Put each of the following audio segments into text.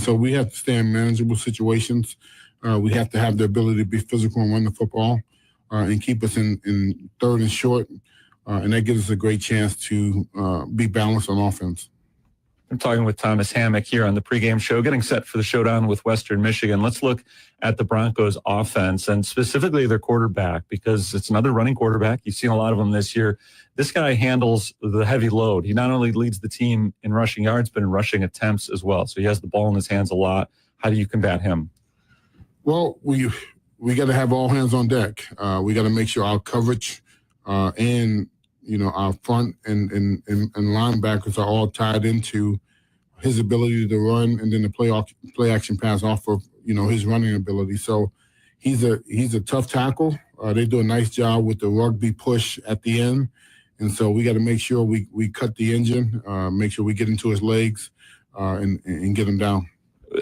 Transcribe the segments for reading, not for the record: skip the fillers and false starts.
so we have to stay in manageable situations. We have to have the ability to be physical and run the football and keep us in third and short. And that gives us a great chance to be balanced on offense. I'm talking with Thomas Hammock here on the pregame show, getting set for the showdown with Western Michigan. Let's look at the Broncos offense and specifically their quarterback, because it's another running quarterback. You've seen a lot of them this year. This guy handles the heavy load. He not only leads the team in rushing yards, but in rushing attempts as well. So he has the ball in his hands a lot. How do you combat him? Well, we got to have all hands on deck. We got to make sure our coverage and our front and linebackers are all tied into his ability to run, and then the play action pass off of his running ability. So he's a tough tackle. They do a nice job with the rugby push at the end, and so we got to make sure we cut the engine, make sure we get into his legs, and get him down.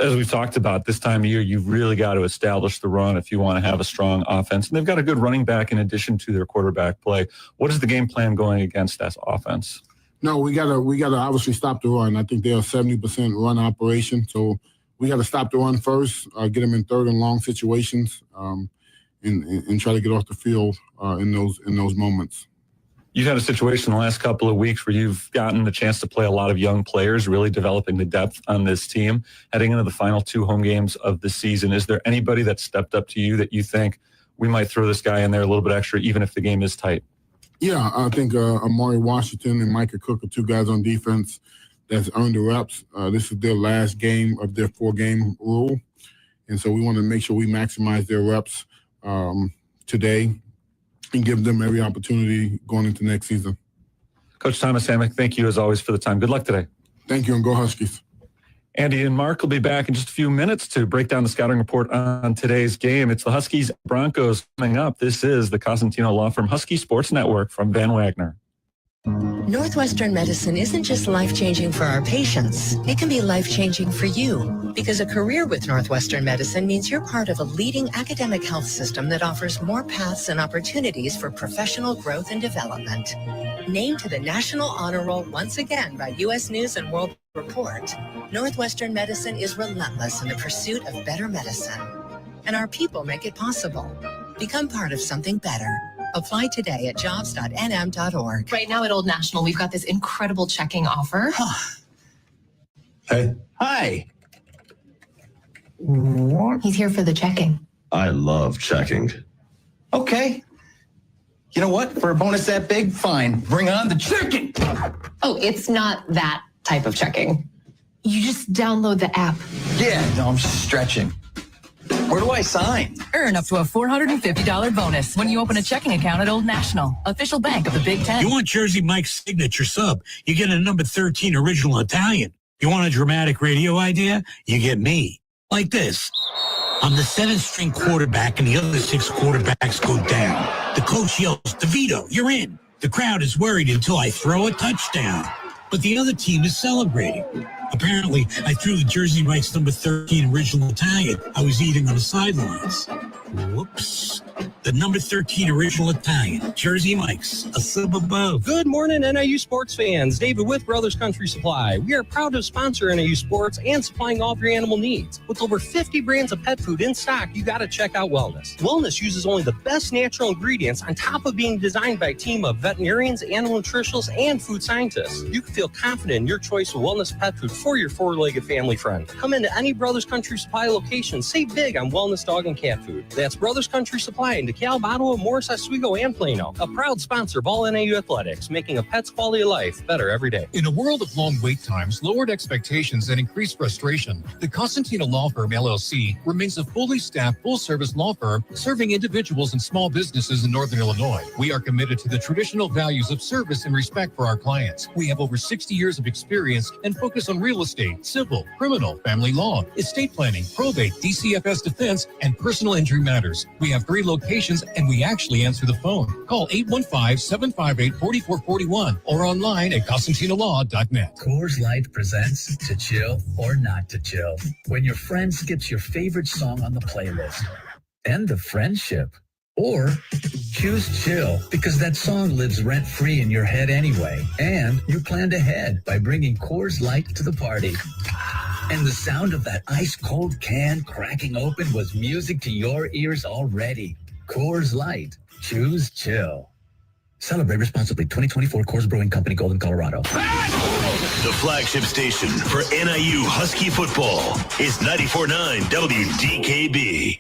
As we've talked about, this time of year, you've really got to establish the run if you want to have a strong offense. And they've got a good running back in addition to their quarterback play. What is the game plan going against that offense? No, we gotta obviously stop the run. I think they're a 70% run operation, so we got to stop the run first, get them in third and long situations, and try to get off the field in those moments. You've had a situation the last couple of weeks where you've gotten the chance to play a lot of young players, really developing the depth on this team. Heading into the final 2 home games of the season, is there anybody that stepped up to you that you think we might throw this guy in there a little bit extra, even if the game is tight? Yeah, I think Amari Washington and Micah Cook are 2 guys on defense that's earned the reps. This is their last game of their 4-game rule, and so we want to make sure we maximize their reps today and give them every opportunity going into next season. Coach Thomas Hammock, thank you as always for the time. Good luck today. Thank you, and go Huskies. Andy and Mark will be back in just a few minutes to break down the scouting report on today's game. It's the Huskies Broncos coming up. This is the Cosentino Law Firm Husky Sports Network from Van Wagner. Northwestern Medicine isn't just life-changing for our patients. It can be life-changing for you, because a career with Northwestern Medicine means you're part of a leading academic health system that offers more paths and opportunities for professional growth and development. Named to the National Honor Roll once again by U.S. News & World Report, Northwestern Medicine is relentless in the pursuit of better medicine. And our people make it possible. Become part of something better. Apply today at jobs.nm.org. Right now at Old National, we've got this incredible checking offer. Hey. Hi. What? He's here for the checking. I love checking. Okay. You know what? For a bonus that big, fine. Bring on the checking. Oh, it's not that type of checking. You just download the app. Yeah, no, I'm stretching. Where do I sign? Earn up to a $450 bonus when you open a checking account at Old National, official bank of the Big Ten. You want Jersey Mike's signature sub? You get a number 13 original Italian. You want a dramatic radio idea? You get me. Like this. I'm the 7th string quarterback and the other 6 quarterbacks go down. The coach yells, DeVito, you're in. The crowd is worried until I throw a touchdown. But the other team is celebrating. Apparently, I threw the Jersey Mike's number 13 original Italian I was eating on the sidelines. Whoops. The number 13 original Italian, Jersey Mike's, a sub above. Good morning, NIU sports fans. David with Brothers Country Supply. We are proud to sponsor NIU sports and supplying all of your animal needs. With over 50 brands of pet food in stock, you got to check out Wellness. Wellness uses only the best natural ingredients on top of being designed by a team of veterinarians, animal nutritionists, and food scientists. You can feel confident in your choice of Wellness pet food for your 4-legged family friend. Come into any Brothers Country Supply location. Save big on Wellness dog and cat food. That's Brothers Country Supply in DeKalb, Ottawa, Morris, Oswego, and Plano. A proud sponsor of all NIU athletics, making a pet's quality of life better every day. In a world of long wait times, lowered expectations, and increased frustration, the Cosentino Law Firm, LLC, remains a fully staffed, full-service law firm serving individuals and small businesses in Northern Illinois. We are committed to the traditional values of service and respect for our clients. We have over 60 years of experience and focus on real estate, civil, criminal, family law, estate planning, probate, DCFS defense, and personal injury matters. We have 3 locations, and we actually answer the phone. Call 815-758-4441 or online at CosentinoLaw.net. Coors Light presents To Chill or Not to Chill. When your friend skips your favorite song on the playlist. End the friendship. Or choose chill, because that song lives rent-free in your head anyway. And you planned ahead by bringing Coors Light to the party. And the sound of that ice-cold can cracking open was music to your ears already. Coors Light. Choose chill. Celebrate responsibly. 2024 Coors Brewing Company, Golden, Colorado. The flagship station for NIU Husky football is 94.9 WDKB.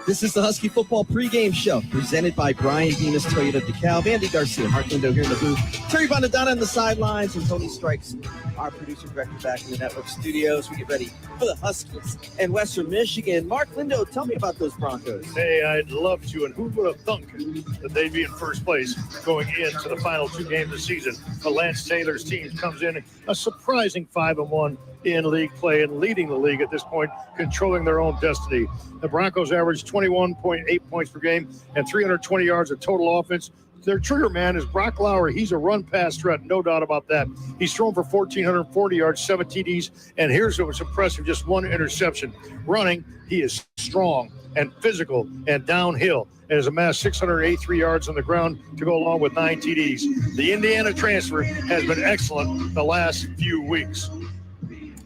This is the Husky Football pregame show presented by Brian Bemis Toyota DeKalb, Andy Garcia, Mark Lindo here in the booth, Terry Bonadonna on the sidelines, and Tony Strikes, our producer director, back in the network studios. We get ready for the Huskies and Western Michigan. Mark Lindo, tell me about those Broncos. Hey, I'd love to, and who would have thunk that they'd be in first place going into the final 2 games of the season? But Lance Taylor's team comes in a surprising 5-1 in league play and leading the league at this point, controlling their own destiny. The Broncos averaged 21.8 points per game and 320 yards of total offense. Their trigger man is Brock Lowry. He's a run-pass threat, no doubt about that. He's thrown for 1,440 yards, 7 TDs, and here's what's impressive, just 1 interception. Running, he is strong and physical and downhill, and has amassed 683 yards on the ground to go along with 9 TDs. The Indiana transfer has been excellent the last few weeks.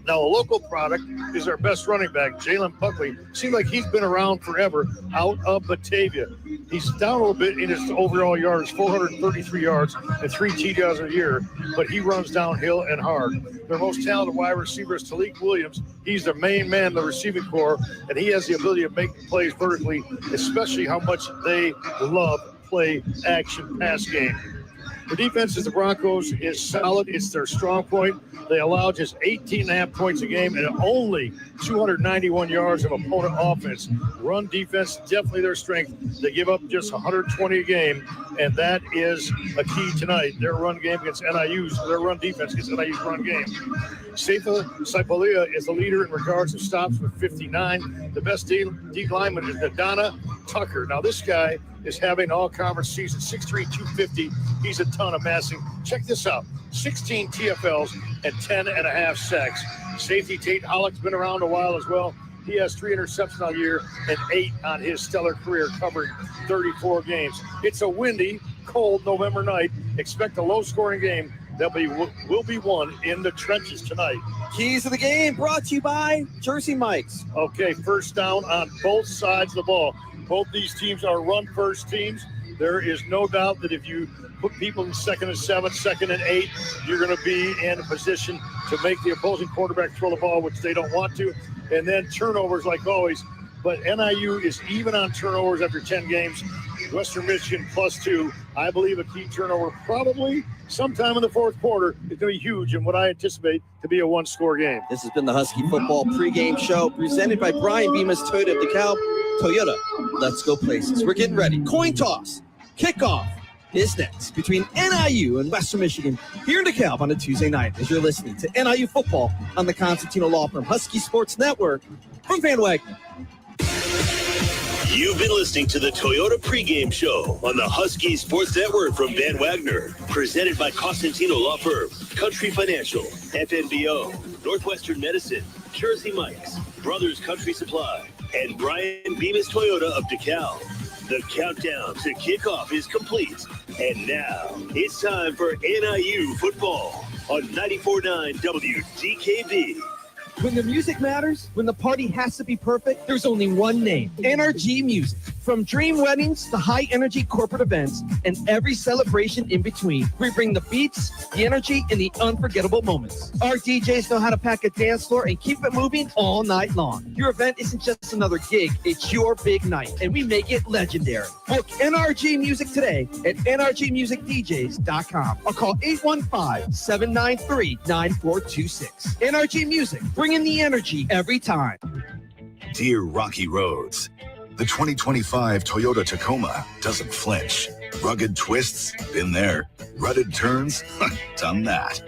Now, a local product is our best running back, Jalen Buckley. Seems like he's been around forever out of Batavia. He's down a little bit in his overall yards, 433 yards and 3 TDs a year, but he runs downhill and hard. Their most talented wide receiver is Talik Williams. He's the main man in the receiving corps, and he has the ability of making plays vertically, especially how much they love play action pass game. The defense of the Broncos is solid. It's their strong point. They allow just 18.5 points a game and only 291 yards of opponent offense. Run defense, definitely their strength. They give up just 120 a game, and that is a key tonight. Their run game against their run defense against NIU's run game. Seifa Saipolia is the leader in regards to stops with 59. The best D lineman is Nadana Tucker. Now, this guy is having all-conference season, 6'3", 250. He's a ton amassing. Check this out, 16 TFLs and 10.5 sacks. Safety Tate Hollick's been around a while as well. He has 3 interceptions all year and 8 on his stellar career, covering 34 games. It's a windy, cold November night. Expect a low-scoring game that will be won in the trenches tonight. Keys of the game brought to you by Jersey Mike's. Okay, first down on both sides of the ball. Both these teams are run-first teams. There is no doubt that if you put people in 2nd and 7, 2nd and 8, you're going to be in a position to make the opposing quarterback throw the ball, which they don't want to. And then turnovers, like always. But NIU is even on turnovers after 10 games. Western Michigan +2. I believe a key turnover probably sometime in the 4th quarter is going to be huge in what I anticipate to be a 1-score game. This has been the Husky Football pregame show presented by Brian Bemis Toyota of DeKalb. Toyota, let's go places. We're getting ready. Coin toss. Kickoff is next between NIU and Western Michigan here in DeKalb on a Tuesday night as you're listening to NIU football on the Constantino Law Firm Husky Sports Network from Van Wagner. You've been listening to the Toyota pregame show on the Husky Sports Network from Van Wagner, presented by Constantino Law Firm, Country Financial, FNBO, Northwestern Medicine, Jersey Mike's, Brothers Country Supply, and Brian Bemis Toyota of DeKalb. The countdown to kickoff is complete, and now it's time for NIU football on 94.9 WDKB. When the music matters, when the party has to be perfect, there's only one name, NRG Music. From dream weddings to high-energy corporate events and every celebration in between, we bring the beats, the energy, and the unforgettable moments. Our DJs know how to pack a dance floor and keep it moving all night long. Your event isn't just another gig, it's your big night, and we make it legendary. Book NRG Music today at nrgmusicdjs.com or call 815-793-9426. NRG Music, bringing the energy every time. Dear Rocky Roads, the 2025 Toyota Tacoma doesn't flinch. Rugged twists? Been there. Rutted turns? Done that.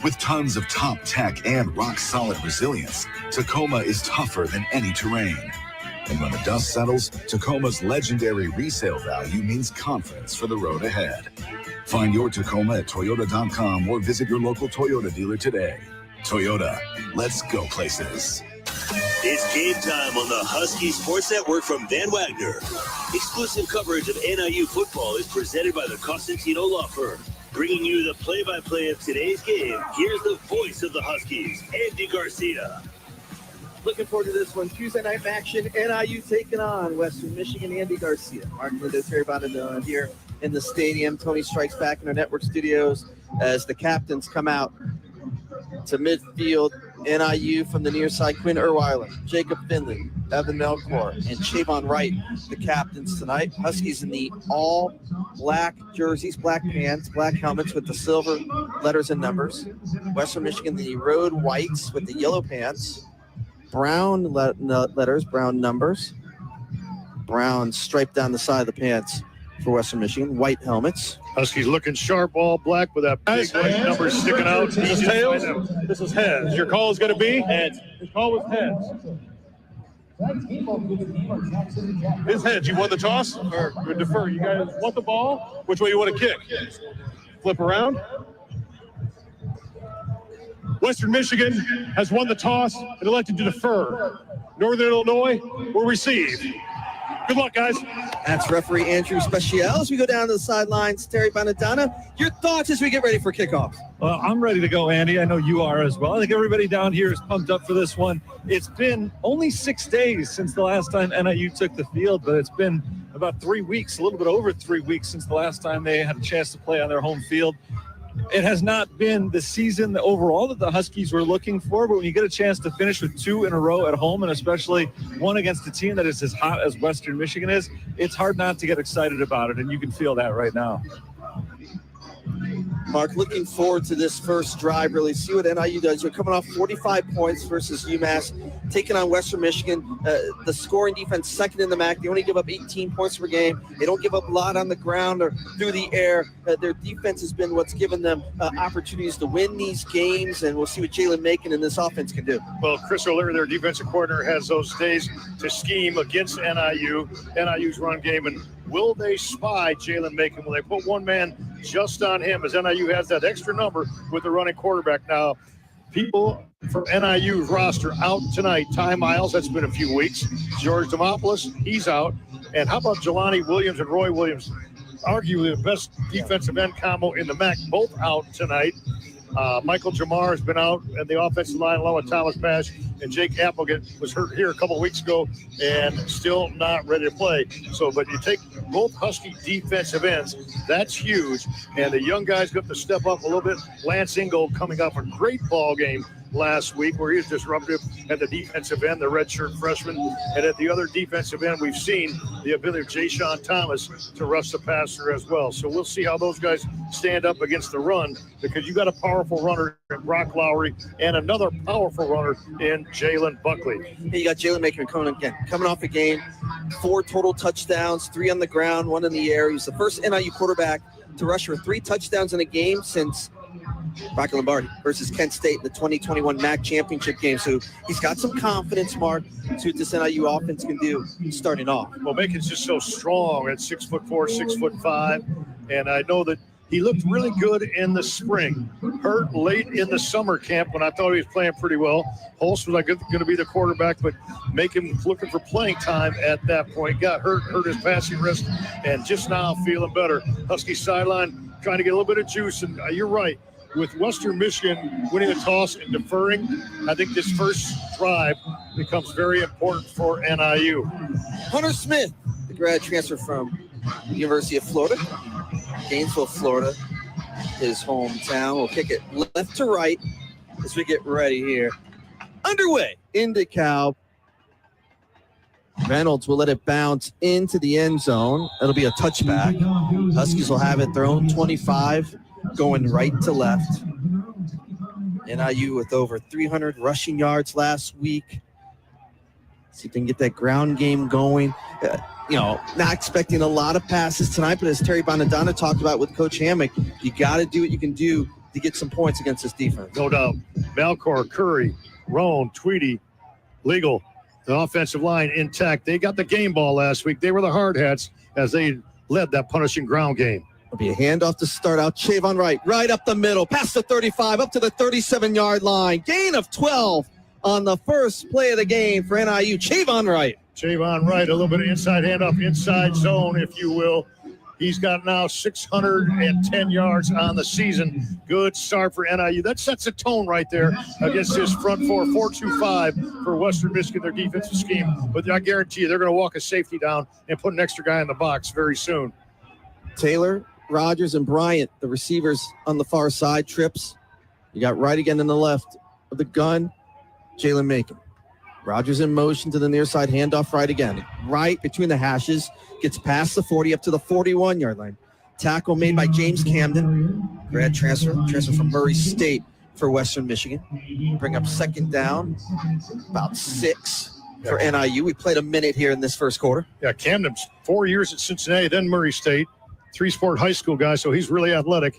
With tons of top tech and rock-solid resilience, Tacoma is tougher than any terrain. And when the dust settles, Tacoma's legendary resale value means confidence for the road ahead. Find your Tacoma at Toyota.com or visit your local Toyota dealer today. Toyota, let's go places. It's game time on the Husky Sports Network from Van Wagner. Exclusive coverage of NIU football is presented by the Constantino Law Firm, Bringing you the play-by-play of today's game, here's the voice of the Huskies, Andy Garcia. Looking forward to this one. Tuesday night action. NIU taking on Western Michigan. Andy Garcia. Mark Lindo, Terry Bonadonna here in the stadium. Tony Strikes back in our network studios as the captains come out to midfield. NIU from the near side, Quinn Erweiler, Jacob Finley, Evan Melkor, and Chavon Wright, the captains tonight. Huskies in the all black jerseys, black pants, black helmets with the silver letters and numbers. Western Michigan, the road whites with the yellow pants, brown letters, brown numbers, brown stripe down the side of the pants for Western Michigan, white helmets. Huskies looking sharp, all black with that big white number sticking out. This is tails. This is heads. Your call is going to be heads. Your call was heads. It's heads. You won the toss or you defer? You guys want the ball? Which way you want to kick? Flip around. Western Michigan has won the toss and elected to defer. Northern Illinois will receive. Good luck, guys. That's referee Andrew Speciale. As we go down to the sidelines, Terry Bonadonna, your thoughts as we get ready for kickoff? Well, I'm ready to go, Andy. I know you are as well. I think everybody down here is pumped up for this one. It's been only 6 days since the last time NIU took the field, but it's been about 3 weeks, a little bit over 3 weeks since the last time they had a chance to play on their home field. It has not been the season overall that the Huskies were looking for, but when you get a chance to finish with 2 in a row at home, and especially one against a team that is as hot as Western Michigan is, it's hard not to get excited about it, and you can feel that right now. Mark, looking forward to this first drive, really see what NIU does. You're coming off 45 points versus UMass, taking on Western Michigan. The scoring defense, second in the MAC. They only give up 18 points per game. They don't give up a lot on the ground or through the air. Their defense has been what's given them opportunities to win these games, and we'll see what Jalen Macon and this offense can do. Well, Chris O'Leary, their defensive coordinator, has those days to scheme against NIU's run game, and will they spy Jalen Macon? Will they put one man just on him as NIU has that extra number with the running quarterback? Now, people from NIU's roster out tonight. Ty Miles, that's been a few weeks. George Demopoulos, he's out. And how about Jelani Williams and Roy Williams? Arguably the best defensive end combo in the MAC, both out tonight. Michael Jamar has been out at the offensive line along with Thomas Pash, and Jake Applegate was hurt here a couple of weeks ago and still not ready to play. So, but you take both Husky defensive ends, that's huge. And the young guys got to step up a little bit. Lance Ingold coming off a great ball game last week where he was disruptive at the defensive end, the redshirt freshman. And at the other defensive end, we've seen the ability of Ja'Shawn Thomas to rush the passer as well. So we'll see how those guys stand up against the run, because you got a powerful runner in Brock Lowry and another powerful runner in Jalen Buckley. Hey, you got Jalen Macon coming off a game, 4 total touchdowns, 3 on the ground, 1 in the air. He was the first NIU quarterback to rush for 3 touchdowns in a game since Rocky Lombardi versus Kent State in the 2021 MAC championship game. So he's got some confidence, Mark, to what this NIU offense can do starting off. Well, Macon's just so strong at 6'4", 6'5", and I know that he looked really good in the spring. Hurt late in the summer camp when I thought he was playing pretty well. Holst was going to be the quarterback, but Macon looking for playing time at that point. Got hurt his passing wrist, and just now feeling better. Husky sideline trying to get a little bit of juice, and you're right. With Western Michigan winning the toss and deferring, I think this first drive becomes very important for NIU. Hunter Smith, the grad transfer from the University of Florida, Gainesville, Florida, his hometown. We'll kick it left to right as we get ready here. Underway in DeKalb. Reynolds will let it bounce into the end zone. It'll be a touchback. Huskies will have it their own 25, going right to left. NIU with over 300 rushing yards last week. See if they can get that ground game going. Not expecting a lot of passes tonight, but as Terry Bonadonna talked about with Coach Hammock, you got to do what you can do to get some points against this defense. No doubt. Malcor, Curry, Roan, Tweedy, Legal, the offensive line intact. They got the game ball last week. They were the hard hats as they led that punishing ground game. It'll be a handoff to start out. Chavon Wright, right up the middle, past the 35, up to the 37-yard line. Gain of 12 on the first play of the game for NIU. Chavon Wright. Chavon Wright, a little bit of inside handoff, inside zone, if you will. He's got now 610 yards on the season. Good start for NIU. That sets a tone right there against his front four, 4-2-5 for Western Michigan, their defensive scheme. But I guarantee you they're going to walk a safety down and put an extra guy in the box very soon. Taylor, Rogers, and Bryant, the receivers on the far side, trips. You got Wright again in the left of the gun, Jalen Macon. Rogers in motion to the near side, handoff right again. Right between the hashes, gets past the 40 up to the 41-yard line. Tackle made by James Camden. Grad transfer from Murray State for Western Michigan. Bring up second down, about 6 for NIU. We played a minute here in this first quarter. Yeah, Camden's 4 years at Cincinnati, then Murray State. 3-sport high school guy, so he's really athletic.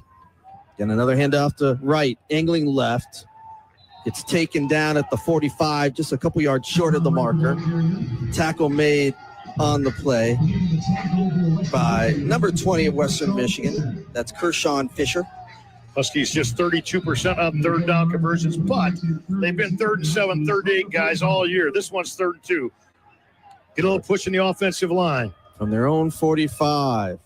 Then another handoff to Wright, angling left. Gets taken down at the 45, just a couple yards short of the marker. Tackle made on the play by number 20 of Western Michigan. That's Kershawn Fisher. Huskies just 32% on third down conversions, but they've been 3rd and 7, 3rd and 8 guys all year. This one's 3rd and 2. Get a little push in the offensive line. From their own 45.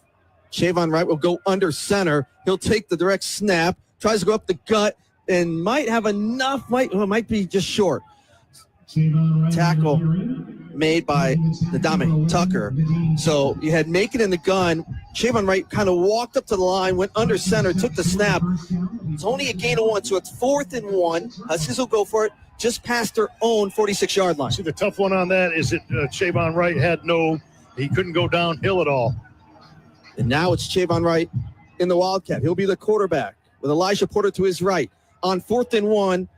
Shavon Wright will go under center. He'll take the direct snap, tries to go up the gut, and might have enough, might be just short. Tackle made by Nadame Tucker. So you had Macon in the gun. Shavon Wright kind of walked up to the line, went under center, took the snap. It's only a gain of 1, so it's 4th and 1. Huskies will go for it just past their own 46-yard line. See, the tough one on that is that Shavon Wright he couldn't go downhill at all. And now it's Shavon Wright in the Wildcat. He'll be the quarterback with Elijah Porter to his right on 4th and 1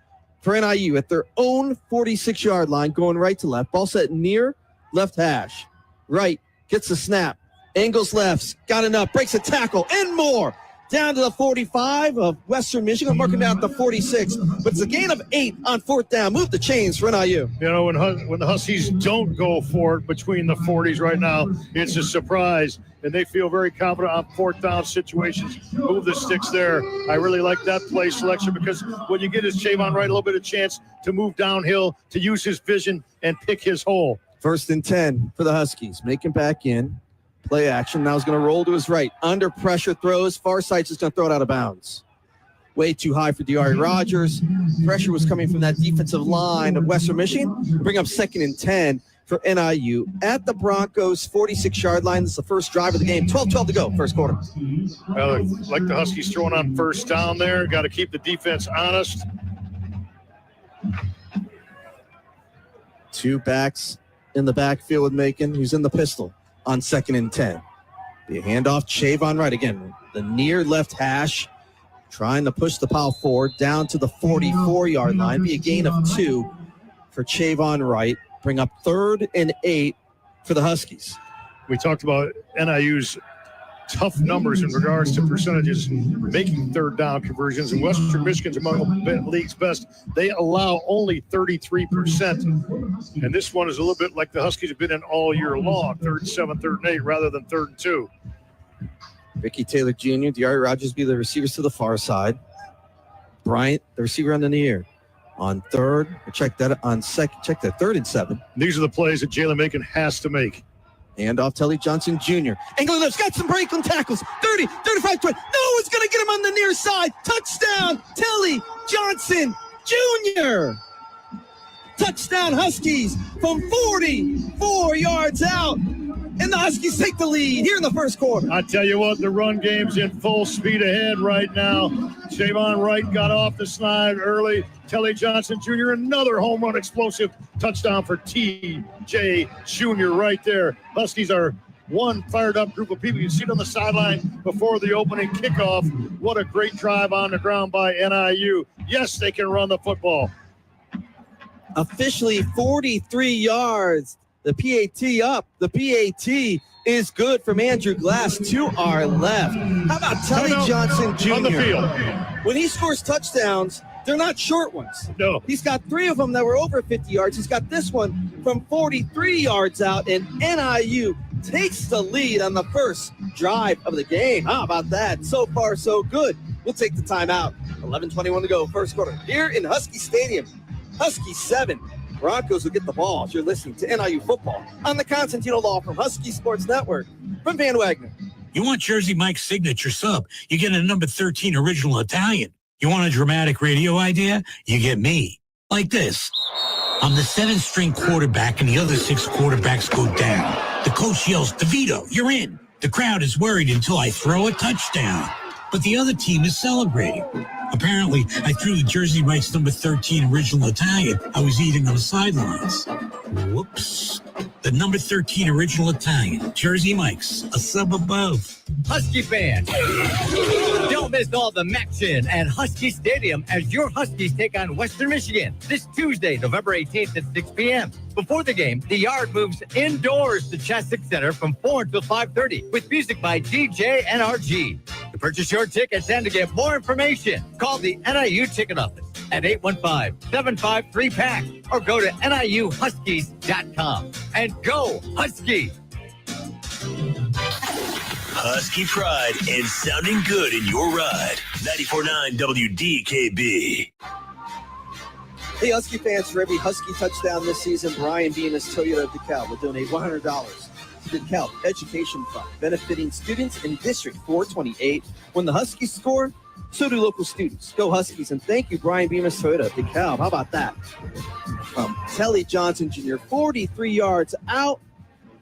for NIU at their own 46-yard line, going right to left. Ball set near left hash. Wright gets the snap, angles left, got enough, breaks a tackle, and more. Down to the 45 of Western Michigan, marking down at the 46. But it's a gain of 8 on 4th down. Move the chains for NIU. You know, when the Huskies don't go for it between the 40s right now, it's a surprise. And they feel very confident on 4th down situations. Move the sticks there. I really like that play selection because what you get is Shavon Wright a little bit of chance to move downhill, to use his vision and pick his hole. 1st and 10 for the Huskies. Making back in. Play action. Now he's going to roll to his right. Under pressure throws. Far side's just going to throw it out of bounds. Way too high for Diari Rogers. Pressure was coming from that defensive line of Western Michigan. Bring up 2nd and 10 for NIU at the Broncos 46-yard line. This is the first drive of the game. 12-12 to go, first quarter. Well, like the Huskies throwing on 1st down there. Got to keep the defense honest. 2 backs in the backfield with Macon, who's in the pistol on 2nd and 10. The handoff, Shavon Wright again. The near left hash, trying to push the power forward down to the 44-yard line. Be a gain of 2 for Shavon Wright. Bring up 3rd and 8 for the Huskies. We talked about NIU's tough numbers in regards to percentages making 3rd down conversions, and Western Michigan's among the league's best. They allow only 33%, and this one is a little bit like the Huskies have been in all year long, 3rd and 7, 3rd and 8, rather than 3rd and 2. Ricky Taylor Jr., Diari Rogers be the receivers to the far side. Bryant, the receiver on the near. On 3rd, check that 3rd and 7. These are the plays that Jalen Macon has to make. Hand off Telly Johnson Jr. Angling left, got some break on tackles. 30, 35, 20. No, it's going to get him on the near side. Touchdown, Telly Johnson Jr. Touchdown, Huskies from 44 yards out. And the Huskies take the lead here in the first quarter. I tell you what, the run game's in full speed ahead right now. Shavon Wright got off the slide early. Telly Johnson Jr., another home run explosive touchdown for T.J. Jr. right there. Huskies are one fired up group of people. You see it on the sideline before the opening kickoff. What a great drive on the ground by NIU. Yes, they can run the football. Officially 43 yards. The PAT up. The PAT is good from Andrew Glass to our left. How about Telly Johnson Jr.? On the field. When he scores touchdowns, they're not short ones. No. He's got 3 of them that were over 50 yards. He's got this one from 43 yards out, and NIU takes the lead on the first drive of the game. How about that? So far, so good. We'll take the timeout. 11:21 to go, first quarter. Here in Husky Stadium, Husky 7. Broncos will get the ball as you're listening to NIU football on the Constantino Law from Husky Sports Network. From Van Wagner. You want Jersey Mike's signature sub, you get a number 13 original Italian. You want a dramatic radio idea? You get me. Like this. I'm the 7th string quarterback and the other 6 quarterbacks go down. The coach yells, DeVito, you're in. The crowd is worried until I throw a touchdown. But the other team is celebrating. Apparently, I threw the Jersey Mike's number 13 original Italian I was eating on the sidelines. Whoops. The number 13 original Italian, Jersey Mike's, a sub above. Husky fans, don't miss all the action at Husky Stadium as your Huskies take on Western Michigan this Tuesday, November 18th at 6 p.m. Before the game, the Yard moves indoors to Cheswick Center from 4 until 5:30 with music by DJ NRG. To purchase your tickets and to get more information, call the NIU ticket office at 815-753-PACK or go to NIUHuskies.com. And go Husky! Husky pride and sounding good in your ride. 94.9 WDKB. Hey, Husky fans, for every Husky touchdown this season, Brian Bemis Toyota of DeKalb will donate $100 to the DeKalb Education Fund, benefiting students in District 428. When the Huskies score, so do local students. Go Huskies, and thank you, Brian Bemis Toyota of DeKalb. How about that? Telly Johnson Jr., 43 yards out,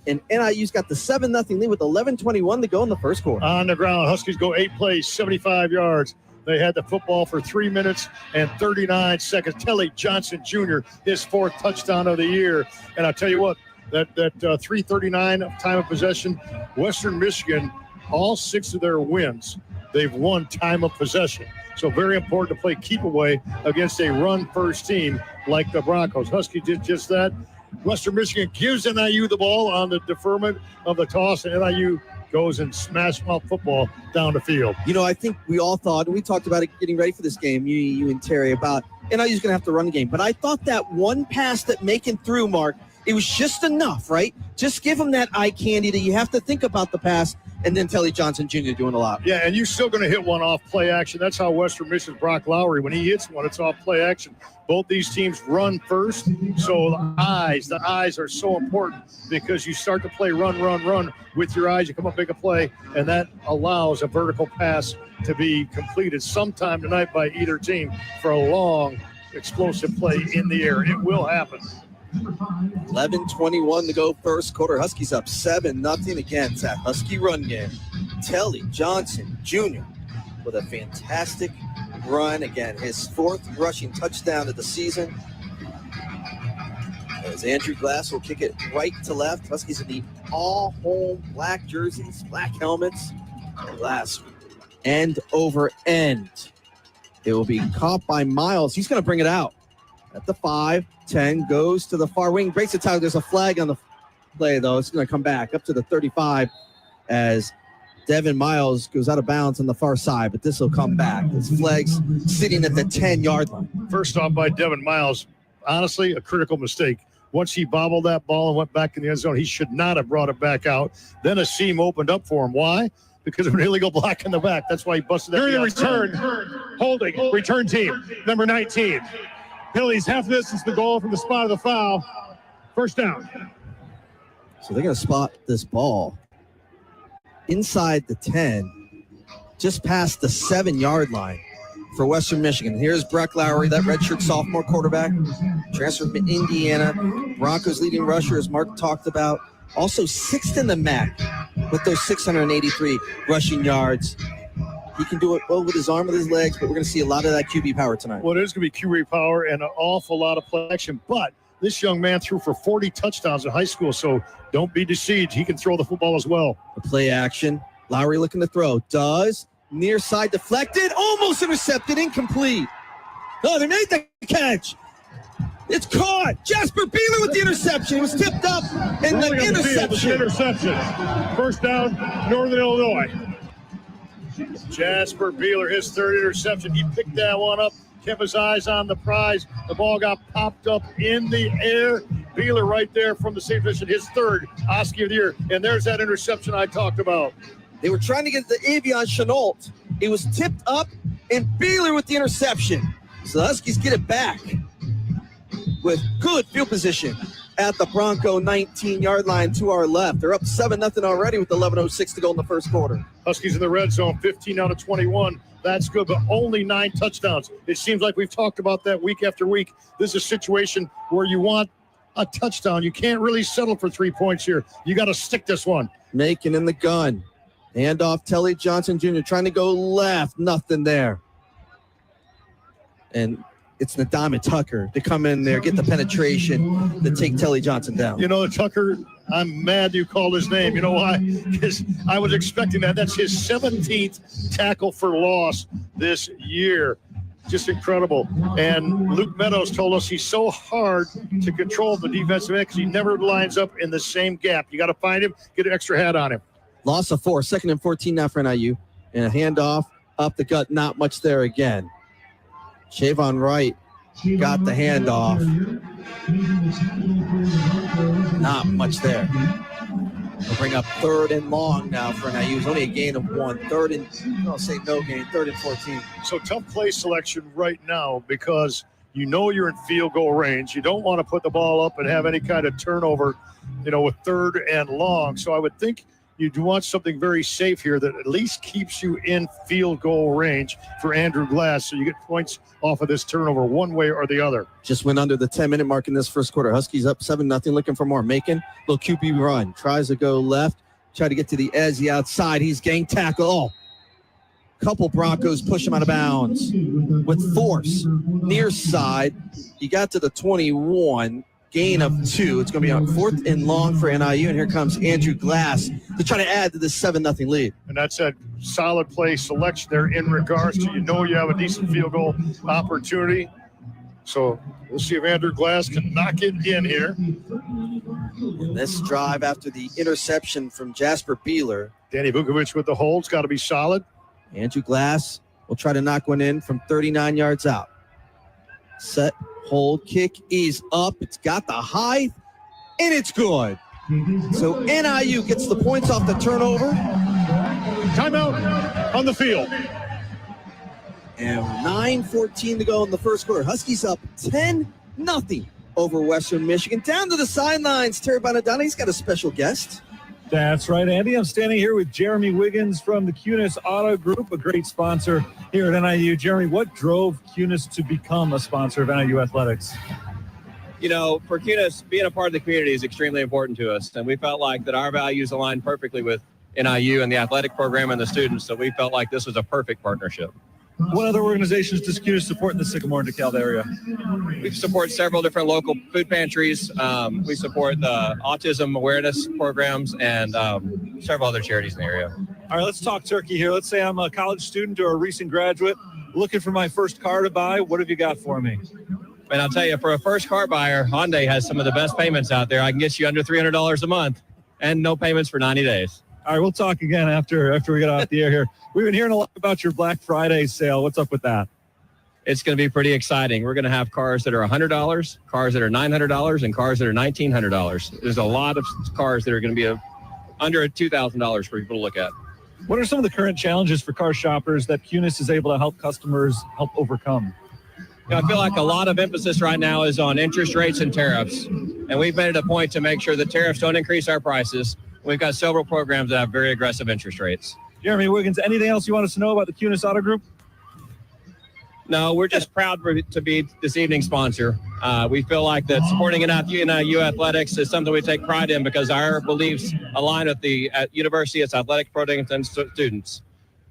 and NIU's got the 7-0 lead with 11:21 to go in the first quarter. On the ground, Huskies go 8 plays, 75 yards. They had the football for 3 minutes and 39 seconds. Telly Johnson Jr., his 4th touchdown of the year. And I'll tell you what, that 3:39 time of possession, Western Michigan, all 6 of their wins, they've won time of possession. So very important to play keep away against a run-first team like the Broncos. Huskies did just that. Western Michigan gives NIU the ball on the deferment of the toss, and NIU goes and smash mouth football down the field. You know, I think we all thought, and we talked about it getting ready for this game, you and Terry, about NIU's going to have to run the game. But I thought that one pass that Macon threw, Mark, it was just enough, right? Just give him that eye candy that you have to think about the pass, and then Telly Johnson Jr. doing a lot. Yeah, and you're still going to hit one off play action. That's how Western Michigan's Brock Lowry, when he hits one, it's off play action. Both these teams run first, so the eyes are so important because you start to play run with your eyes. You come up, make a play, and that allows a vertical pass to be completed sometime tonight by either team for a long, explosive play in the air. It will happen. 11:21 to go first quarter. Huskies up 7-0 against that Husky run game. Telly Johnson Jr. with a fantastic run. Again, his 4th rushing touchdown of the season. As Andrew Glass will kick it right to left. Huskies in the all-home black jerseys, black helmets. Glass end over end. It will be caught by Miles. He's going to bring it out at the 5-10, goes to the far wing, breaks the tackle. There's a flag on the play, though. It's going to come back up to the 35 as Devin Miles goes out of bounds on the far side, but this will come back. This flag's sitting at the 10-yard line. First off by Devin Miles, honestly, a critical mistake. Once he bobbled that ball and went back in the end zone, he should not have brought it back out. Then a seam opened up for him. Why? Because of an illegal block in the back. That's why he busted that. During the return, holding, return team, number 19. Penalties half distance to the goal from the spot of the foul. First down. So they're going to spot this ball inside the 10, just past the 7-yard line for Western Michigan. Here's Brock Lowry, that redshirt sophomore quarterback, transferred from Indiana. Broncos leading rusher, as Mark talked about. Also 6th in the MAC with those 683 rushing yards. He can do it both with his arm, with his legs, but we're going to see a lot of that QB power tonight. Well, there's going to be QB power and an awful lot of play action, but this young man threw for 40 touchdowns in high school, so don't be deceived. He can throw the football as well. The play action. Lowry looking to throw. Does. Near side deflected. Almost intercepted. Incomplete. No, they made the catch. It's caught. Jasper Beeler with the interception. It was tipped up, and the interception. First down, Northern Illinois. Jasper Beeler, his 3rd interception. He picked that one up, kept his eyes on the prize. The ball got popped up in the air. Beeler right there from the same position, his 3rd Husky of the year. And there's that interception I talked about. They were trying to get the Avion Chenault. It was tipped up, and Beeler with the interception. So the Huskies get it back with good field position. at the Bronco 19-yard line to our left. They're up 7-0 already with 11:06 to go in the first quarter. Huskies in the red zone, 15 out of 21. That's good, but only 9 touchdowns. It seems like we've talked about that week after week. This is a situation where you want a touchdown. You can't really settle for 3 points here. You got to stick this one. Macon in the gun. Hand off Telly Johnson Jr. trying to go left. Nothing there. And it's Nadama Tucker to come in there, get the penetration to take Telly Johnson down. You know, Tucker, I'm mad you called his name. You know why? Because I was expecting that. That's his 17th tackle for loss this year. Just incredible. And Luke Meadows told us he's so hard to control the defensive end because he never lines up in the same gap. You got to find him, get an extra hat on him. Loss of 4, 2nd and 14 now for NIU. And a handoff up the gut, not much there again. Shavon Wright got the handoff. Not much there. We'll bring up 3rd and long now for NIU. It's only a gain of 1. 3rd and, I'll say no gain, 3rd and 14. So tough play selection right now because you know you're in field goal range. You don't want to put the ball up and have any kind of turnover, you know, with 3rd and long. So I would think you do want something very safe here that at least keeps you in field goal range for Andrew Glass. So you get points off of this turnover one way or the other. Just went under the 10-minute mark in this first quarter. Huskies up 7-0, looking for more. Macon, little QB run. Tries to go left. Try to get to the edge, the outside. He's gang tackle. Oh, couple Broncos push him out of bounds with force. Near side. He got to the 21. Gain of 2. It's going to be on 4th and long for NIU. And here comes Andrew Glass to try to add to this 7-0 lead. And that's a solid play selection there in regards to, you know, you have a decent field goal opportunity. So we'll see if Andrew Glass can knock it in here. In this drive after the interception from Jasper Beeler. Danny Vukovic with the holds, got to be solid. Andrew Glass will try to knock one in from 39 yards out. Set, hold, kick is up. It's got the height, and it's good. So NIU gets the points off the turnover. Timeout on the field. And 9:14 to go in the first quarter. Huskies up 10-0 over Western Michigan. Down to the sidelines, Terry Bonadonna. He's got a special guest. That's right, Andy. I'm standing here with Jeremy Wiggins from the Kunis Auto Group, a great sponsor here at NIU. Jeremy, what drove Kunis to become a sponsor of NIU Athletics? You know, for Kunis, being a part of the community is extremely important to us, and we felt like that our values aligned perfectly with NIU and the athletic program and the students, so we felt like this was a perfect partnership. What other organizations does Kunis support in the Sycamore and DeKalb area? We support several different local food pantries. We support the autism awareness programs and several other charities in the area. All right, let's talk turkey here. Let's say I'm a college student or a recent graduate looking for my first car to buy. What have you got for me? And I'll tell you, for a first car buyer, Hyundai has some of the best payments out there. I can get you under $300 a month and no payments for 90 days. All right, we'll talk again after we get off the air here. We've been hearing a lot about your Black Friday sale. What's up with that? It's going to be pretty exciting. We're going to have cars that are $100, cars that are $900, and cars that are $1,900. There's a lot of cars that are going to be under $2,000 for people to look at. What are some of the current challenges for car shoppers that Kunis is able to help customers help overcome? You know, I feel like a lot of emphasis right now is on interest rates and tariffs. And we've made it a point to make sure that tariffs don't increase our prices. We've got several programs that have very aggressive interest rates. Jeremy Wiggins, anything else you want us to know about the Kunis Auto Group? No, we're just proud to be this evening's sponsor. We feel like that supporting NIU Athletics is something we take pride in because our beliefs align with the university, its athletic programs, and students.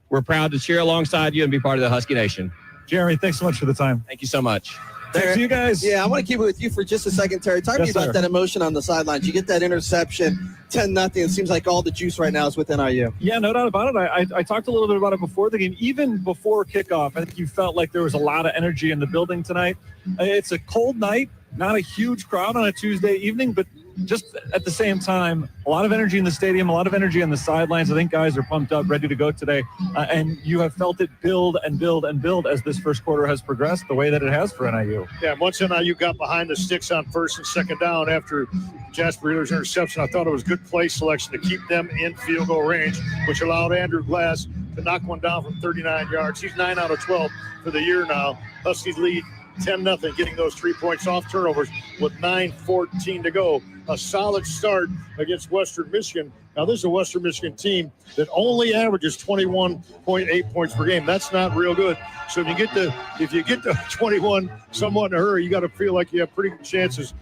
We're proud to cheer alongside you and be part of the Husky Nation. Jeremy, thanks so much for the time. Thank you so much. Thanks to you guys. Yeah, I want to keep it with you for just a second, Terry. Talk to me about that emotion on the sidelines. You get that interception, 10-0. It seems like all the juice right now is with NIU. Yeah, no doubt about it. I talked a little bit about it before the game. Even before kickoff, I think you felt like there was a lot of energy in the building tonight. It's a cold night, not a huge crowd on a Tuesday evening, but just at the same time, a lot of energy in the stadium, a lot of energy on the sidelines. I think guys are pumped up, ready to go today. And you have felt it build and build and build as this first quarter has progressed the way that it has for NIU. Yeah, once NIU got behind the sticks on first and second down after Jasper Beeler's interception, I thought it was good play selection to keep them in field goal range, which allowed Andrew Glass to knock one down from 39 yards. He's 9 out of 12 for the year now. Huskies lead 10-0, getting those 3 points off turnovers with 9:14 to go. A solid start against Western Michigan. Now, this is a Western Michigan team that only averages 21.8 points per game. That's not real good. So if you get to 21 somewhat in a hurry, you got to feel like you have pretty good chances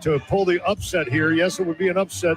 to pull the upset here. Yes, it would be an upset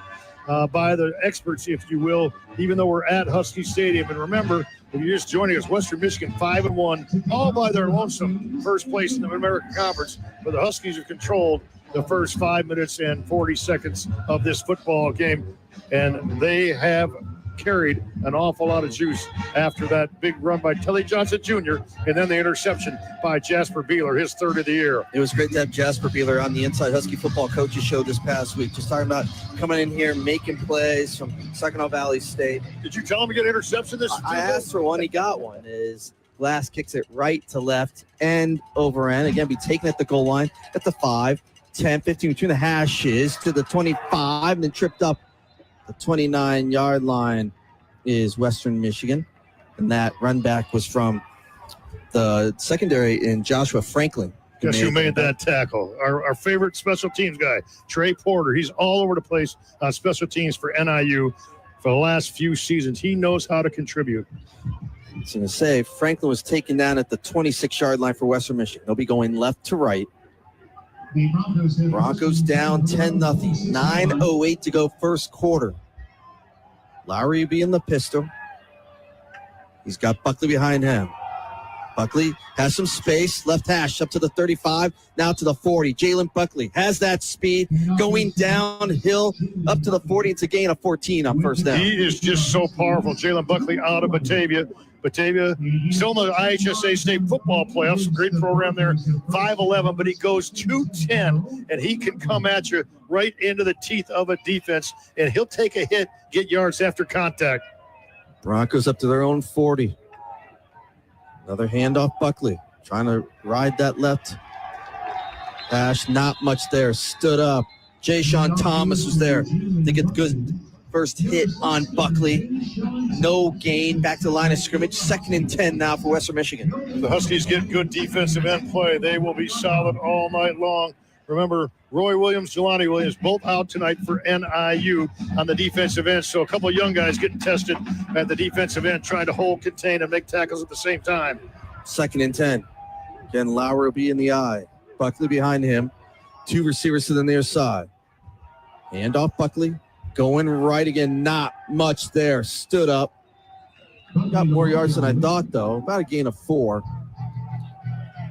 by the experts, if you will, even though we're at Husky Stadium. And remember, if you're just joining us, Western Michigan 5-1, all by their lonesome, first place in the Mid-American Conference. But the Huskies have controlled the first 5 minutes and 40 seconds of this football game, and they have carried an awful lot of juice after that big run by Kelly Johnson Jr. and then the interception by Jasper Beeler, his third of the year. It was great to have Jasper Beeler on the Inside Husky Football Coaches Show this past week. Just talking about coming in here, making plays from Saginaw Valley State. Did you tell him to get an interception this season? I asked for one. He got one. His Glass kicks it right to left, end over end. Again, be taken at the goal line at the 5, 10, 15, between the hashes to the 25, and then tripped up the 29-yard line is Western Michigan. And that run back was from the secondary in Joshua Franklin. Guess who made that tackle? Our favorite special teams guy, Trey Porter. He's all over the place on special teams for NIU for the last few seasons. He knows how to contribute. I was going to say, Franklin was taken down at the 26-yard line for Western Michigan. They'll be going left to right. Broncos down 10-0. 9:08 to go first quarter. Lowry will be in the pistol. He's got Buckley behind him. Buckley has some space. Left hash up to the 35, now to the 40. Jalen Buckley has that speed going downhill up to the 40. It's a gain of 14 on first down. He is just so powerful. Jalen Buckley out of Batavia. Batavia still in the IHSA State football playoffs. Great program there. 5'11", but he goes 210, and he can come at you right into the teeth of a defense, and he'll take a hit, get yards after contact. Broncos up to their own 40. Another handoff, Buckley trying to ride that left hash. Not much there. Stood up. Jay-Sean Thomas was there to get the good first hit on Buckley. No gain. Back to the line of scrimmage. 2nd and 10 now for Western Michigan. The Huskies get good defensive end play. They will be solid all night long. Remember, Roy Williams, Jelani Williams, both out tonight for NIU on the defensive end. So a couple of young guys getting tested at the defensive end, trying to hold, contain, and make tackles at the same time. 2nd and 10. Again, Lauer will be in the eye. Buckley behind him. 2 receivers to the near side. Handoff Buckley. Going right again. Not much there. Stood up. Got more yards than I thought, though. About a gain of 4.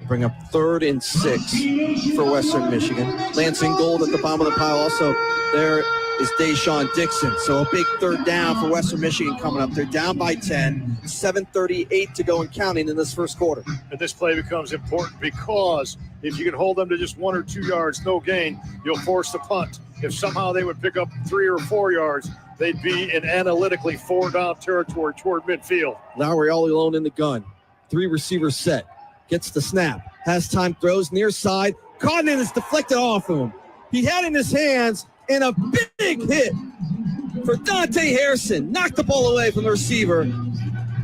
Bring up 3rd and 6 for Western Michigan. Lansing Gold at the bottom of the pile. Also, there is Deshaun Dixon. So a big 3rd down for Western Michigan coming up. They're down by 10. 7:38 to go and counting in this first quarter. And this play becomes important because if you can hold them to just 1 or 2 yards, no gain, you'll force the punt. If somehow they would pick up 3 or 4 yards, they'd be in analytically 4-down territory toward midfield. Lowry all alone in the gun. 3 receivers set. Gets the snap. Has time, throws near side. Caught and it's deflected off of him. He had it in his hands and a big hit for Dante Harrison. Knocked the ball away from the receiver.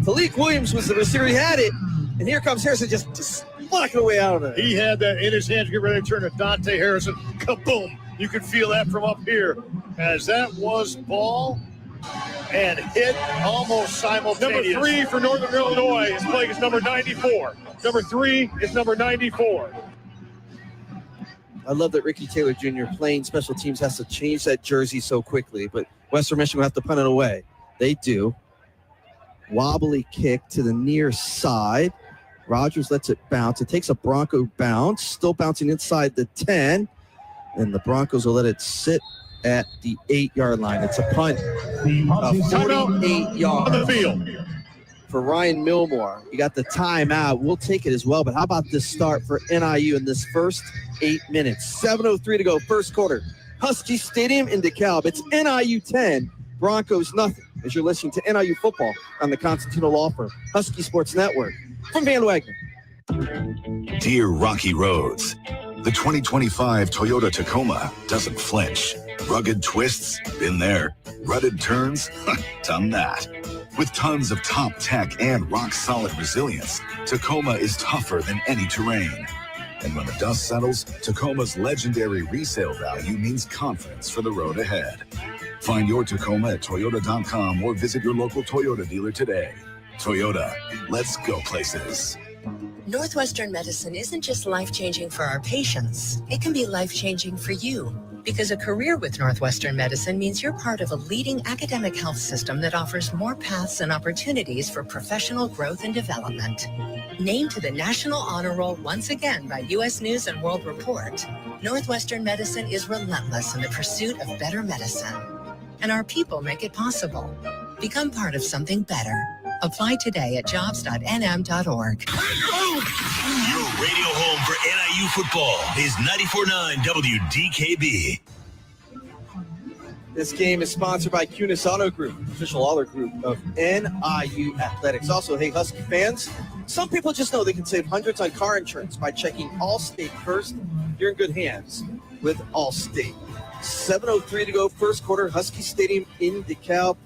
Talik Williams was the receiver. He had it. And here comes Harrison just blocking away out of it. He had that in his hands. Get ready to turn to Dante Harrison. Kaboom. You can feel that from up here as that was ball and hit almost simultaneously. Number 3 for Northern Illinois is playing as number 94. Number 3 is number 94. I love that Ricky Taylor Jr. playing special teams has to change that jersey so quickly, but Western Michigan will have to punt it away. They do. Wobbly kick to the near side. Rogers lets it bounce. It takes a Bronco bounce, still bouncing inside the 10, and the Broncos will let it sit at the 8-yard line. It's a punt of 48 yards on the field for Ryan Milmore. You got the timeout. We'll take it as well, but how about this start for NIU in this first 8 minutes? 7:03 to go, first quarter. Husky Stadium in DeKalb. It's NIU 10, Broncos nothing, as you're listening to NIU football on the Constantino Law Firm Husky Sports Network from Van Wagner. Dear Rocky Roads, the 2025 Toyota Tacoma doesn't flinch. Rugged twists, been there. Rutted turns, done that. With tons of top tech and rock-solid resilience, Tacoma is tougher than any terrain. And when the dust settles, Tacoma's legendary resale value means confidence for the road ahead. Find your Tacoma at Toyota.com or visit your local Toyota dealer today. Toyota, let's go places. Northwestern Medicine isn't just life-changing for our patients. It can be life-changing for you. Because a career with Northwestern Medicine means you're part of a leading academic health system that offers more paths and opportunities for professional growth and development. Named to the National Honor Roll once again by U.S. News and World Report, Northwestern Medicine is relentless in the pursuit of better medicine. And our people make it possible. Become part of something better. Apply today at jobs.nm.org. Your radio home for NIU football is 94.9 WDKB. This game is sponsored by Kunis Auto Group, official auto group of NIU Athletics. Also, hey, Husky fans, some people just know they can save hundreds on car insurance by checking Allstate first. You're in good hands with Allstate. 7:03 to go, first quarter, Husky Stadium in DeKalb.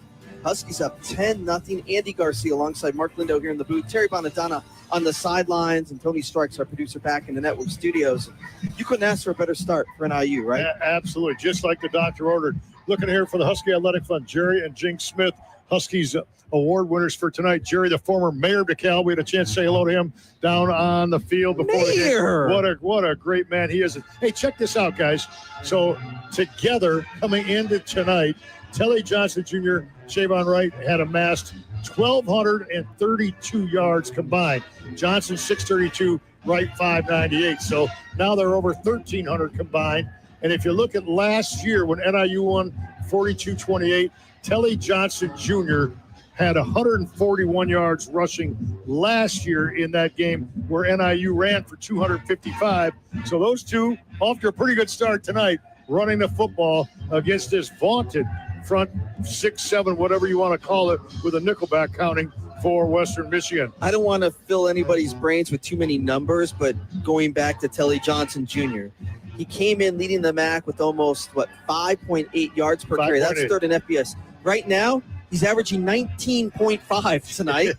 Huskies up 10-0. Andy Garcia alongside Mark Lindo here in the booth. Terry Bonadonna on the sidelines, and Tony Strikes, our producer, back in the network studios. You couldn't ask for a better start for NIU, right? Yeah, absolutely, just like the doctor ordered. Looking here for the Husky Athletic Fund, Jerry and Jinx Smith, Huskies award winners for tonight. Jerry, the former mayor of DeKalb, we had a chance to say hello to him down on the field before the game. What a great man he is. Hey, check this out, guys. So together, coming into tonight, Telly Johnson Jr., Shavon Wright had amassed 1,232 yards combined. Johnson 632, Wright 598. So now they're over 1,300 combined. And if you look at last year when NIU won 42-28, Telly Johnson Jr. had 141 yards rushing last year in that game where NIU ran for 255. So those two off to a pretty good start tonight, running the football against this vaunted front 6-7, whatever you want to call it, with a nickelback counting for Western Michigan. I don't want to fill anybody's brains with too many numbers, but going back to Telly Johnson Jr., he came in leading the MAC with almost, 5.8 yards per carry. That's third in FBS. Right now, he's averaging 19.5 tonight,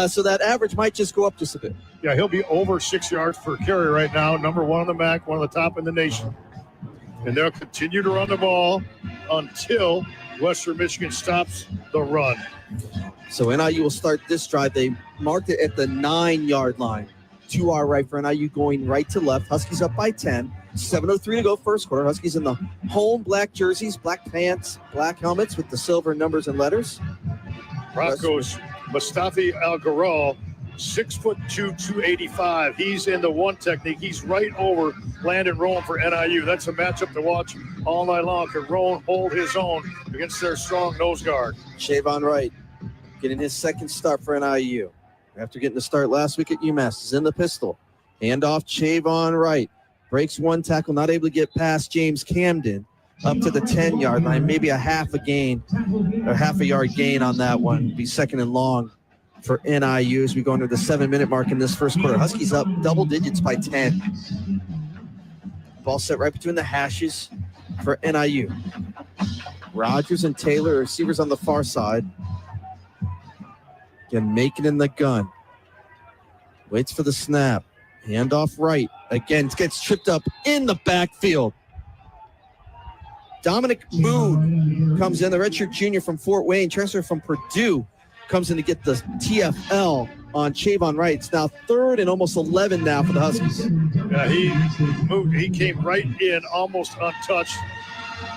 so that average might just go up just a bit. Yeah, he'll be over 6 yards per carry right now, number one on the MAC, one of the top in the nation. And they'll continue to run the ball until Western Michigan stops the run. So NIU will start this drive. They marked it at the 9-yard line. To our right for NIU, going right to left. Huskies up by 10. 7:03 to go, first quarter. Huskies in the home black jerseys, black pants, black helmets with the silver numbers and letters. Broncos, Mustafi Al-Garal, 6'2", 285. He's in the one technique. He's right over Landon Rowan for NIU. That's a matchup to watch all night long. Can Rowan hold his own against their strong nose guard? Shavon Wright getting his second start for NIU. After getting the start last week at UMass, is in the pistol. Handoff, Shavon Wright. Breaks one tackle, not able to get past James Camden up to the 10-yard line. Maybe a half a yard gain on that one. Be second and long for NIU as we go into the 7-minute mark in this first quarter. Huskies up double digits by 10. Ball set right between the hashes for NIU. Rogers and Taylor, receivers on the far side. Again, making in the gun. Waits for the snap. Handoff right. Again, gets tripped up in the backfield. Dominic Moon comes in, the redshirt junior from Fort Wayne, transfer from Purdue, comes in to get the TFL on Shavon Wright. It's now 3rd and almost 11 now for the Huskies. Yeah, he came right in almost untouched.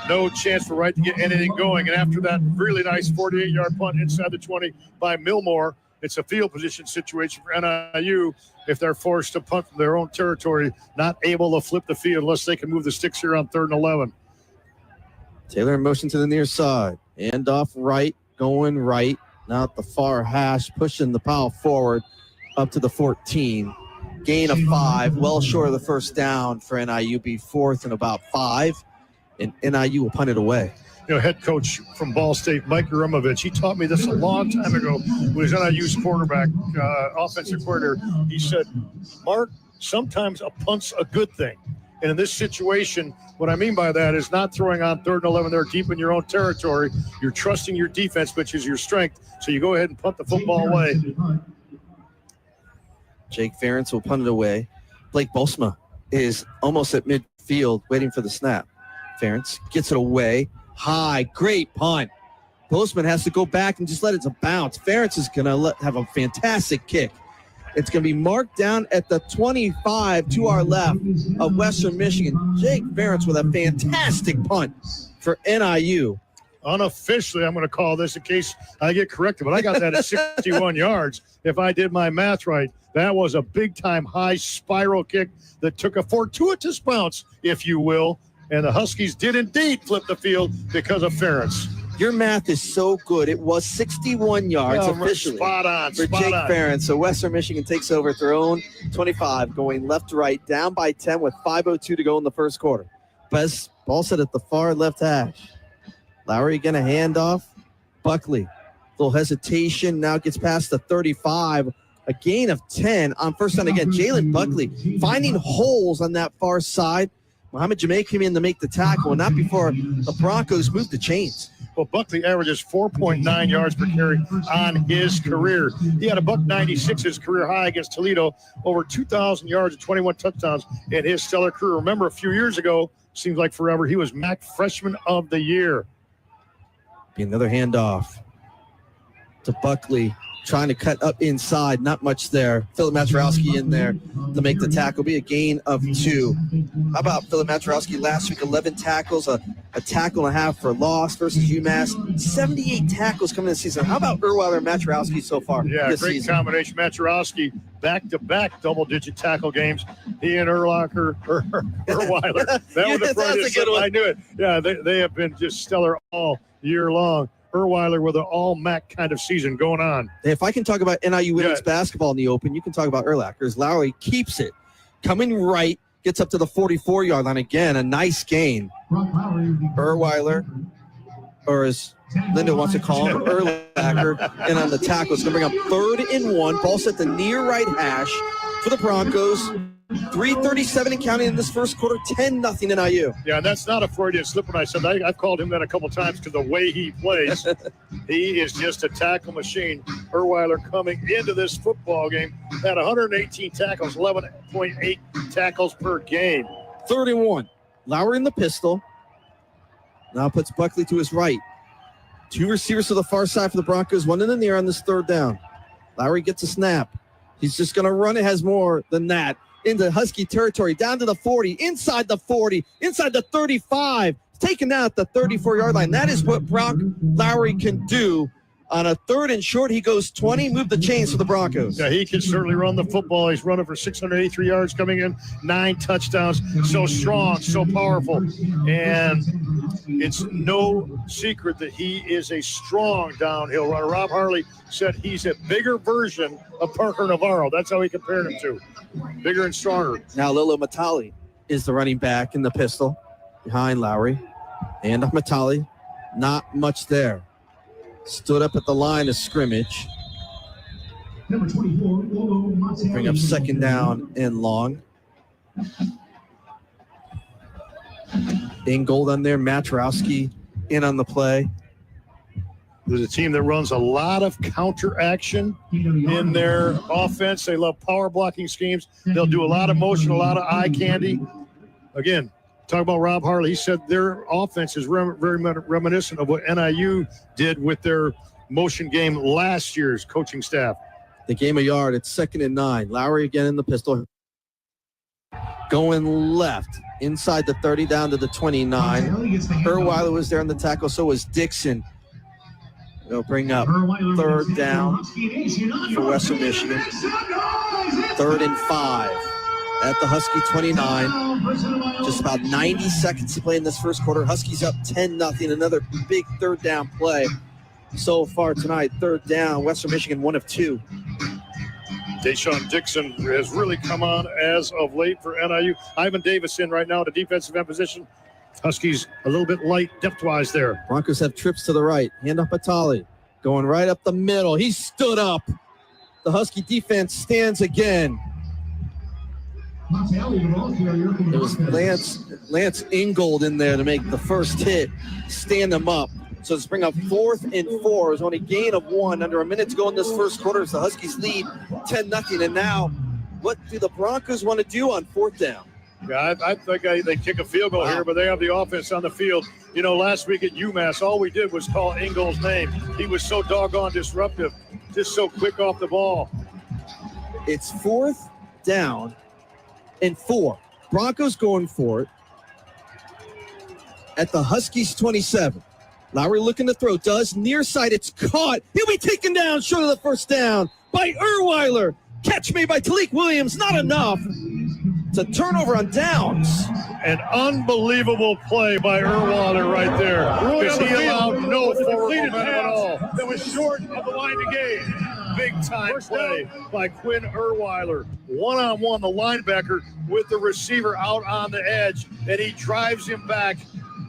No chance for Wright to get anything going. And after that really nice 48-yard punt inside the 20 by Milmore, it's a field position situation for NIU if they're forced to punt from their own territory, not able to flip the field unless they can move the sticks here on 3rd and 11. Taylor in motion to the near side. Hand off right, going right. Now at the far hash, pushing the pile forward up to the 14. Gain of 5, well short of the first down for NIU. Be 4th and about 5. And NIU will punt it away. You know, head coach from Ball State, Mike Uramovich, he taught me this a long time ago when he was NIU's quarterback, offensive coordinator. He said, Mark, sometimes a punt's a good thing. And in this situation, what I mean by that is not throwing on 3rd and 11 there deep in your own territory. You're trusting your defense, which is your strength. So you go ahead and punt the football away. Jake Ferentz will punt it away. Blake Bosma is almost at midfield waiting for the snap. Ferentz gets it away. High. Great punt. Postman has to go back and just let it bounce. Ferentz is going to have a fantastic kick. It's going to be marked down at the 25 to our left of Western Michigan. Jake Ferentz with a fantastic punt for NIU. Unofficially, I'm going to call this in case I get corrected, but I got that at 61 yards. If I did my math right, that was a big-time high spiral kick that took a fortuitous bounce, if you will, and the Huskies did indeed flip the field because of Ferentz. Your math is so good. It was 61 yards officially. Spot on. For Jake Ferentz. So Western Michigan takes over at their own 25, going left to right, down by 10 with 5:02 to go in the first quarter. Ball set at the far left hash. Lowry going to hand off. Buckley, little hesitation, now gets past the 35. A gain of 10 on first down again. Jalen Buckley finding holes on that far side. Mohamed Jameh came in to make the tackle, and not before the Broncos moved the chains. Well, Buckley averages 4.9 yards per carry on his career. He had a $196 his career high against Toledo, over 2,000 yards and 21 touchdowns in his stellar career. Remember, a few years ago, seems like forever, he was MAC Freshman of the Year. Be another handoff to Buckley, trying to cut up inside. Not much there. Philip Maturowski in there to make the tackle. Be a gain of 2. How about Philip Maturowski last week? 11 tackles, a tackle and a half for loss versus UMass. 78 tackles coming this season. How about Erweiler and Maturowski so far? Yeah, this great season? combination. Maturowski back-to-back double-digit tackle games. He and Erweiler. That was the funniest thing. I knew it. Yeah, they have been just stellar all year long. Erweiler with an all-MAC kind of season going on. If I can talk about NIU women's basketball in the open, you can talk about Erlacher. Lowry keeps it. Coming right, gets up to the 44-yard line. Again, a nice gain. Erweiler, or as Linda wants to call him, Erlacher, and on the tackle. It's going to bring up 3rd and 1. Ball set the near right hash for the Broncos. 3:37 and counting in this first quarter, 10-0 NIU. Yeah, and that's not a Freudian slip when I said I've called him that a couple times because the way he plays, he is just a tackle machine. Erweiler coming into this football game had 118 tackles, 11.8 tackles per game. 3rd and 1. Lowry in the pistol. Now puts Buckley to his right. 2 receivers to the far side for the Broncos, 1 in the near on this 3rd down. Lowry gets a snap. He's just going to run. It has more than that. Into Husky territory, down to the 40, inside the 40, inside the 35, taken down at the 34-yard line. That is what Brock Lowry can do. On a 3rd and short, he goes 20, move the chains for the Broncos. Yeah, he can certainly run the football. He's running for 683 yards coming in, 9 touchdowns. So strong, so powerful. And it's no secret that he is a strong downhill runner. Rob Harley said he's a bigger version of Parker Navarro. That's how he compared him to. Bigger and stronger. Now Lilo Matali is the running back in the pistol behind Lowry. And Matali, not much there. Stood up at the line of scrimmage. Number 24, Bring up 2nd down and long. Ingold on there. Maturowski in on the play. There's a team that runs a lot of counter action in their offense. They love power blocking schemes. They'll do a lot of motion, a lot of eye candy. Again, talk about Rob Harley. He said their offense is very reminiscent of what NIU did with their motion game last year's coaching staff. They gain a yard. It's 2nd and 9. Lowry again in the pistol. Going left inside the 30 down to the 29. Erweiler was there on the tackle. So was Dixon. They'll bring up 3rd down for Western Michigan. 3rd and 5 at the Husky 29. Just about 90 seconds to play in this first quarter. Huskies up 10-0. Another big 3rd down play so far tonight. 3rd down, Western Michigan 1 of 2. Deshaun Dixon has really come on as of late for NIU. Ivan Davis in right now, the defensive end position. Huskies a little bit light depth-wise there. Broncos have trips to the right. Hand up Atali. Going right up the middle. He stood up. The Husky defense stands again. It was Lance Ingold in there to make the first hit. Stand them up. So let's bring up 4th and 4. It was only a gain of 1. Under a minute to go in this first quarter as the Huskies lead 10-0. And now, what do the Broncos want to do on 4th down? Yeah, I think they kick a field goal here, but they have the offense on the field. You know, last week at UMass, all we did was call Ingles' name. He was so doggone disruptive, just so quick off the ball. It's 4th down and 4. Broncos going for it at the Huskies 27. Lowry looking to throw, does near side. It's caught. He'll be taken down short of the first down by Erweiler. Catch me by Talik Williams. Not enough. It's a turnover on downs. An unbelievable play by Erweiler right there. Because he allowed no forward momentum at all. That was short of the line to gain. Big time play by Quinn Erweiler. One-on-one, the linebacker with the receiver out on the edge. And he drives him back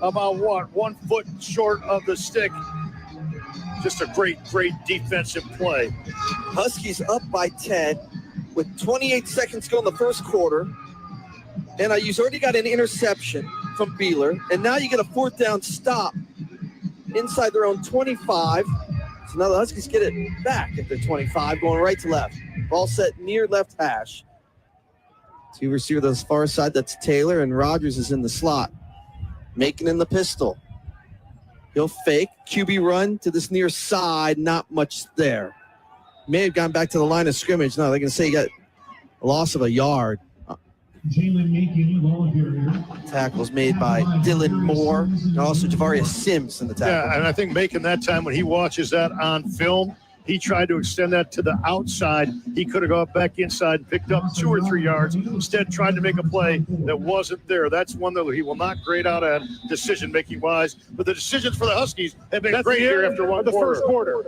about 1 foot short of the stick. Just a great defensive play. Huskies up by 10 with 28 seconds to go in the first quarter. NIU's already got an interception from Beeler, and now you get a 4th down stop inside their own 25. So now the Huskies get it back at their 25, going right to left. Ball set near left hash. 2 receivers on the far side, that's Taylor, and Rogers is in the slot. Making in the pistol. He'll fake. QB run to this near side, not much there. May have gone back to the line of scrimmage. No, they're going to say he got a loss of a yard. Tackles made by Dylan Moore and also Javarius Sims in the tackle. Yeah, and I think making that time when he watches that on film, he tried to extend that to the outside. He could have gone back inside and picked up 2 or 3 yards. Instead, tried to make a play that wasn't there. That's one that he will not grade out on decision-making wise. But the decisions for the Huskies have been great here after one quarter. First quarter.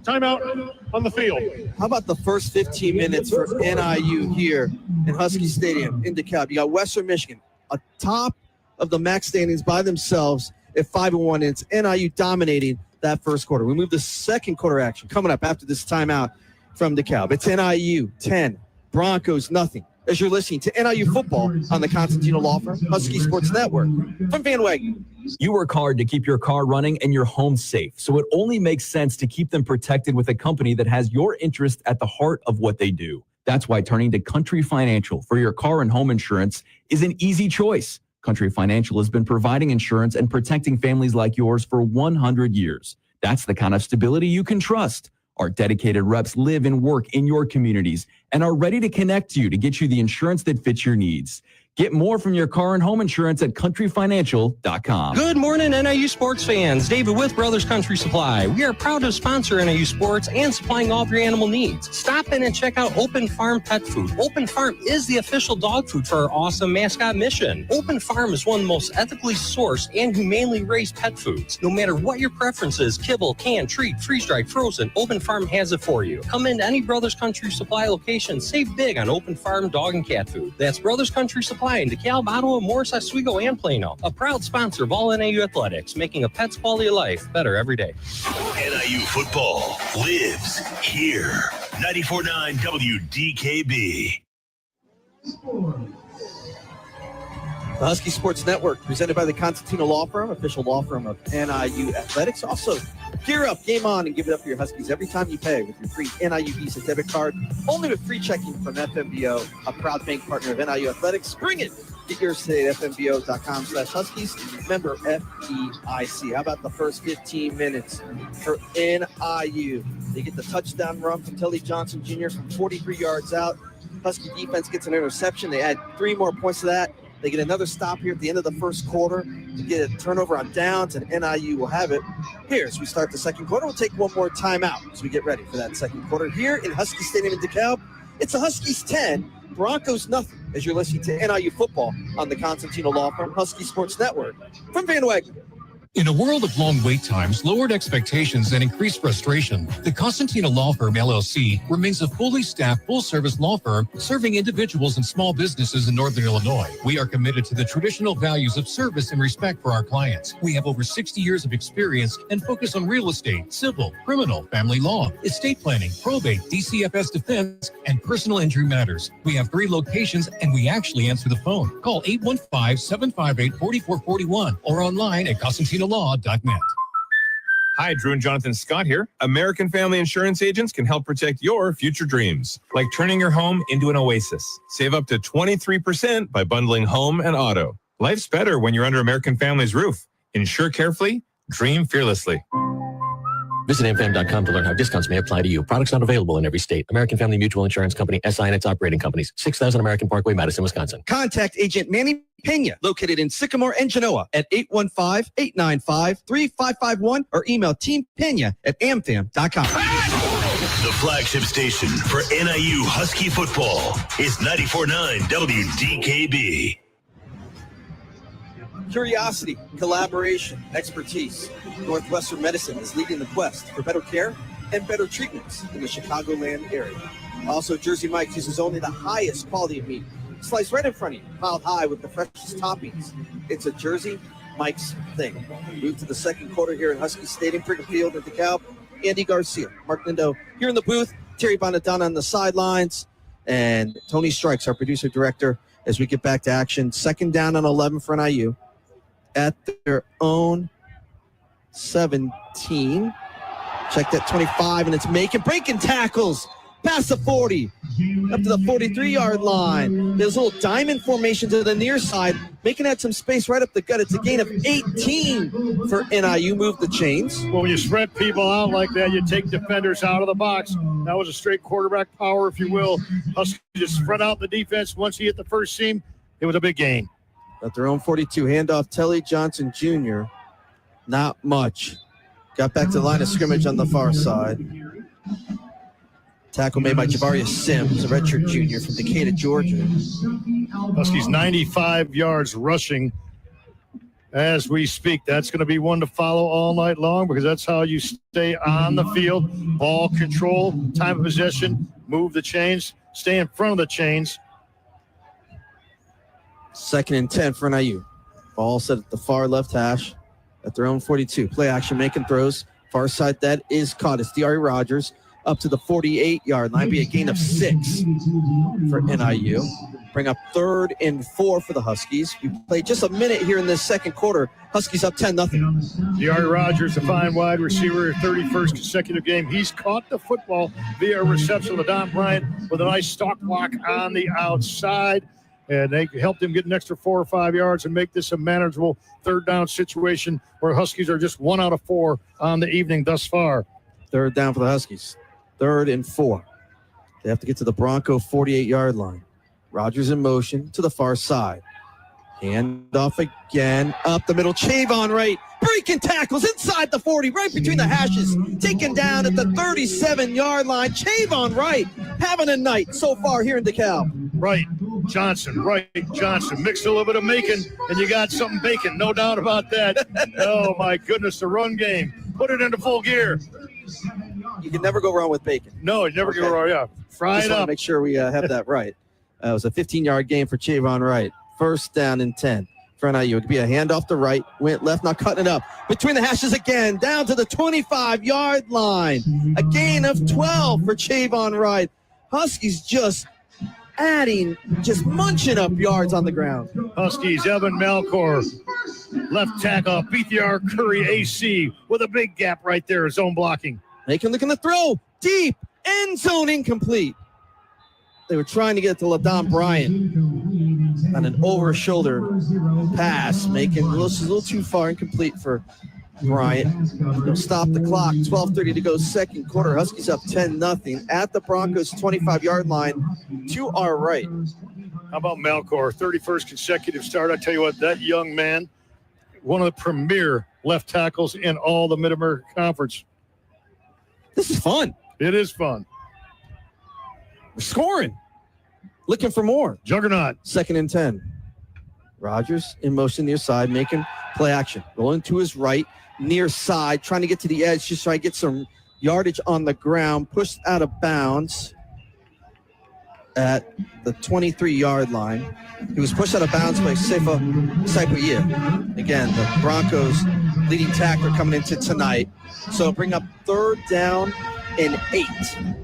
Timeout on the field. How about the first 15 minutes for NIU here in Husky Stadium in DeKalb? You got Western Michigan atop of the MAC standings by themselves at 5-1, and it's NIU dominating that first quarter. We move to second quarter action coming up after this timeout from DeKalb. It's NIU 10, Broncos nothing. As you're listening to NIU football on the Constantino Law Firm Husky Sports Network from Van Wagner. You work hard to keep your car running and your home safe, so it only makes sense to keep them protected with a company that has your interest at the heart of what they do. That's why turning to Country Financial for your car and home insurance is an easy choice. Country Financial has been providing insurance and protecting families like yours for 100 years. That's the kind of stability you can trust. Our dedicated reps live and work in your communities and are ready to connect you to get you the insurance that fits your needs. Get more from your car and home insurance at countryfinancial.com. Good morning, NIU sports fans. David with Brothers Country Supply. We are proud to sponsor NIU sports and supplying all of your animal needs. Stop in and check out Open Farm Pet Food. Open Farm is the official dog food for our awesome mascot mission. Open Farm is one of the most ethically sourced and humanely raised pet foods. No matter what your preference is, kibble, canned, treat, freeze-dried, frozen, Open Farm has it for you. Come into any Brothers Country Supply location. Save big on Open Farm dog and cat food. That's Brothers Country Supply in DeKalb, Ottawa, Morris, Oswego, and Plano. A proud sponsor of all NIU athletics, making a pet's quality of life better every day. NIU football lives here. 94.9 WDKB. The Husky Sports Network, presented by the Constantino Law Firm, official law firm of NIU Athletics. Also, gear up, game on, and give it up for your Huskies every time you pay with your free NIU Visa debit card, only with free checking from FMBO, a proud bank partner of NIU Athletics. Bring it! Get yours today at fmbo.com/Huskies, member FDIC. How about the first 15 minutes for NIU? They get the touchdown run from Telly Johnson Jr. from 43 yards out. Husky defense gets an interception. They add 3 more points to that. They get another stop here at the end of the first quarter to get a turnover on downs, and NIU will have it. Here, as we start the second quarter, we'll take one more timeout as we get ready for that second quarter. Here in Husky Stadium in DeKalb, it's the Huskies 10, Broncos nothing, as you're listening to NIU football on the Constantino Law Firm Husky Sports Network from Van Wagner. In a world of long wait times, lowered expectations, and increased frustration, the Constantino Law Firm, LLC, remains a fully staffed, full-service law firm serving individuals and small businesses in Northern Illinois. We are committed to the traditional values of service and respect for our clients. We have over 60 years of experience and focus on real estate, civil, criminal, family law, estate planning, probate, DCFS defense, and personal injury matters. We have 3 locations, and we actually answer the phone. Call 815-758-4441 or online at ConstantinoLaw.net. Hi, Drew and Jonathan Scott here. American Family Insurance agents can help protect your future dreams, like turning your home into an oasis. Save up to 23% by bundling home and auto. Life's better when you're under American Family's roof. Insure carefully, dream fearlessly. Visit amfam.com to learn how discounts may apply to you. Products not available in every state. American Family Mutual Insurance Company, SI and its operating companies. 6000 American Parkway, Madison, Wisconsin. Contact Agent Manny Pena, located in Sycamore and Genoa at 815-895-3551 or email teampena@amfam.com. The flagship station for NIU Husky football is 94.9 WDKB. Curiosity, collaboration, expertise. Northwestern Medicine is leading the quest for better care and better treatments in the Chicagoland area. Also, Jersey Mike's uses only the highest quality of meat, sliced right in front of you, piled high with the freshest toppings. It's a Jersey Mike's thing. Move to the second quarter here at Husky Stadium, Brigham Field at DeKalb. Andy Garcia, Mark Lindo here in the booth, Terry Bonadonna on the sidelines, and Tony Strikes, our producer-director, as we get back to action. Second down and 11 for NIU at their own 17. Check that 25, and it's breaking tackles past the 40, up to the 43-yard line. There's a little diamond formation to the near side, making that some space right up the gut. It's a gain of 18 for NIU. Move the chains. Well, when you spread people out like that, you take defenders out of the box. That was a straight quarterback power, if you will. Husky just spread out the defense. Once he hit the first seam, it was a big gain. At their own 42, handoff Telly Johnson Jr. Not much. Got back to the line of scrimmage on the far side. Tackle made by Javarius Sims, a redshirt junior from Decatur, Georgia. Huskies 95 yards rushing as we speak. That's going to be one to follow all night long because that's how you stay on the field. Ball control, time of possession, move the chains, stay in front of the chains. Second and 10 for NIU. Ball set at the far left hash at their own 42. Play action, making throws. Far side, that is caught. It's D.R.E. Rogers up to the 48-yard line. Be a gain of 6 for NIU. Bring up 3rd and 4 for the Huskies. We played just a minute here in this second quarter. Huskies up 10-0. D.R.E. Rogers, a fine wide receiver, 31st consecutive game. He's caught the football via reception with Don Bryant with a nice stalk block on the outside. And they helped him get an extra 4 or 5 yards and make this a manageable third down situation where Huskies are just 1 out of 4 on the evening thus far. Third down for the Huskies. 3rd and 4. They have to get to the Bronco 48-yard line. Rogers in motion to the far side. Hand off again. Up the middle. Chavon Wright breaking tackles inside the 40, right between the hashes. Taken down at the 37-yard line. Chavon Wright having a night so far here in DeKalb. Wright, Johnson. Mix a little bit of Macon, and you got something bacon. No doubt about that. Oh, my goodness, the run game. Put it into full gear. You can never go wrong with bacon. No, you never go wrong. Yeah, fry Just it want to up. make sure we have that right. It was a 15-yard gain for Chavon Wright. First down and 10 for NIU. It could be a handoff to right, went left, now cutting it up. Between the hashes again, down to the 25-yard line. A gain of 12 for Chavon Wright. Huskies just munching up yards on the ground. Huskies, Evan Malcor, left tackle, Bethiar Curry, AC, with a big gap right there, zone blocking. Macon looking to throw, deep, end zone incomplete. They were trying to get it to LaDon Bryant on an over-shoulder pass, making a little too far, incomplete for Bryant. They'll stop the clock, 12:30 to go, second quarter. Huskies up 10-0 at the Broncos' 25-yard line to our right. How about Malcor, 31st consecutive start? I tell you what, that young man, one of the premier left tackles in all the Mid-America Conference. This is fun. It is fun. We're scoring. Looking for more. Juggernaut. Second and 10. Rogers in motion near side, making play action. Rolling to his right, near side, trying to get to the edge, just trying to get some yardage on the ground. Pushed out of bounds at the 23-yard line. He was pushed out of bounds by Sefa Saipuia. Again, the Broncos leading tackler coming into tonight. So bring up 3rd down and 8.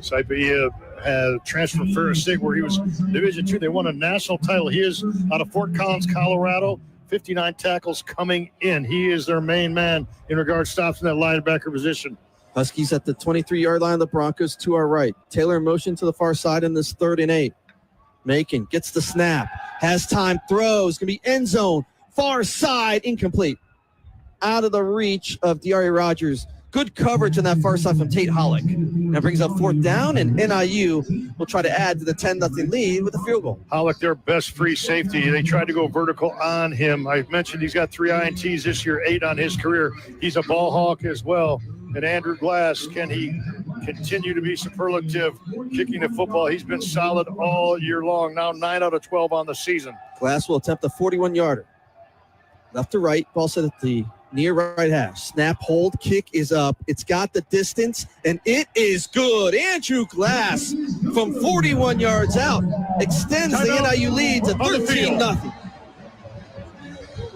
Saipuia had transferred from Ferris State where he was Division II. They won a national title. He is out of Fort Collins, Colorado. 59 tackles coming in. He is their main man in regards to stops in that linebacker position. Huskies at the 23-yard line of the Broncos to our right. Taylor in motion to the far side in this 3rd and 8. Macon gets the snap, has time, throws, going to be end zone, far side, incomplete. Out of the reach of Diari Rogers. Good coverage on that far side from Tate Hollick. That brings up 4th down, and NIU will try to add to the 10-0 lead with a field goal. Hollick, their best free safety. They tried to go vertical on him. I mentioned he's got 3 INTs this year, 8 on his career. He's a ball hawk as well. And Andrew Glass, can he continue to be superlative kicking the football? He's been solid all year long. Now 9 out of 12 on the season. Glass will attempt a 41-yarder. Left to right, ball set at the near right hash. Snap, hold, kick is up. It's got the distance, and it is good. Andrew Glass from 41 yards out extends the NIU lead to 13-0.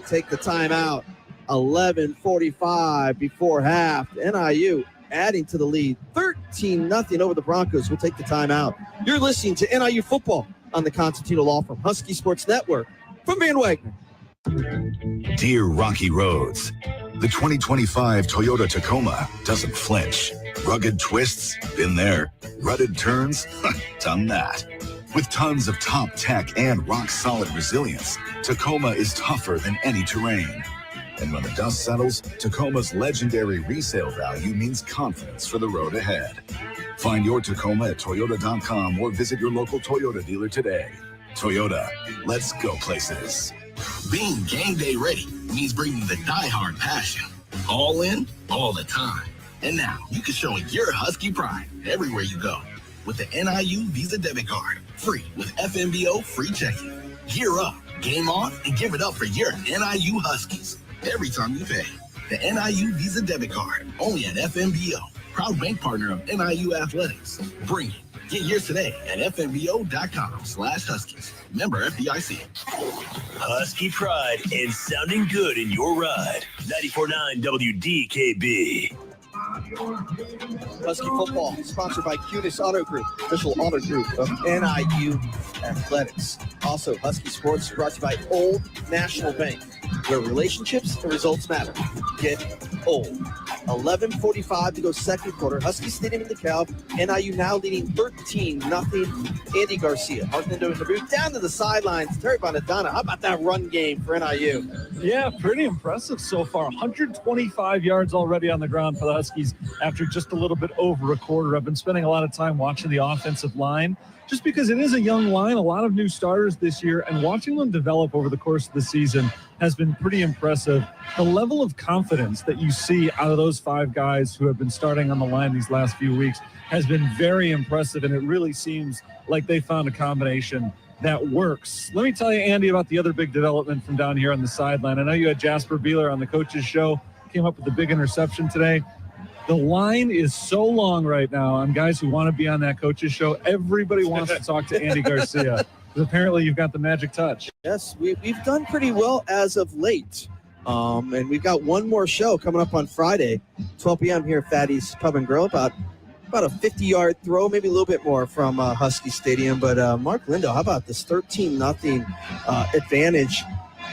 Take the timeout. 11:45 before half. NIU adding to the lead. 13-0 over the Broncos. We'll take the timeout. You're listening to NIU football on the Constantino Law Firm Husky Sports Network from Van Wagner. Dear Rocky Roads, the 2025 Toyota Tacoma doesn't flinch. Rugged twists? Been there. Rutted turns? Done that. With tons of top tech and rock-solid resilience, Tacoma is tougher than any terrain. And when the dust settles, Tacoma's legendary resale value means confidence for the road ahead. Find your Tacoma at Toyota.com or visit your local Toyota dealer today. Toyota, let's go places. Being game day ready means bringing the diehard passion. All in, all the time. And now you can show your Husky pride everywhere you go with the NIU Visa debit card. Free with FMBO free checking. Gear up, game on, and give it up for your NIU Huskies every time you pay. The NIU Visa debit card, only at FMBO. Proud bank partner of NIU Athletics. Bring it. Get yours today at fmbo.com/Huskies. Member FDIC. Husky pride and sounding good in your ride. 94.9 WDKB. Husky football sponsored by Cutis Auto Group, official auto group of NIU Athletics. Also, Husky Sports brought to you by Old National Bank, where relationships and results matter. Get old. 11:45 to go second quarter. Husky Stadium in DeKalb. NIU now leading 13-0. Andy Garcia, Martindo in the boot, down to the sidelines. Terry Bonadonna. How about that run game for NIU? Yeah, pretty impressive so far. 125 yards already on the ground for the Huskies after just a little bit over a quarter. I've been spending a lot of time watching the offensive line just because it is a young line, a lot of new starters this year, and watching them develop over the course of the season has been pretty impressive. The level of confidence that you see out of those 5 guys who have been starting on the line these last few weeks has been very impressive, and it really seems like they found a combination that works. Let me tell you, Andy, about the other big development from down here on the sideline. I know you had Jasper Beeler on the coach's show, came up with a big interception today. The line is so long right now on guys who want to be on that coach's show. Everybody wants to talk to Andy Garcia. Apparently you've got the magic touch. Yes, we've done pretty well as of late. And we've got one more show coming up on Friday, 12 p.m. here at Fatty's Pub and Grill. About a 50-yard throw, maybe a little bit more from Husky Stadium. But Mark Lindo, how about this 13-0 advantage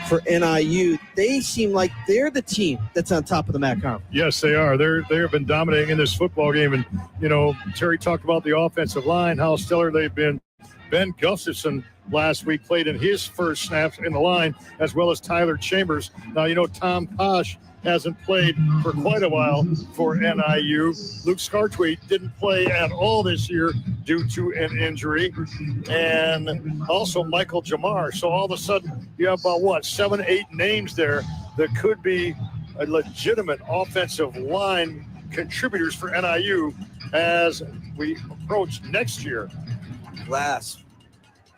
for NIU? They seem like they're the team that's on top of the MAC conference. Yes, they are. They have been dominating in this football game. And, Terry talked about the offensive line, how stellar they've been. Ben Gustafson last week played in his first snaps in the line, as well as Tyler Chambers. Now, Tom Posh hasn't played for quite a while for NIU. Luke Scartweet didn't play at all this year due to an injury. And also Michael Jamar. So all of a sudden you have about, 7-8 names there that could be a legitimate offensive line contributors for NIU as we approach next year. Glass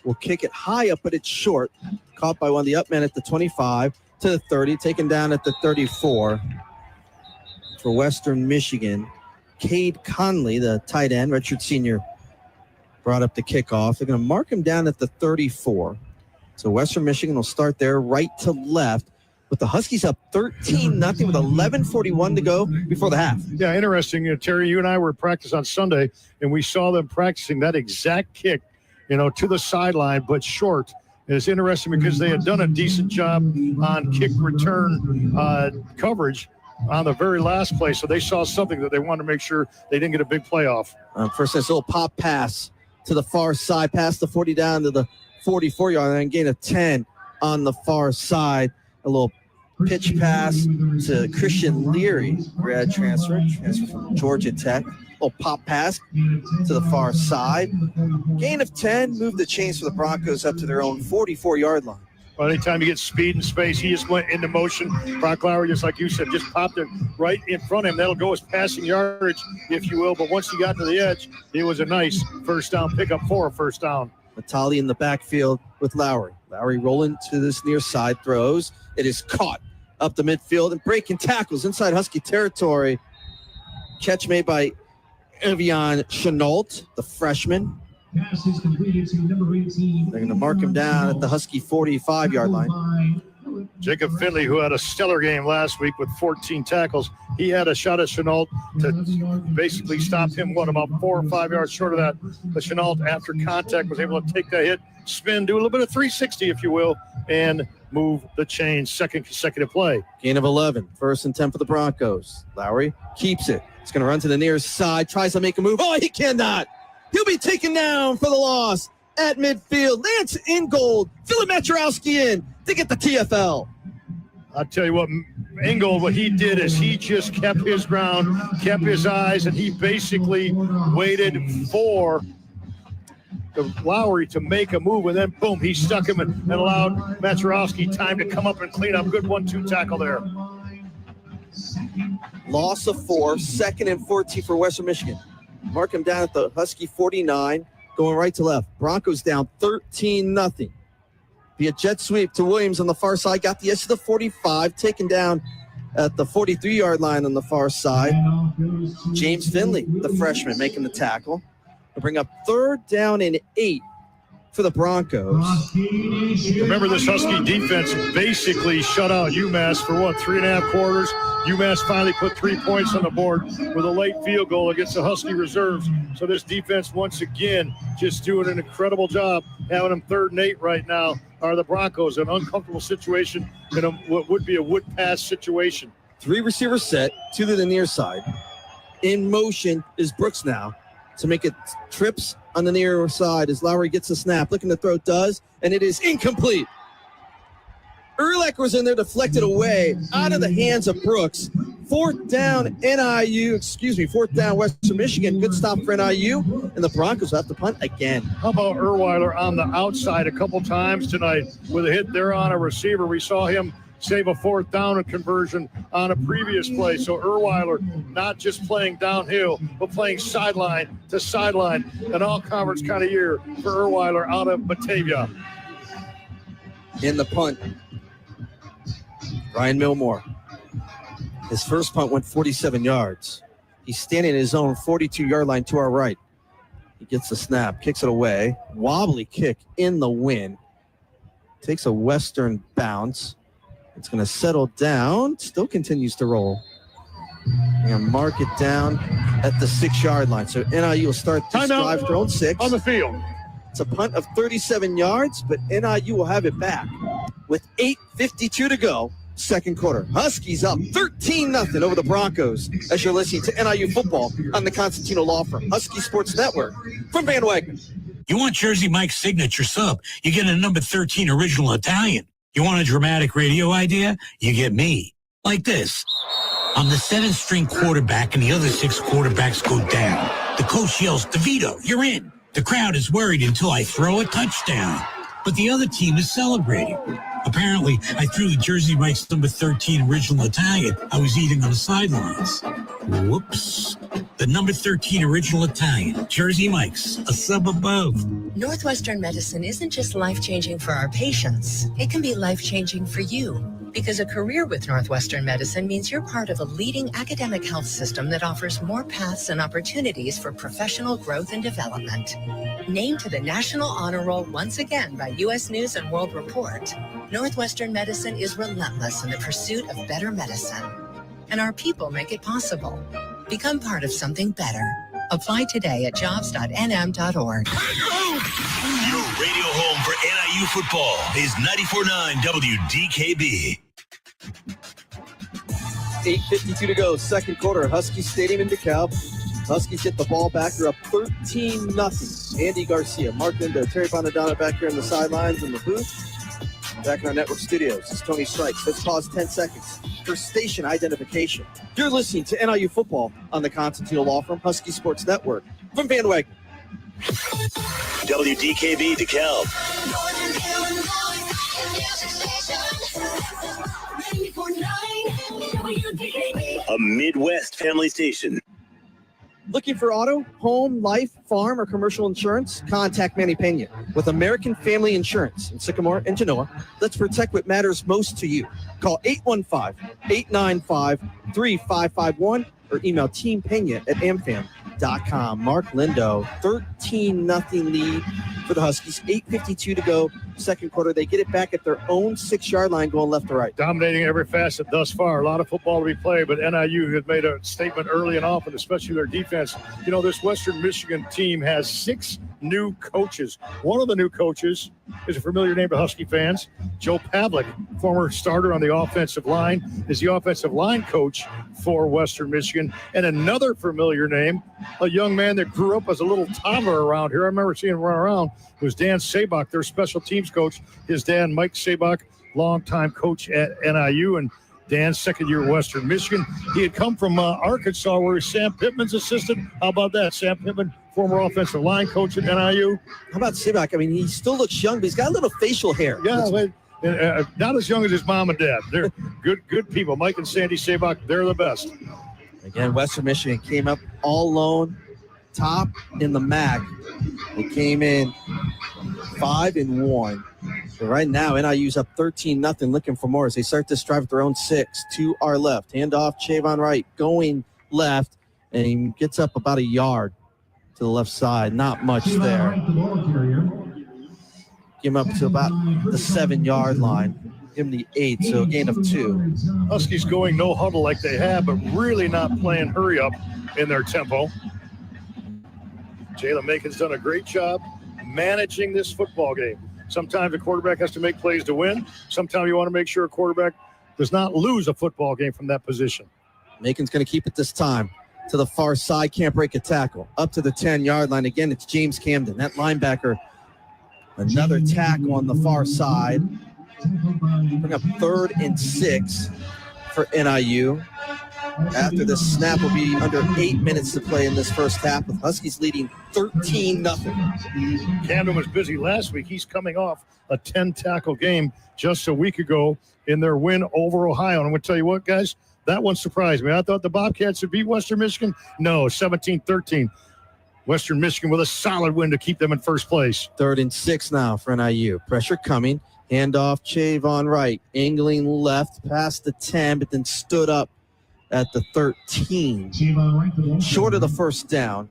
will kick it high up, but it's short. Caught by one of the up men at the 25 to the 30, taken down at the 34 for Western Michigan. Cade Conley, the tight end, redshirt senior, brought up the kickoff. They're going to mark him down at the 34. So Western Michigan will start there right to left, with the Huskies up 13-0 with 11:41 to go before the half. Yeah, interesting. Terry, you and I were at practice on Sunday, and we saw them practicing that exact kick, to the sideline, but short. It's interesting because they had done a decent job on kick return coverage on the very last play, so they saw something that they wanted to make sure they didn't get a big play off. First, this little pop pass to the far side, past the 40 down to the 44-yard line, gain of 10 on the far side. A little pitch pass to Christian Leary, grad transfer from Georgia Tech. Little pop pass to the far side. Gain of 10, move the chains for the Broncos up to their own 44-yard line. Well, anytime you get speed and space, he just went into motion. Brock Lowry, just like you said, just popped it right in front of him. That'll go as passing yardage, if you will. But once he got to the edge, it was a nice first down pickup for a first down. Natali in the backfield with Lowry. Lowry rolling to this near side, throws. It is caught up the midfield and breaking tackles inside Husky territory. Catch made by Evian Chenault, the freshman. Pass is completed to number 18. They're going to mark him down at the Husky 45-yard line. Jacob Finley, who had a stellar game last week with 14 tackles, he had a shot at Chenault to basically stop him, about 4 or 5 yards short of that. But Chenault, after contact, was able to take that hit, spin, do a little bit of 360, if you will, and move the chain. Second consecutive play. Gain of 11. First and 10 for the Broncos. Lowry keeps it. He's going to run to the near side, tries to make a move. Oh, he cannot. He'll be taken down for the loss at midfield. Lance Ingold, Philip Maturowski in to get the TFL. I'll tell you what, Ingold, what he did is he just kept his ground, kept his eyes, and he basically waited for the Lowry to make a move, and then boom, he stuck him and allowed Maturowski time to come up and clean up. Good 1-2 tackle there. Loss of 4, 2nd and 14 for Western Michigan. Mark him down at the Husky 49, going right to left. Broncos down 13-0. Via jet sweep to Williams on the far side, got the edge to the 45, taken down at the 43-yard line on the far side. James Finley, the freshman, making the tackle. They'll bring up 3rd down and 8 for the Broncos. Remember, this Husky defense basically shut out UMass for 3.5 quarters. UMass finally put 3 points on the board with a late field goal against the Husky reserves. So this defense, once again, just doing an incredible job. Having them 3rd and 8 right now are the Broncos. An uncomfortable situation in what would be a wood pass situation. 3 receivers set, 2 to the near side. In motion is Brooks now to make it trips on the near side as Lowry gets the snap. Looking to throw, does, and it is incomplete. Urlacher was in there, deflected away out of the hands of Brooks. 4th down Western Michigan. Good stop for NIU, and the Broncos have to punt again. How about Erweiler on the outside a couple times tonight with a hit there on a receiver? We saw him save a 4th down and conversion on a previous play. So Erweiler not just playing downhill, but playing sideline to sideline. An all-conference kind of year for Erweiler out of Batavia. In the punt, Ryan Milmore. His first punt went 47 yards. He's standing at his own 42-yard line to our right. He gets the snap, kicks it away. Wobbly kick in the wind. Takes a Western bounce. It's going to settle down. Still continues to roll. And mark it down at the 6-yard line. So NIU will start this drive at their own 6. On the field. It's a punt of 37 yards, but NIU will have it back with 8:52 to go. Second quarter. Huskies up 13-0 over the Broncos as you're listening to NIU football on the Constantino Law Firm Husky Sports Network from Van Wagner. You want Jersey Mike's signature sub? You get a number 13 original Italian. You want a dramatic radio idea? You get me. Like this. I'm the 7th string quarterback and the other 6 quarterbacks go down. The coach yells, DeVito, you're in. The crowd is worried until I throw a touchdown. But the other team is celebrating. Apparently, I threw the Jersey Mike's number 13 original Italian I was eating on the sidelines. Whoops. The number 13 original Italian, Jersey Mike's, a sub above. Northwestern Medicine isn't just life-changing for our patients. It can be life-changing for you. Because a career with Northwestern Medicine means you're part of a leading academic health system that offers more paths and opportunities for professional growth and development. Named to the National Honor Roll once again by U.S. News and World Report, Northwestern Medicine is relentless in the pursuit of better medicine. And our people make it possible. Become part of something better. Apply today at jobs.nm.org. Your radio home for NIU football is 94.9 WDKB. 8:52 to go, second quarter, Husky Stadium in DeKalb. Huskies get the ball back. They're up 13-0. Andy Garcia, Mark Lindo, Terry Bonadonna back here on the sidelines in the booth. Back in our network studios, it's Tony Strikes. Let's pause 10 seconds for station identification. You're listening to NIU football on the Constantino Law Firm Husky Sports Network from Van Wagner. WDKB DeKalb. A Midwest family station. Looking for auto, home, life, farm, or commercial insurance? Contact Manny Pena with American Family Insurance in Sycamore and Genoa. Let's protect what matters most to you. Call 815-895-3551 or email teampena@amfam.com. Mark Lindo, 13-0 lead for the Huskies. 8:52 to go, second quarter. They get it back at their own 6-yard line going left to right. Dominating every facet thus far. A lot of football to be played, but NIU has made a statement early and often, especially their defense. You know, this Western Michigan team has 6 new coaches. One of the new coaches is a familiar name to Husky fans. Joe Pavlik, former starter on the offensive line, is the offensive line coach for Western Michigan. And another familiar name, a young man that grew up as a little toddler around here. I remember seeing him run around. Was Dan Sabak, their special teams coach. His dad, Mike Sabak, longtime coach at NIU, and Dan's second year at Western Michigan. He had come from Arkansas, where Sam Pittman's assistant. How about that? Sam Pittman, former offensive line coach at NIU. How about Sabak? I mean, he still looks young, but he's got a little facial hair. Yeah, not as young as his mom and dad. They're good people. Mike and Sandy Sabak, they're the best. Again, Western Michigan came up all alone, top in the MAC. They came in 5-1. So right now, NIU's up 13-0, looking for more as they start this drive at their own 6 to our left. Handoff, Chavon Wright going left, and he gets up about a yard to the left side. Not much there. Give him up to about the 7-yard line. Give him the 8, so a gain of 2. Huskies going no huddle like they have, but really not playing hurry up in their tempo. Jalen Macon's done a great job managing this football game. Sometimes a quarterback has to make plays to win. Sometimes you want to make sure a quarterback does not lose a football game from that position. Macon's going to keep it this time to the far side. Can't break a tackle. Up to the 10-yard line. Again, it's James Camden, that linebacker. Another tackle on the far side. Bring up 3rd and 6 for NIU. After the snap will be under 8 minutes to play in this first half, with Huskies leading 13-0. Camden was busy last week. He's coming off a 10-tackle game just a week ago in their win over Ohio. And I'm going to tell you what, guys, that one surprised me. I thought the Bobcats would beat Western Michigan. No, 17-13. Western Michigan with a solid win to keep them in first place. 3rd and 6 now for NIU. Pressure coming. Handoff, Chavon Wright. Angling left past the 10, but then stood up at the 13. Short of the first down.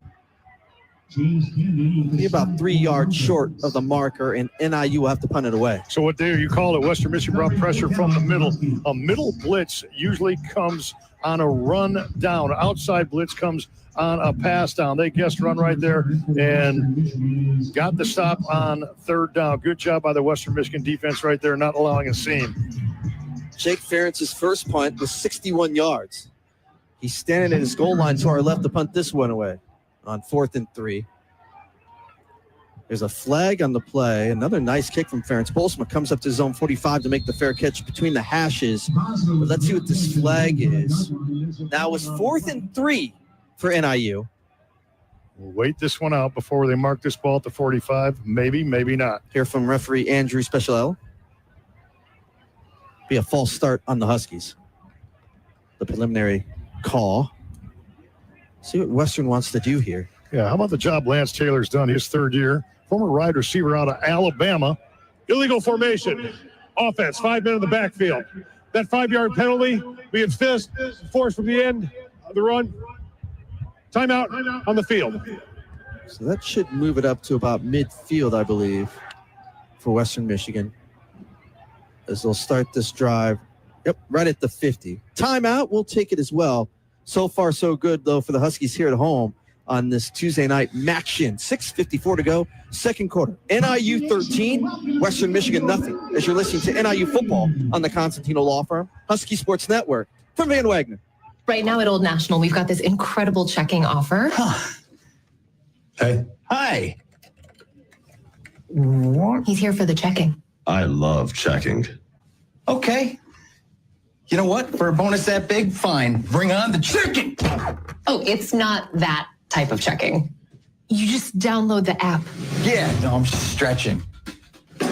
Be about 3 yards short of the marker, and NIU will have to punt it away. So what day you call it? Western Michigan brought pressure from the middle. A middle blitz usually comes on a run down. Outside blitz comes on a pass down. They guessed run right there and got the stop on 3rd down. Good job by the Western Michigan defense right there, not allowing a seam. Jake Ferentz's first punt was 61 yards. He's standing at his goal line to our left to punt this one away on 4th and 3. There's a flag on the play. Another nice kick from Ferentz. Bolsma comes up to zone 45 to make the fair catch between the hashes. But let's see what this flag is. Now it's 4th and 3 for NIU. We'll wait this one out before they mark this ball at the 45. Maybe, maybe not. Hear from referee Andrew Special. Be a false start on the Huskies. The preliminary call. See what Western wants to do here. Yeah, how about the job Lance Taylor's done his 3rd year? Former wide receiver out of Alabama. Illegal formation. Offense, 5 men in the backfield. That 5-yard penalty being forced from the end of the run. Timeout on the field. So that should move it up to about midfield, I believe, for Western Michigan, as they'll start this drive. Yep, right at the 50. Timeout, we'll take it as well. So far, so good, though, for the Huskies here at home. on this Tuesday night action. 6:54 to go, second quarter. NIU 13, Western Michigan nothing. As you're listening to NIU football on the Constantino Law Firm, Husky Sports Network. From Van Wagner. Right now at Old National, we've got this incredible checking offer. Hey. Hi. What? He's here for the checking. I love checking. Okay. You know what? For a bonus that big, fine. Bring on the chicken. Oh, it's not that type of checking. You just download the app. Yeah, no, I'm just stretching.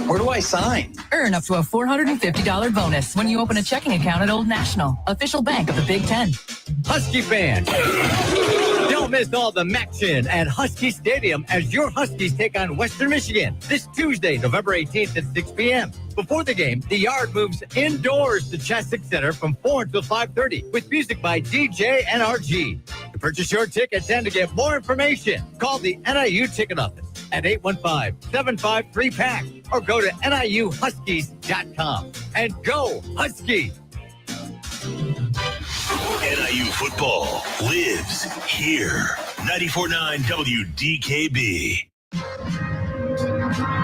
Where do I sign? Earn up to a $450 bonus when you open a checking account at Old National, official bank of the Big Ten. Husky fans, don't miss all the action at Husky Stadium as your Huskies take on Western Michigan this Tuesday, November 18th at 6 p.m. Before the game, the Yard moves indoors to Cheswick Center from 4 until 5:30 with music by DJ NRG. To purchase your tickets and to get more information, call the NIU ticket office at 815-753-PACK or go to NIUHuskies.com. And go Husky! NIU football lives here. 94.9 WDKB.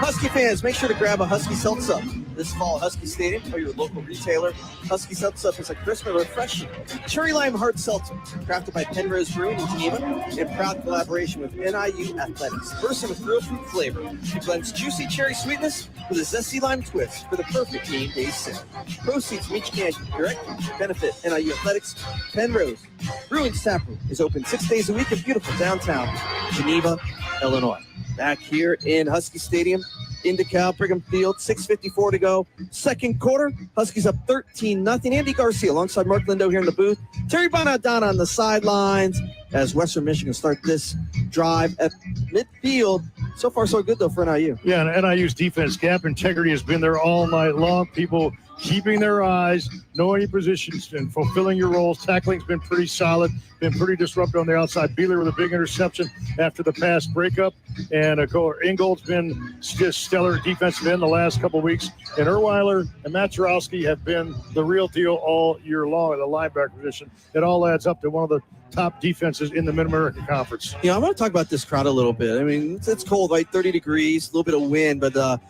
Husky fans, make sure to grab a Husky Seltz-Up this fall at Husky Stadium or your local retailer. Husky Seltz-Up is a crisp and refreshing cherry lime hard seltzer crafted by Penrose Brewing in Geneva in proud collaboration with NIU Athletics. Bursting with real fruit flavor, it blends juicy cherry sweetness with a zesty lime twist for the perfect game day sip. Proceeds from each can directly benefit NIU Athletics. Penrose Brewing's Taproom is open 6 days a week in beautiful downtown Geneva, Illinois. Back here in Husky Stadium, in DeKalb, Brigham Field, 6:54 to go. Second quarter, Huskies up 13-0. Andy Garcia alongside Mark Lindo here in the booth. Terry Bonadonna on the sidelines as Western Michigan start this drive at midfield. So far, so good, though, for NIU. Yeah, and NIU's defense gap integrity has been there all night long. People keeping their eyes, knowing your positions, and fulfilling your roles. Tackling's been pretty solid, been pretty disruptive on the outside. Beeler with a big interception after the pass breakup. And Ingold's been just stellar defensive end the last couple of weeks. And Erweiler and Maturowski have been the real deal all year long at the linebacker position. It all adds up to one of the top defenses in the Mid-American Conference. Yeah, I want to talk about this crowd a little bit. I mean, it's cold, right? 30 degrees, a little bit of wind, but a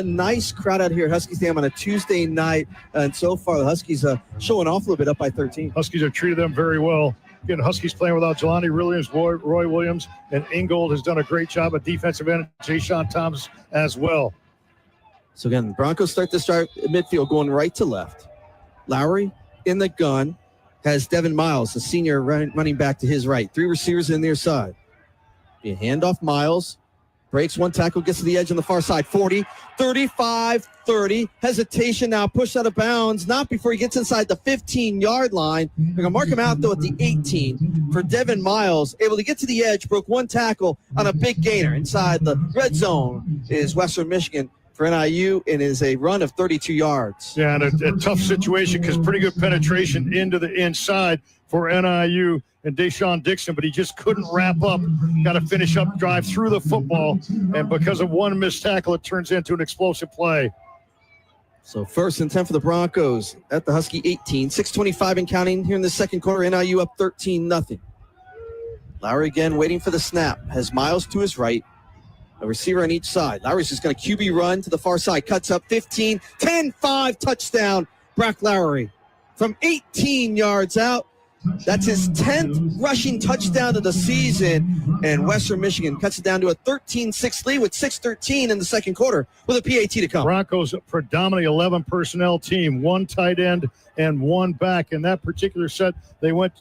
nice crowd out here at Husky Stadium on a Tuesday night. And so far, the Huskies showing off a little bit, up by 13. Huskies have treated them very well. Again, Huskies playing without Jelani Williams, Roy Williams, and Ingold has done a great job at defensive end. Jay-Sean Thomas as well. So again, the Broncos start this drive at midfield, going right to left. Lowry in the gun has Devin Miles, the senior running back, to his right. Three receivers in their side. A handoff, Miles. Breaks one tackle, gets to the edge on the far side. 40, 35, 30. Hesitation now, pushed out of bounds. Not before he gets inside the 15-yard line. They're going to mark him out, though, at the 18 for Devin Miles. Able to get to the edge, broke one tackle on a big gainer. Inside the red zone is Western Michigan for NIU, and is a run of 32 yards. Yeah, and a tough situation because pretty good penetration into the inside for NIU and Deshaun Dixon, but he just couldn't wrap up. Got to finish up drive through the football, and because of one missed tackle, it turns into an explosive play. So 1st and 10 for the Broncos at the Husky 18. 6:25 and counting here in the second quarter. NIU up 13-0. Lowry again waiting for the snap. Has Miles to his right. A receiver on each side. Lowry's just going to QB run to the far side. Cuts up 15, 10-5, touchdown. Brock Lowry from 18 yards out. That's his 10th rushing touchdown of the season. And Western Michigan cuts it down to a 13-6 lead with 6:13 in the second quarter with a PAT to come. Broncos predominantly 11 personnel team, one tight end and one back. In that particular set, they went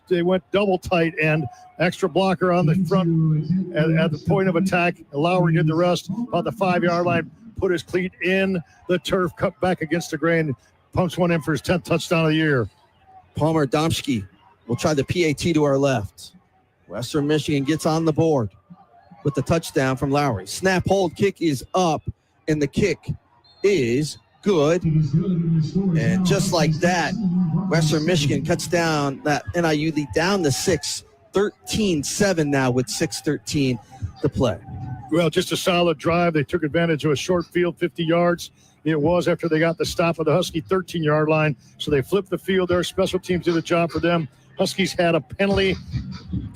double tight end. Extra blocker on the front at the point of attack. Lowry did the rest about the 5-yard line, put his cleat in the turf, cut back against the grain, pumps one in for his 10th touchdown of the year. Palmer Domsky will try the PAT to our left. Western Michigan gets on the board with the touchdown from Lowry. Snap, hold, kick is up, and the kick is good. And just like that, Western Michigan cuts down that NIU lead down to 6. 13-7 now with 6:13 to play. Well, just a solid drive. They took advantage of a short field, 50 yards. It was after they got the stop of the Husky 13-yard line. So they flipped the field there. Special teams did a job for them. Huskies had a penalty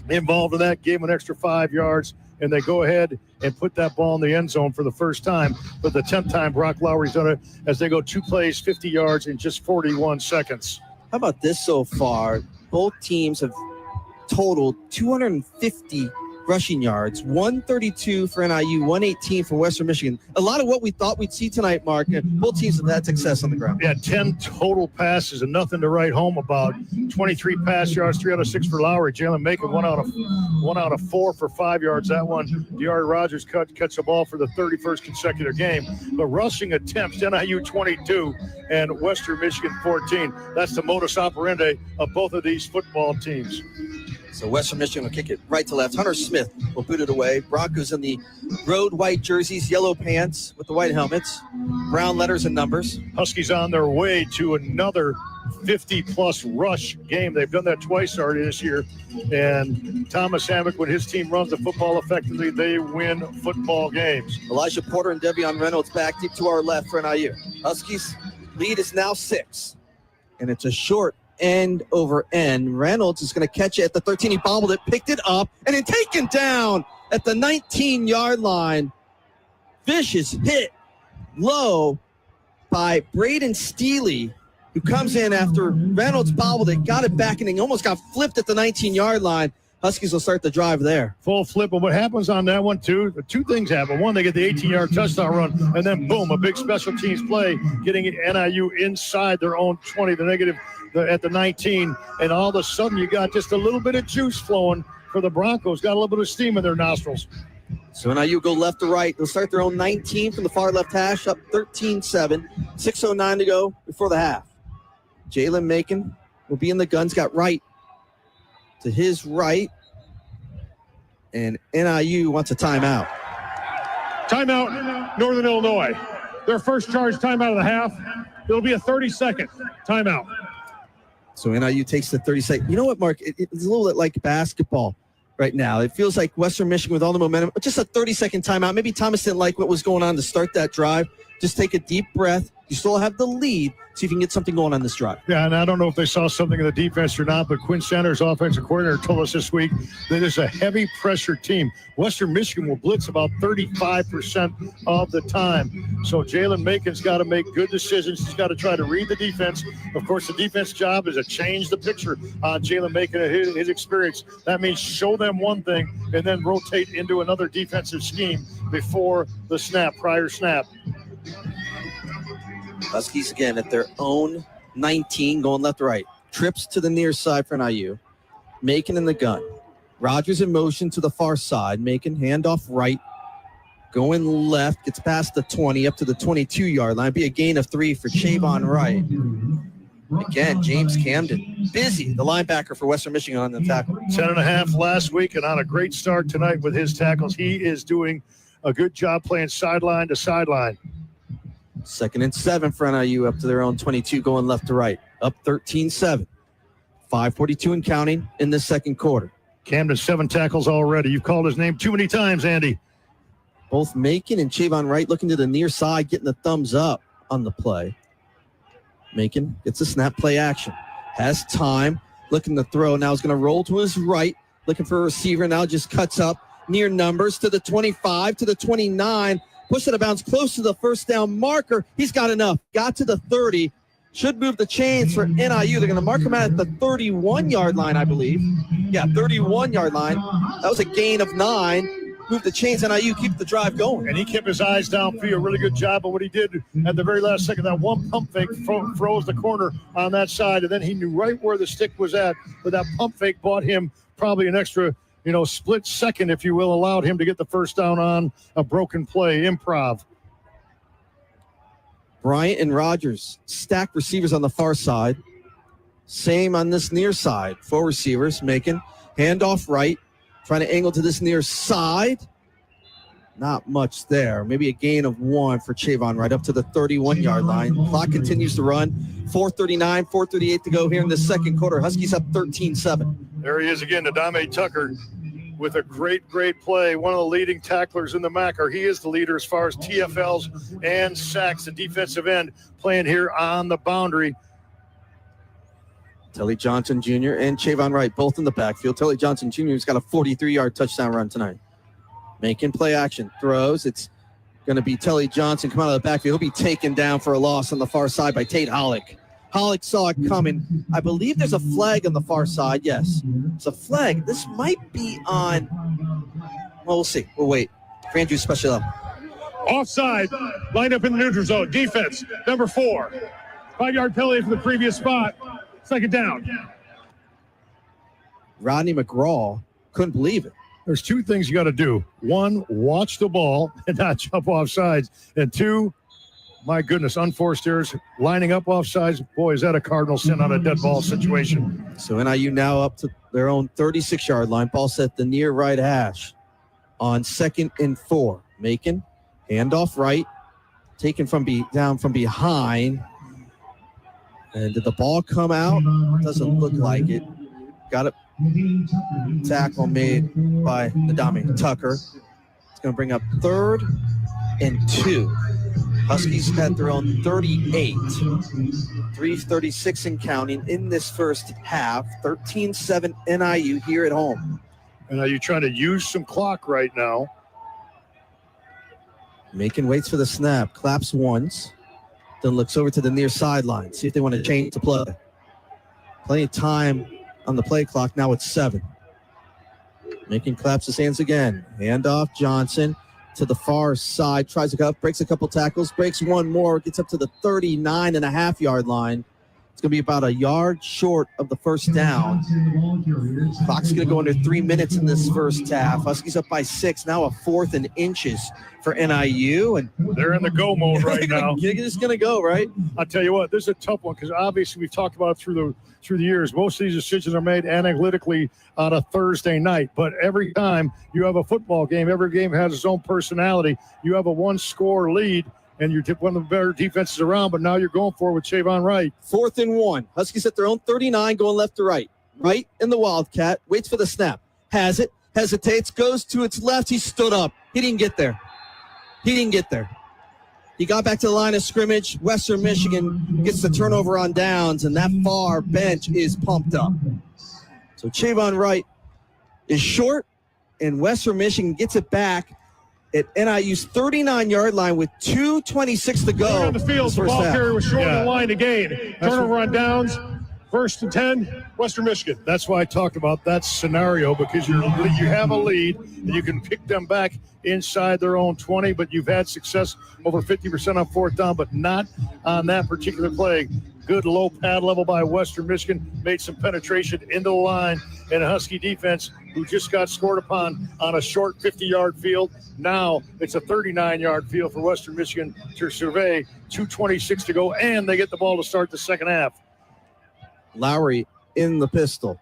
involved in that, gave him an extra 5 yards, and they go ahead and put that ball in the end zone for the first time. But the 10th time Brock Lowry's done it as they go 2 plays, 50 yards in just 41 seconds. How about this so far? Both teams have totaled 250 rushing yards, 132 for NIU, 118 for Western Michigan. A lot of what we thought we'd see tonight, Mark. Both teams have had success on the ground. Yeah, 10 total passes and nothing to write home about. 23 pass yards, 3 out of 6 for Lowry. Jalen Macon, 1 out of 4 for 5 yards. That one, Diari Rogers cuts the ball for the 31st consecutive game. But rushing attempts, NIU 22 and Western Michigan 14. That's the modus operandi of both of these football teams. So Western Michigan will kick it right to left. Hunter Smith will boot it away. Broncos in the road white jerseys, yellow pants with the white helmets, brown letters and numbers. Huskies on their way to another 50-plus rush game. They've done that twice already this year. And Thomas Hammock, when his team runs the football effectively, they win football games. Elijah Porter and Devion Reynolds back deep to our left for NIU. Huskies lead is now 6. And it's a short end over end. Reynolds is going to catch it at the 13. He bobbled it, picked it up, and then taken down at the 19-yard line. Fish is hit low by Braden Steely, who comes in after Reynolds bobbled it, got it back, and he almost got flipped at the 19-yard line. Huskies will start the drive there. Full flip. And what happens on that one, too, 2 things happen. One, they get the 18-yard touchdown run, and then, boom, a big special teams play, getting NIU inside their own 20, the negative at the 19. And all of a sudden, you got just a little bit of juice flowing for the Broncos. Got a little bit of steam in their nostrils. So NIU go left to right. They'll start their own 19 from the far left hash, up 13-7. 6:09 to go before the half. Jalen Macon will be in the guns. Got right to his right. And NIU wants a timeout. Timeout, Northern Illinois. Their first charge timeout of the half. It'll be a 30-second timeout. So NIU takes the 30-second. You know what, Mark? It's a little bit like basketball right now. It feels like Western Michigan with all the momentum. Just a 30-second timeout. Maybe Thomas didn't like what was going on to start that drive. Just take a deep breath. You still have the lead. See if you can get something going on this drive. Yeah, and I don't know if they saw something in the defense or not, but Quinn Sanders, offensive coordinator, told us this week that it's a heavy pressure team. Western Michigan will blitz about 35% of the time. So Jalen Macon's got to make good decisions. He's got to try to read the defense. Of course, the defense job is to change the picture on Jalen Macon and his experience. That means show them one thing and then rotate into another defensive scheme before the snap, prior snap. Huskies again at their own 19, going left to right. Trips to the near side for NIU. Macon in the gun. Rogers in motion to the far side. Macon handoff right. Going left. Gets past the 20 up to the 22-yard line. Be a gain of 3 for Chavon Wright. Again, James Camden. Busy, the linebacker for Western Michigan on the tackle. 10.5 last week and on a great start tonight with his tackles. He is doing a good job playing sideline to sideline. 2nd and 7 for NIU up to their own 22, going left to right. Up 13-7. 5:42 and counting in the second quarter. Camden, 7 tackles already. You've called his name too many times, Andy. Both Macon and Chavon Wright looking to the near side, getting the thumbs up on the play. Macon gets a snap, play action. Has time, looking to throw. Now he's going to roll to his right, looking for a receiver. Now just cuts up near numbers to the 25, to the 29. Push out of bounds close to the first down marker. He's got enough. Got to the 30. Should move the chains for NIU. They're going to mark him out at the 31-yard line, I believe. Yeah, 31-yard line. That was a gain of 9. Move the chains, NIU, keep the drive going. And he kept his eyes downfield. Really good job. But what he did at the very last second, that one pump fake froze the corner on that side. And then he knew right where the stick was at. But that pump fake bought him probably an extra split second, if you will, allowed him to get the first down on a broken play, improv. Bryant and Rogers, stacked receivers on the far side. Same on this near side. 4 receivers, Macon. Handoff right, trying to angle to this near side. Not much there. Maybe a gain of 1 for Chavon Wright up to the 31-yard line. Clock continues to run. 4:39, 4:38 to go here in the second quarter. Huskies up 13-7. There he is again, Adame Tucker, with a great play. One of the leading tacklers in the MAC, or he is the leader as far as TFLs and sacks, the defensive end, playing here on the boundary. Telly Johnson Jr. and Chavon Wright both in the backfield. Telly Johnson Jr. has got a 43-yard touchdown run tonight. Making play action. Throws. It's going to be Telly Johnson come out of the backfield. He'll be taken down for a loss on the far side by Tate Hollick. Hollick saw it coming. I believe there's a flag on the far side. Yes, it's a flag. This might be on. Well, we'll see. We'll wait. Andrew special. Offside. Lined up in the neutral zone. Defense, number 4. 5-yard penalty from the previous spot. Second down. Rodney McGraw couldn't believe it. There's 2 things you got to do. 1, watch the ball and not jump off sides. And 2, my goodness, unforced errors, lining up off sides. Boy, is that a cardinal sin on a dead ball situation. So NIU now up to their own 36-yard line. Ball set the near right hash on 2nd and 4. Macon, handoff right, taken down from behind. And did the ball come out? Doesn't look like it. Got it. Tackle made by Nadami Tucker. It's going to bring up 3rd and 2. Huskies at their own 38. 3:36 and counting in this first half. 13-7 NIU here at home. And are you trying to use some clock right now? Macon waits for the snap. Claps once. Then looks over to the near sideline. See if they want to change the play. Plenty of time on the play clock. Now it's 7. Macon claps his hands again. Handoff. Johnson to the far side. Tries to go up. Breaks a couple tackles. Breaks one more. Gets up to the 39.5-yard line. It's going to be about a yard short of the first down. Clock's going to go under 3 minutes in this first half. Huskies up by 6. Now a 4th and inches for NIU. And they're in the go mode right now. You're just going to go, right? I'll tell you what, this is a tough one because obviously we've talked about it through the years. Most of these decisions are made analytically on a Thursday night. But every time you have a football game, every game has its own personality. You have a 1-score lead. And you're one of the better defenses around, but now you're going for it with Chavon Wright. 4th and 1. Huskies at their own 39, going left to right. Right in the Wildcat. Waits for the snap. Has it. Hesitates. Goes to its left. He stood up. He didn't get there. He got back to the line of scrimmage. Western Michigan gets the turnover on downs, and that far bench is pumped up. So Chavon Wright is short, and Western Michigan gets it back at NIU's 39-yard line with 2:26 to go. On the field, the ball carrier was short of the line again. Turnover on downs. 1st and 10, Western Michigan. That's why I talked about that scenario, because you have a lead and you can pick them back inside their own 20, but you've had success over 50% on 4th down, but not on that particular play. Good low pad level by Western Michigan, made some penetration into the line, and a Husky defense who just got scored upon on a short 50-yard field. Now it's a 39-yard field for Western Michigan to survey. 2:26 to go, and they get the ball to start the second half. Lowry in the pistol.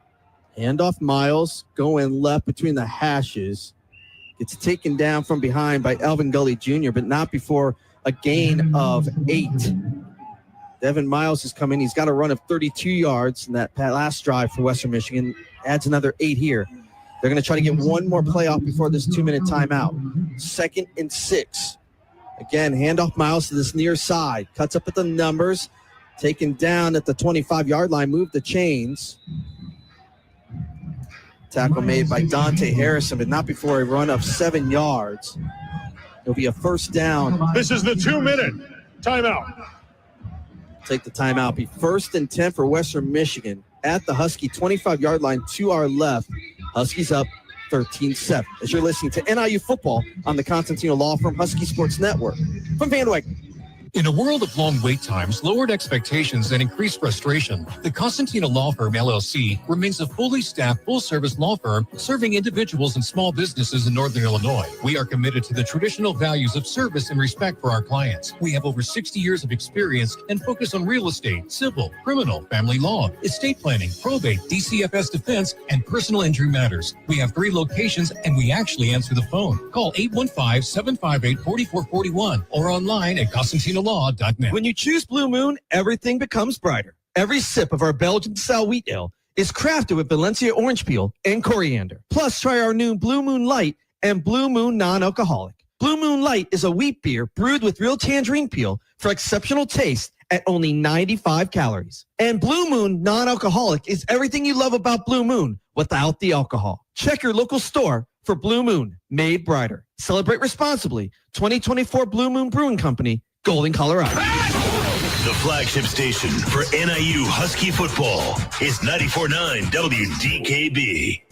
Handoff Miles going left between the hashes. Gets taken down from behind by Alvin Gully Jr., but not before a gain of 8. Devin Miles has come in. He's got a run of 32 yards in that last drive for Western Michigan. Adds another 8 here. They're going to try to get one more play off before this 2-minute timeout. 2nd and 6. Again, handoff Miles to this near side. Cuts up at the numbers. Taken down at the 25-yard line. Move the chains. Tackle made by Dante Harrison, but not before a run of 7 yards. It'll be a first down. This is the 2-minute timeout. Take the timeout. Be 1st and 10 for Western Michigan at the Husky 25-yard line to our left. Huskies up 13-7. As you're listening to NIU football on the Constantino Law Firm Husky Sports Network. From Van Wagner. In a world of long wait times, lowered expectations, and increased frustration, the Constantino Law Firm, LLC, remains a fully staffed, full-service law firm serving individuals and small businesses in Northern Illinois. We are committed to the traditional values of service and respect for our clients. We have over 60 years of experience and focus on real estate, civil, criminal, family law, estate planning, probate, DCFS defense, and personal injury matters. We have 3 locations, and we actually answer the phone. Call 815-758-4441 or online at ConstantinoLaw.net. When you choose Blue Moon, everything becomes brighter. Every sip of our Belgian-style wheat ale is crafted with Valencia orange peel and coriander. Plus, try our new Blue Moon Light and Blue Moon non-alcoholic. Blue Moon Light is a wheat beer brewed with real tangerine peel for exceptional taste at only 95 calories. And Blue Moon non-alcoholic is everything you love about Blue Moon without the alcohol. Check your local store for Blue Moon, made brighter. Celebrate responsibly. 2024 Blue Moon Brewing Company, Golden, Colorado. The flagship station for NIU Husky football is 94.9 WDKB.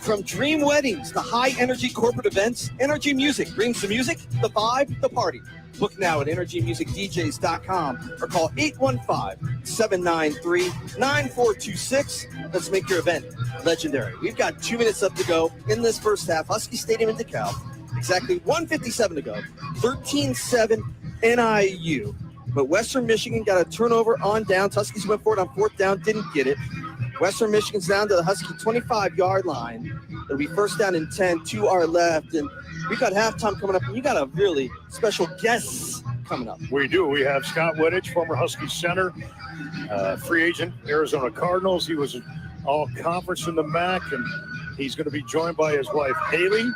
From dream weddings to high-energy corporate events, Energy Music brings the music, the vibe, the party. Book now at energymusicdjs.com or call 815-793-9426. Let's make your event legendary. We've got 2 minutes left to go in this first half. Husky Stadium in DeKalb. Exactly 1:57 to go. 13-7 NIU. But Western Michigan got a turnover on down. Huskies went for it on fourth down, didn't get it. Western Michigan's down to the Husky 25-yard line. It'll be first down and 10 to our left. And we got halftime coming up, and you got a really special guest coming up. We do. We have Scott Wittich, former Husky center, free agent, Arizona Cardinals. He was all-conference in the MAC, and he's going to be joined by his wife, Haley,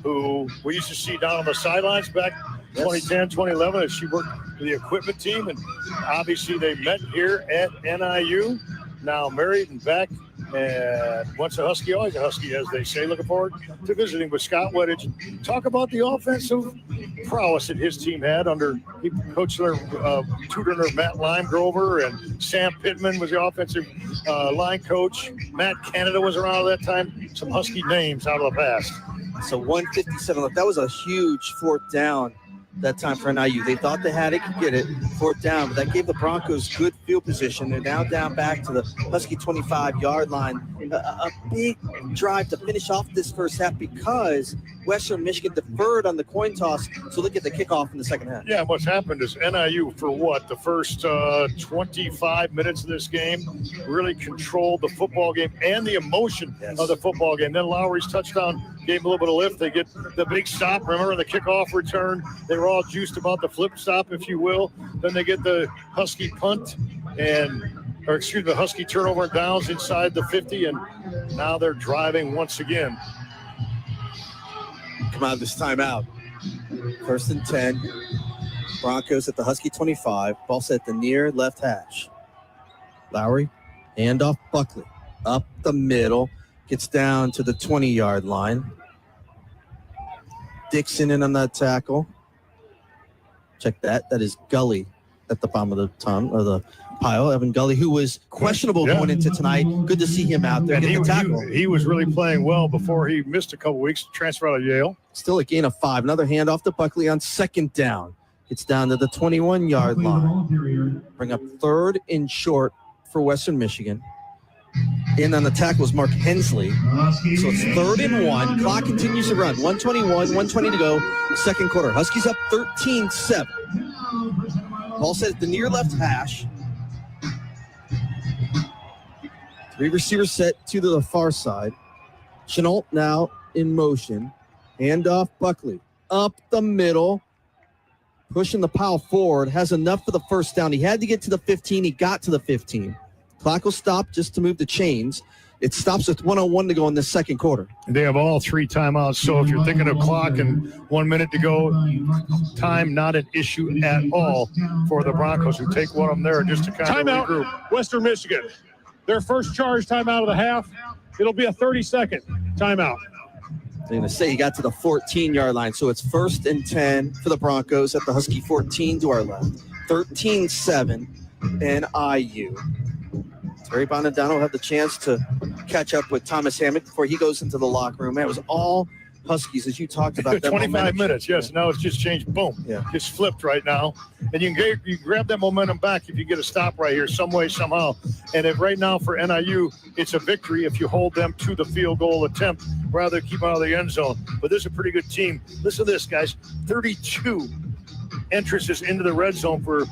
who we used to see down on the sidelines back 2010, 2011 as she worked for the equipment team. And obviously they met here at NIU. Now married and back, and once a Husky, always a Husky, as they say. Looking forward to visiting with Scott Wittich. Talk about the offensive prowess that his team had under coach their tutor Matt Limegrover, and Sam Pittman was the offensive line coach. Matt Canada was around at that time. Some Husky names out of the past. So 1:57 left. That was a huge fourth down that time for NIU. They thought they had it, could get it, fourth down, but that gave the Broncos good field position. They're now down back to the Husky 25-yard line. A big drive to finish off this first half because Western Michigan deferred on the coin toss, so look at the kickoff in the second half. Yeah, what's happened is NIU, for the first 25 minutes of this game, really controlled the football game and the emotion of the football game. Then Lowry's touchdown gave a little bit of lift. They get the big stop. Remember the kickoff return? They were all juiced about the flip stop, if you will. Then they get the Husky punt the Husky turnover and downs inside the 50, and now they're driving once again. Come out of this timeout. First and 10. Broncos at the Husky 25. Ball set at the near left hash. Lowry, handoff Buckley. Up the middle. Gets down to the 20-yard line. Dixon in on that tackle. Check that. That is Gully at the bottom of the pile. Evan Gully, who was questionable going into tonight. Good to see him out there getting the tackle. He was really playing well before he missed a couple weeks, transfer out of Yale. Still a gain of 5. Another handoff to Buckley on second down. It's down to the 21-yard line. Bring up third and short for Western Michigan. In on the tackle is Mark Hensley. So it's 3rd and 1. Clock continues to run. 1:20 to go. Second quarter. Huskies up 13-7. Ball set at the near left hash. 3 receivers set to the far side. Chenault now in motion. Handoff Buckley. Up the middle. Pushing the pile forward. Has enough for the first down. He had to get to the 15. He got to the 15. Clock will stop just to move the chains. It stops with 1:01 to go in the second quarter. They have all 3 timeouts. So if you're thinking of clock and 1 minute to go, time not an issue at all for the Broncos, who take one of them there just to kind of regroup. Western Michigan. Their first charge timeout of the half. It'll be a 30-second timeout. They're going to say he got to the 14-yard line. So it's 1st and 10 for the Broncos at the Husky 14 to our left. 13-7 NIU. Terry Bonadano will have the chance to catch up with Thomas Hammock before he goes into the locker room. Man, it was all Huskies, as you talked about. 25 minutes, yes. Now it's just changed. Boom. Yeah. Just flipped right now. And you can grab that momentum back if you get a stop right here some way, somehow. And right now for NIU, it's a victory if you hold them to the field goal attempt rather than keep them out of the end zone. But this is a pretty good team. Listen to this, guys. 32 entrances into the red zone for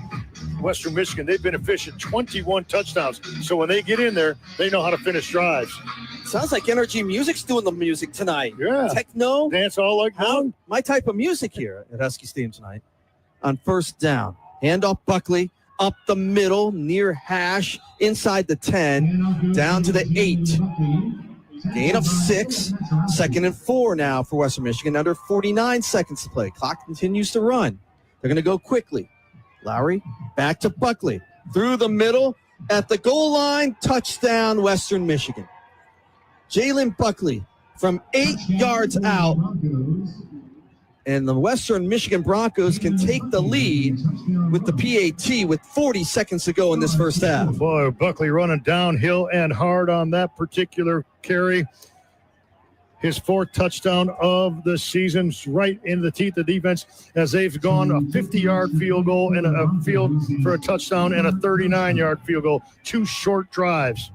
Western Michigan. They've been efficient, 21 touchdowns. So when they get in there, they know how to finish drives. Sounds like Energy Music's doing the music tonight. Yeah. Techno. Dance all like one. My type of music here at Husky Stadium tonight. On first down. Handoff Buckley. Up the middle, near hash, inside the 10, down to the 8. Gain of 6. 2nd and 4 now for Western Michigan. Under 49 seconds to play. Clock continues to run. They're going to go quickly. Lowry back to Buckley. Through the middle at the goal line. Touchdown, Western Michigan. Jalen Buckley from 8 yards out. And the Western Michigan Broncos can take the lead with the PAT with 40 seconds to go in this first half. Boy, Buckley running downhill and hard on that particular carry. His 4th touchdown of the season, right into the teeth of defense as they've gone a 50-yard field goal and a field for a touchdown and a 39-yard field goal. 2 short drives.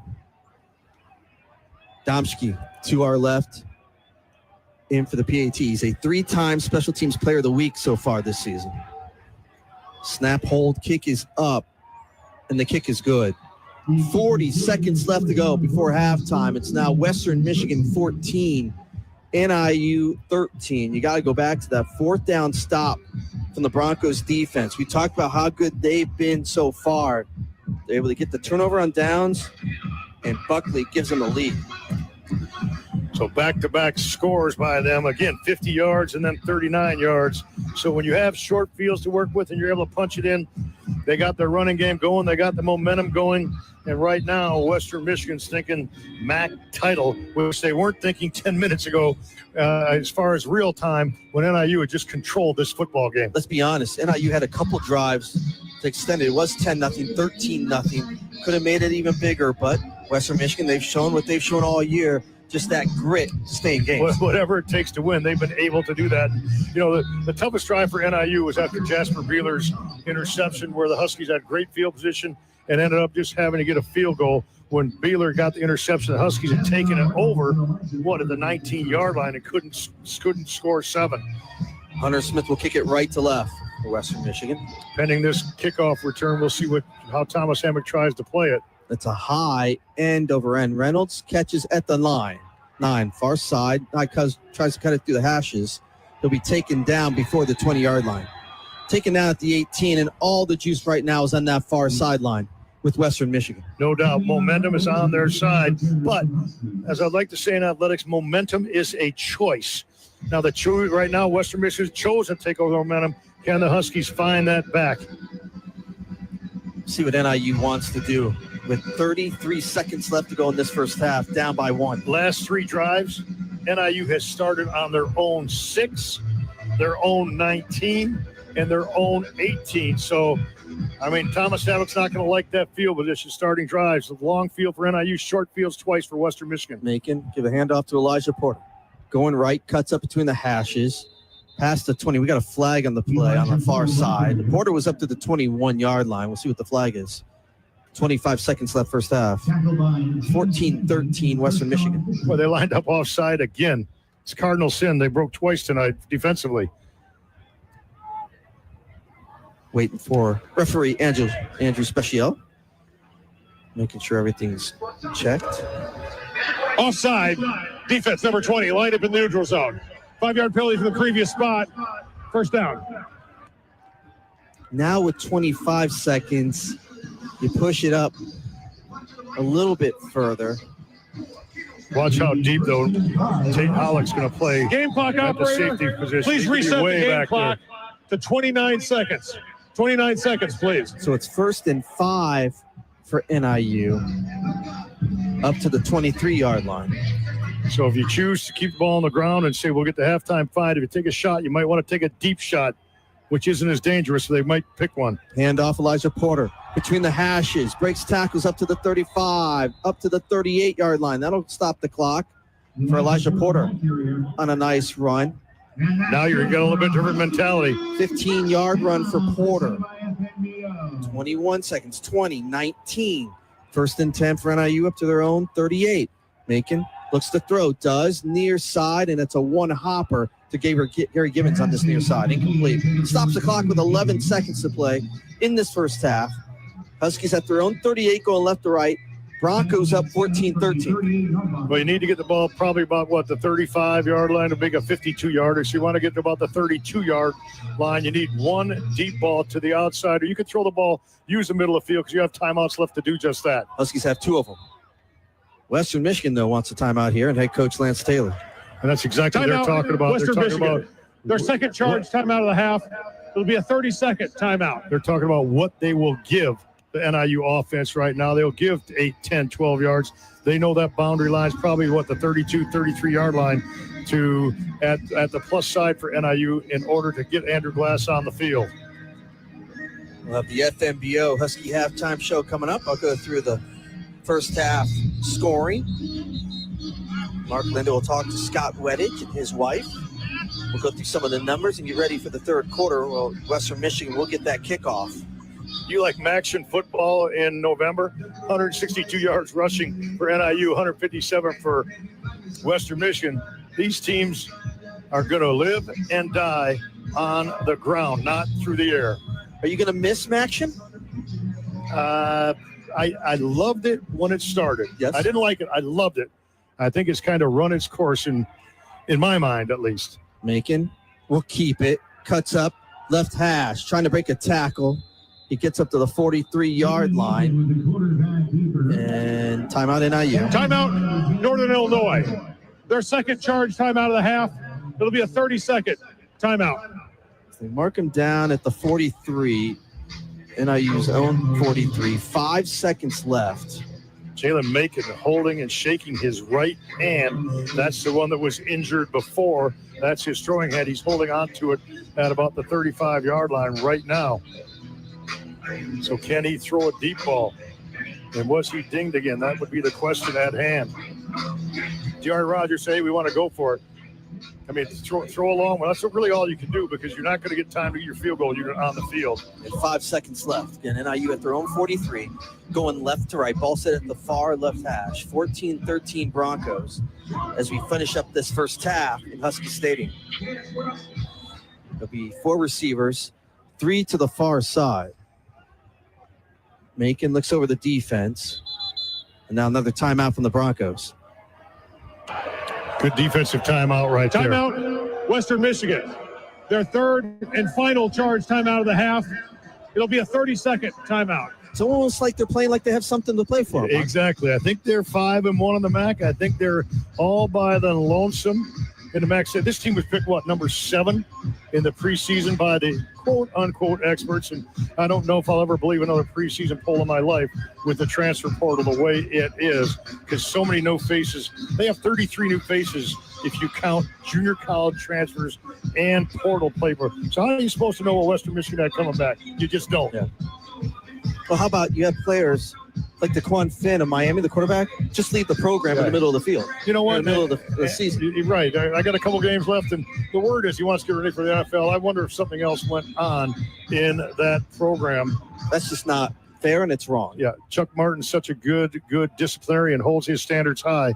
Domsky to our left. In for the PAT. He's a 3-time Special Teams Player of the Week so far this season. Snap, hold, kick is up, and the kick is good. 40 seconds left to go before halftime. It's now Western Michigan 14, NIU 13. You got to go back to that 4th down stop from the Broncos defense. We talked about how good they've been so far. They're able to get the turnover on downs, and Buckley gives them a lead. So back-to-back scores by them. Again, 50 yards and then 39 yards. So when you have short fields to work with and you're able to punch it in, they got their running game going. They got the momentum going. And right now, Western Michigan's thinking MAC title, which they weren't thinking 10 minutes ago as far as real time when NIU had just controlled this football game. Let's be honest. NIU had a couple drives to extend it. It was 10-0, 13-0. Could have made it even bigger, but Western Michigan, they've shown what they've shown all year. Just that grit to stay in games. Whatever it takes to win, they've been able to do that. You know, the toughest drive for NIU was after Jasper Beeler's interception, where the Huskies had great field position and ended up just having to get a field goal. When Beeler got the interception, the Huskies had taken it over, at the 19-yard line and couldn't score 7. Hunter Smith will kick it right to left for Western Michigan. Pending this kickoff return, we'll see how Thomas Hammock tries to play it. It's a high end over end. Reynolds catches at the line. 9, far side. Tries to cut it through the hashes. He'll be taken down before the 20-yard line. Taken down at the 18, and all the juice right now is on that far sideline with Western Michigan. No doubt. Momentum is on their side. But as I'd like to say in athletics, momentum is a choice. Now, right now, Western Michigan's chosen to take over momentum. Can the Huskies find that back? See what NIU wants to do. With 33 seconds left to go in this first half, down by 1. Last 3 drives, NIU has started on their own 6, their own 19, and their own 18. So, Thomas Hammock's not going to like that field position starting drives. The long field for NIU, short fields twice for Western Michigan. Macon, give a handoff to Elijah Porter. Going right, cuts up between the hashes. Past the 20. We got a flag on the play on the far side. Porter was up to the 21-yard line. We'll see what the flag is. 25 seconds left first half. 14-13 Western Michigan. Well, they lined up offside again. It's cardinal sin. They broke twice tonight defensively. Waiting for referee Andrew Special. Making sure everything's checked. Offside. Defense number 20. Lined up in the neutral zone. 5-yard penalty from the previous spot. First down. Now with 25 seconds, you push it up a little bit further. Watch how deep, though, Tate Hollick's going to play. Game clock at the operator. safety position. Please reset the game clock to 29 seconds. 29 seconds, please. So it's 1st and 5 for NIU up to the 23-yard line. So if you choose to keep the ball on the ground and say, we'll get the halftime fight, if you take a shot, you might want to take a deep shot, which isn't as dangerous, so they might pick one. Handoff Elijah Porter between the hashes, breaks tackles up to the 35, up to the 38-yard line. That'll stop the clock for Elijah Porter on a nice run. Now you're getting a little bit different mentality. 15-yard run for Porter. 21 seconds, 20, 19. 1st and 10 for NIU up to their own 38. Macon looks to throw, does, near side, and it's a one-hopper to Gary Gibbons on this near side. Incomplete. Stops the clock with 11 seconds to play in this first half. Huskies at their own 38 going left to right. Broncos up 14-13. Well, you need to get the ball probably about, the 35-yard line to make a 52-yarder. So you want to get to about the 32-yard line. You need one deep ball to the outside, or you could throw the ball, use the middle of the field because you have timeouts left to do just that. Huskies have 2 of them. Western Michigan, though, wants a timeout here, and head coach Lance Taylor. And that's exactly what they're talking about. Western Michigan. Their second charge, timeout of the half. It'll be a 30-second timeout. They're talking about what they will give the NIU offense right now. They'll give 8, 10, 12 yards. They know that boundary line is probably, 32, 33-yard line at the plus side for NIU in order to get Andrew Glass on the field. We'll have the FMBO Husky halftime show coming up. I'll go through the first half scoring. Mark Linda will talk to Scott Weddich and his wife. We'll go through some of the numbers and get ready for the third quarter. Well, Western Michigan will get that kickoff. You like Maction football in November? 162 yards rushing for NIU, 157 for Western Michigan. These teams are going to live and die on the ground, not through the air. Are you going to miss Maction? I loved it when it started. Yes. I didn't like it. I loved it. I think it's kind of run its course in my mind, at least. Macon will keep it. Cuts up. Left hash. Trying to break a tackle. He gets up to the 43-yard line. And timeout NIU. Timeout Northern Illinois. Their second charge timeout of the half. It'll be a 30-second timeout. They mark him down at the 43. NIU's own 43. 5 seconds left. Jalen Macon holding and shaking his right hand. That's the one that was injured before. That's his throwing hand. He's holding on to it at about the 35-yard line right now. So can he throw a deep ball? And was he dinged again? That would be the question at hand. Jerry Rogers say, we want to go for it. I mean, throw along. Well, that's really all you can do because you're not going to get time to get your field goal. You're on the field. And 5 seconds left. Again, NIU at their own 43, going left to right. Ball set at the far left hash. 14-13 Broncos as we finish up this first half in Husky Stadium. There'll be 4 receivers, 3 to the far side. Macon looks over the defense. And now another timeout from the Broncos. Good defensive timeout right there. Timeout, Western Michigan. Their third and final charge timeout of the half. It'll be a 30-second timeout. It's almost like they're playing like they have something to play for. Exactly. I think they're 5-1 on the MAC. I think they're all by the lonesome in the MAC. This team was picked, number 7 in the preseason by the quote-unquote experts. And I don't know if I'll ever believe another preseason poll in my life with the transfer portal the way it is, because so many new faces. They have 33 new faces if you count junior college transfers and portal paper. So how are you supposed to know what Western Michigan had coming back? You just don't. Yeah. Well, how about you have players like DeQuan Finn of Miami, the quarterback, just leave the program in the middle of the field. You know what? In the middle of the season. You're right. I got a couple games left, and the word is he wants to get ready for the NFL. I wonder if something else went on in that program. That's just not fair, and it's wrong. Yeah, Chuck Martin's such a good disciplinarian, holds his standards high.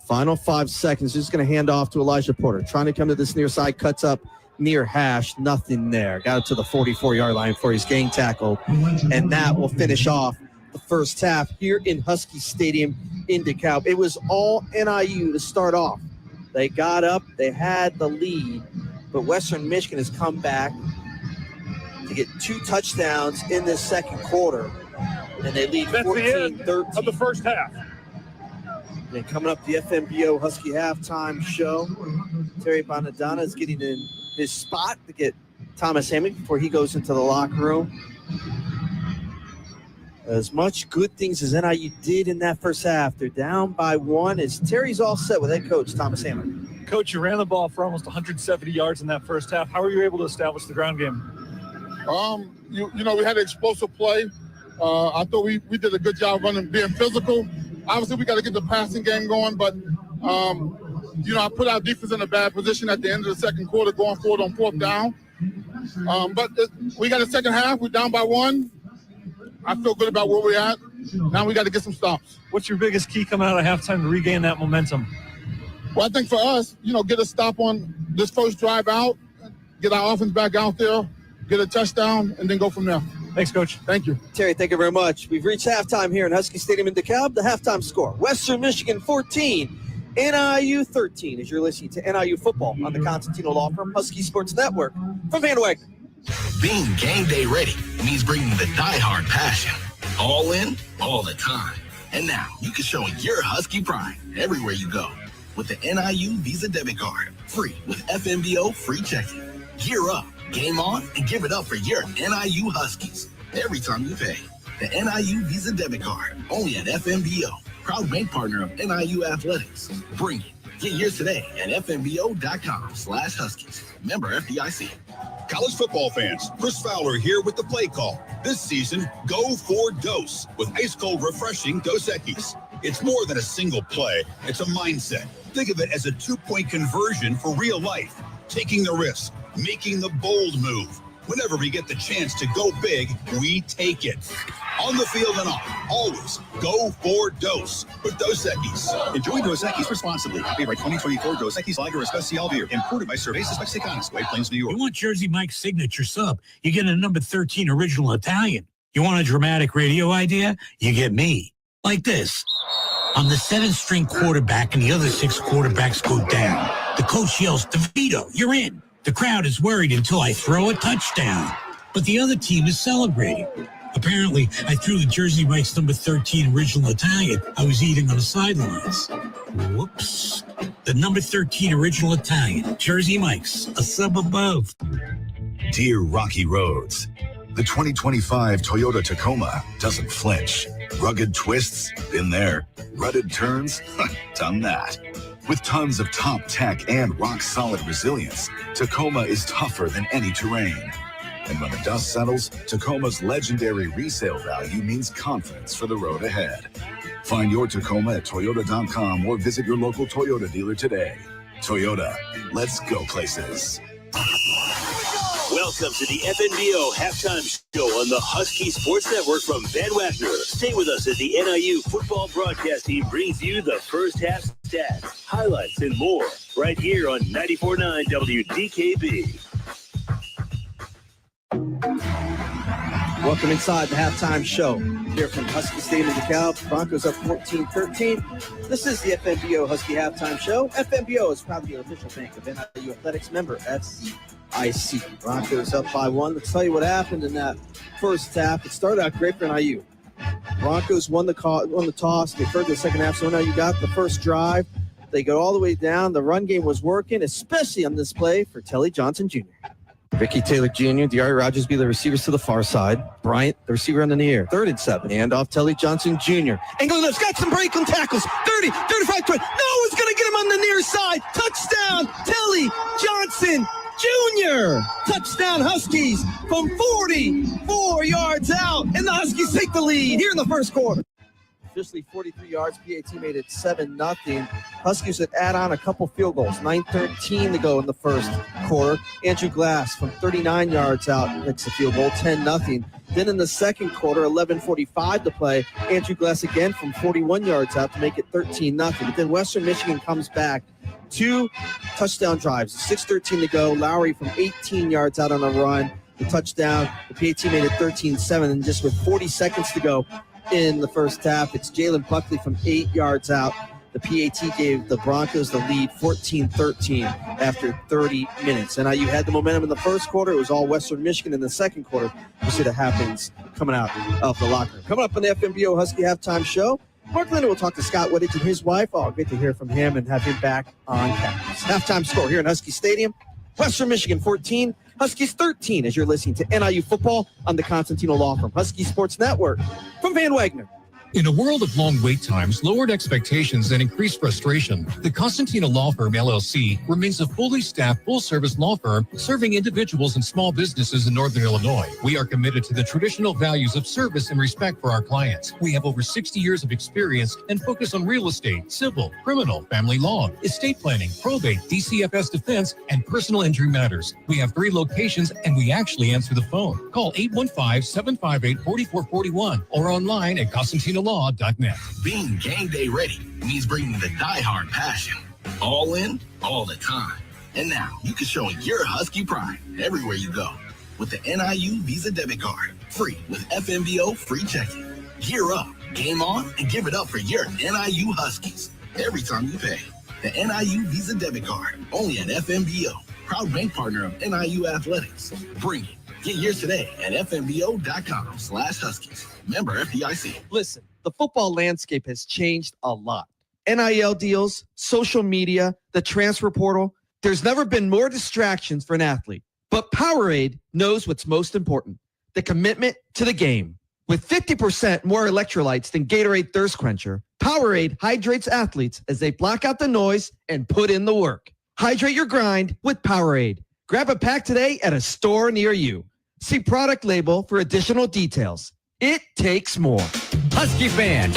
Final 5 seconds. Just going to hand off to Elijah Porter. Trying to come to this near side, cuts up near hash. Nothing there. Got it to the 44-yard line for his gang tackle. And that will finish off the first half here in Husky Stadium in DeKalb. It was all NIU to start off. They got up. They had the lead. But Western Michigan has come back to get 2 touchdowns in this second quarter. And they lead 14-13. Of the first half. And coming up, the FMBO Husky halftime show. Terry Bonadonna is getting in his spot to get Thomas Hammock before he goes into the locker room. As much good things as NIU did in that first half, they're down by 1 as Terry's all set with head coach Thomas Hammock. Coach, you ran the ball for almost 170 yards in that first half. How were you able to establish the ground game? We had an explosive play. I thought we did a good job being physical. Obviously, we got to get the passing game going, but, I put our defense in a bad position at the end of the second quarter going forward on 4th down. But we got a second half. We're down by 1. I feel good about where we're at. Now we got to get some stops. What's your biggest key coming out of halftime to regain that momentum? Well, I think for us, get a stop on this first drive out, get our offense back out there, get a touchdown, and then go from there. Thanks, Coach. Thank you. Terry, thank you very much. We've reached halftime here in Husky Stadium in DeKalb. The halftime score, Western Michigan 14, NIU 13, as you're listening to NIU football on the Constantino Law Firm Husky Sports Network from Van Wagner. Being game day ready means bringing the diehard passion. All in, all the time. And now you can show your Husky pride everywhere you go with the NIU Visa debit card. Free with FMBO free checking. Gear up, game on, and give it up for your NIU Huskies every time you pay. The NIU Visa Debit Card, only at FNBO. Proud bank partner of NIU Athletics. Bring it. Get yours today at fnbo.com/Huskies. Member FDIC. College football fans, Chris Fowler here with the play call. This season, go for Dose with ice-cold refreshing Dos Equis. It's more than a single play. It's a mindset. Think of it as a 2-point conversion for real life. Taking the risk, making the bold move. Whenever we get the chance to go big, we take it. On the field and off, always go for Dose with Dos Equis. Enjoy Dos Equis responsibly. Copyright 2024 Dos Equis Lager Especial Beer. Imported by Cervezas Mexicanas, White Plains, New York. You want Jersey Mike's signature sub, you get a number 13 original Italian. You want a dramatic radio idea? You get me. Like this. I'm the 7th string quarterback and the other 6 quarterbacks go down. The coach yells, DeVito, you're in. The crowd is worried until I throw a touchdown. But the other team is celebrating. Apparently, I threw the Jersey Mike's number 13 original Italian I was eating on the sidelines. Whoops. The number 13 original Italian, Jersey Mike's, a sub above. Dear Rocky Roads, the 2025 Toyota Tacoma doesn't flinch. Rugged twists, been there. Rutted turns, done that. With tons of top tech and rock-solid resilience, Tacoma is tougher than any terrain. And when the dust settles, Tacoma's legendary resale value means confidence for the road ahead. Find your Tacoma at Toyota.com or visit your local Toyota dealer today. Toyota, let's go places. Welcome to the FNBO Halftime Show on the Husky Sports Network from Van Wagner. Stay with us as the NIU football broadcast team brings you the first half stats, highlights, and more right here on 94.9 WDKB. Welcome inside the halftime show here from Husky Stadium in DeKalb. Broncos up 14-13. This is the FNBO Husky halftime show. FNBO is proudly the official bank of NIU Athletics, member FDIC. Broncos up by 1. Let's tell you what happened in that first half. It started out great for NIU. Broncos won the toss. They deferred the second half, so NIU got the first drive. They go all the way down. The run game was working, especially on this play for Telly Johnson Jr. Ricky Taylor Jr., Diari Rogers be the receivers to the far side. Bryant, the receiver on the near. 3rd and 7. Hand off Telly Johnson Jr. Angle lifts, got some break and tackles. 30, 35, 20. No, it's going to get him on the near side. Touchdown, Telly Johnson Jr. Touchdown Huskies from 44 yards out. And the Huskies take the lead here in the first quarter. Officially 43 yards. PAT made it 7-0. Huskies would add on a couple field goals. 9:13 to go in the first quarter. Andrew Glass from 39 yards out makes a field goal, 10-0. Then in the second quarter, 11:45 to play. Andrew Glass again from 41 yards out to make it 13-0. But then Western Michigan comes back. 2 touchdown drives. 6:13 to go. Lowry from 18 yards out on a run. The touchdown. The PAT made it 13-7. And just with 40 seconds to go in the first half, it's Jalen Buckley from 8 yards out. The PAT gave the Broncos the lead 14-13 after 30 minutes. And you had the momentum in the first quarter. It was all Western Michigan. In the second quarter, you see the happens coming out of the locker room. Coming up on the FNBO Husky Halftime Show, Mark Linder will talk to Scott Wittich and his wife. Oh, great to hear from him and have him back on campus. Halftime score here in Husky Stadium. Western Michigan 14, Huskies 13 as you're listening to NIU football on the Constantino Law Firm Husky Sports Network from Van Wagner. In a world of long wait times, lowered expectations, and increased frustration, the Constantino Law Firm, LLC, remains a fully staffed, full-service law firm serving individuals and small businesses in Northern Illinois. We are committed to the traditional values of service and respect for our clients. We have over 60 years of experience and focus on real estate, civil, criminal, family law, estate planning, probate, DCFS defense, and personal injury matters. We have 3 locations, and we actually answer the phone. Call 815-758-4441 or online at ConstantinoLaw.net. Being game day ready means bringing the diehard passion. All in, all the time. And now you can show your Husky pride everywhere you go with the NIU Visa Debit Card. Free with FNBO free checking. Gear up, game on, and give it up for your NIU Huskies every time you pay. The NIU Visa Debit Card, only at FNBO. Proud bank partner of NIU Athletics. Bring it. Get yours today at FNBO.com/Huskies. Member FDIC. Listen, the football landscape has changed a lot. NIL deals, social media, the transfer portal. There's never been more distractions for an athlete. But Powerade knows what's most important, the commitment to the game. With 50% more electrolytes than Gatorade Thirst Quencher, Powerade hydrates athletes as they block out the noise and put in the work. Hydrate your grind with Powerade. Grab a pack today at a store near you. See product label for additional details. It takes more. Husky fans,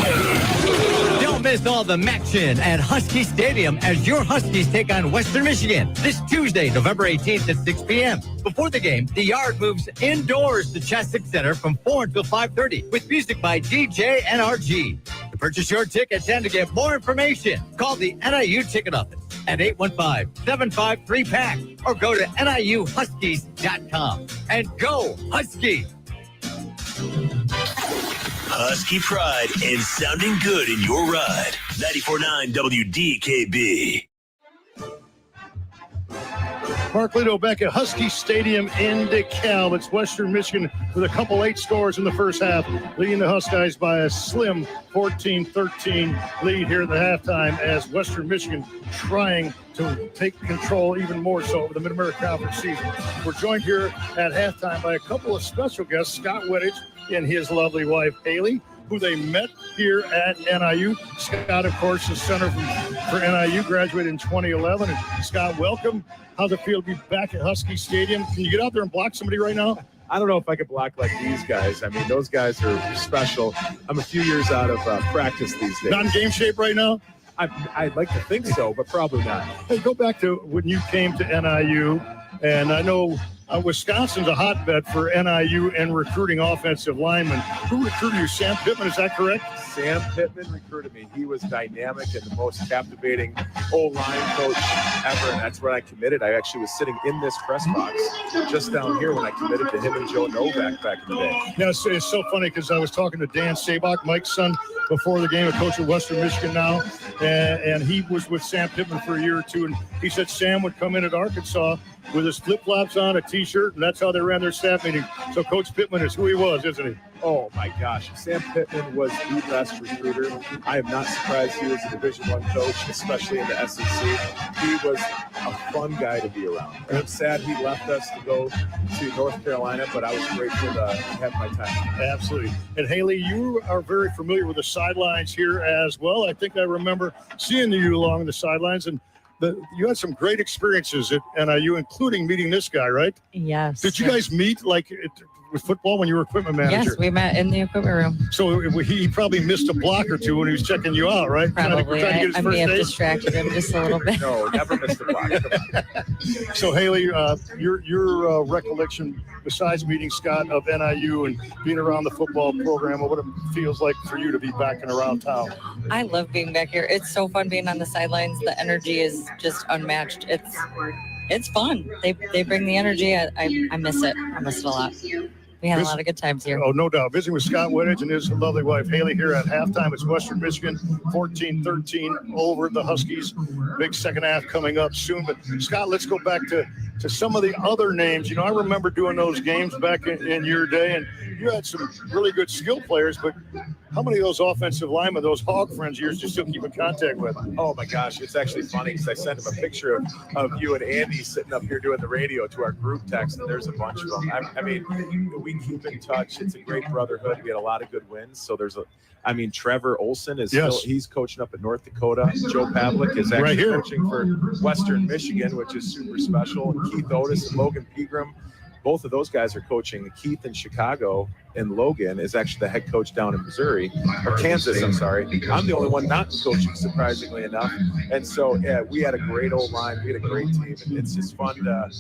don't miss all the action at Husky Stadium as your Huskies take on Western Michigan this Tuesday, November 18th at 6 p.m. Before the game, the Yard moves indoors to Cheswick Center from 4 until 5:30 with music by DJ NRG. To purchase your tickets and to get more information, call the NIU Ticket Office at 815-753-PACK or go to NIUHuskies.com. And go Husky! Husky pride and sounding good in your ride. 94.9 WDKB. Mark Lito back at Husky Stadium in DeKalb. It's Western Michigan with a couple late scores in the first half, leading the Huskies by a slim 14-13 lead here at the halftime as Western Michigan trying to take control even more so over the Mid-America Conference season. We're joined here at halftime by a couple of special guests, Scott Wettich and his lovely wife, Haley, who they met here at NIU. Scott, of course, the center for NIU, graduated in 2011. And Scott, welcome. How's it feel to be back at Husky Stadium? Can you get out there and block somebody right now? I don't know if I could block like these guys. I mean, those guys are special. I'm a few years out of practice these days. Not in game shape right now? I'd like to think so, but probably not. Hey, go back to when you came to NIU, and I know Wisconsin's a hotbed for NIU and recruiting offensive linemen. Who recruited you? Sam Pittman, is that correct? Sam Pittman recruited me. He was dynamic and the most captivating O-line coach ever, and that's where I committed. I actually was sitting in this press box just down here when I committed to him and Joe Novak back in the day. Yeah, it's so funny because I was talking to Dan Sabak, Mike's son, before the game, a coach at Western Michigan now, and he was with Sam Pittman for a year or two, and he said Sam would come in at Arkansas with his flip-flops on, a T-shirt, and that's how they ran their staff meeting. So Coach Pittman is who he was, isn't he? Oh, my gosh. Sam Pittman was the best recruiter. I am not surprised he was a Division I coach, especially in the SEC. He was a fun guy to be around. And I'm sad he left us to go to North Carolina, but I was grateful to have my time. Absolutely. And Haley, you are very familiar with the sidelines here as well. I think I remember seeing you along the sidelines, and you had some great experiences at NIU, including meeting this guy, right? Yes. Did you guys meet with football when you were equipment manager? Yes, we met in the equipment room. So he probably missed a block or two when he was checking you out, right? Probably. I may have distracted him just a little bit. No, never missed a block. So Haley, your recollection, besides meeting Scott of NIU and being around the football program, what it feels like for you to be back and around town? I love being back here. It's so fun being on the sidelines. The energy is just unmatched. It's fun. They bring the energy. I miss it. I miss it a lot. We had a lot of good times here. Oh, no doubt. Visiting with Scott Wettich and his lovely wife, Haley, here at halftime. It's Western Michigan, 14-13 over the Huskies. Big second half coming up soon. But, Scott, let's go back to some of the other names. You know, I remember doing those games back in your day, and you had some really good skill players, but how many of those offensive linemen, those Hog friends of yours, do you still keep in contact with? Oh, my gosh. It's actually funny because I sent him a picture of you and Andy sitting up here doing the radio to our group text, and there's a bunch of them. I mean, we keep in touch. It's a great brotherhood. We had a lot of good wins. So Trevor Olson he's coaching up at North Dakota. Joe Pavlik is actually coaching for Western Michigan, which is super special. And Keith Otis and Logan Pegram, both of those guys are coaching. Keith in Chicago, and Logan is actually the head coach down in Kansas, I'm sorry. I'm the only one not coaching, surprisingly enough. And so, we had a great old line. We had a great team. And it's just fun to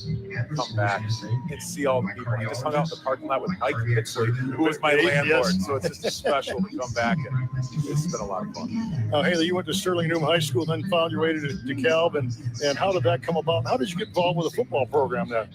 come back and see all the people. I just hung out in the parking lot with Mike Pitsley, who was my landlord. So it's just special to come back, and it's been a lot of fun. Haley, you went to Sterling Newman High School, then found your way to DeKalb. And how did that come about? How did you get involved with the football program there?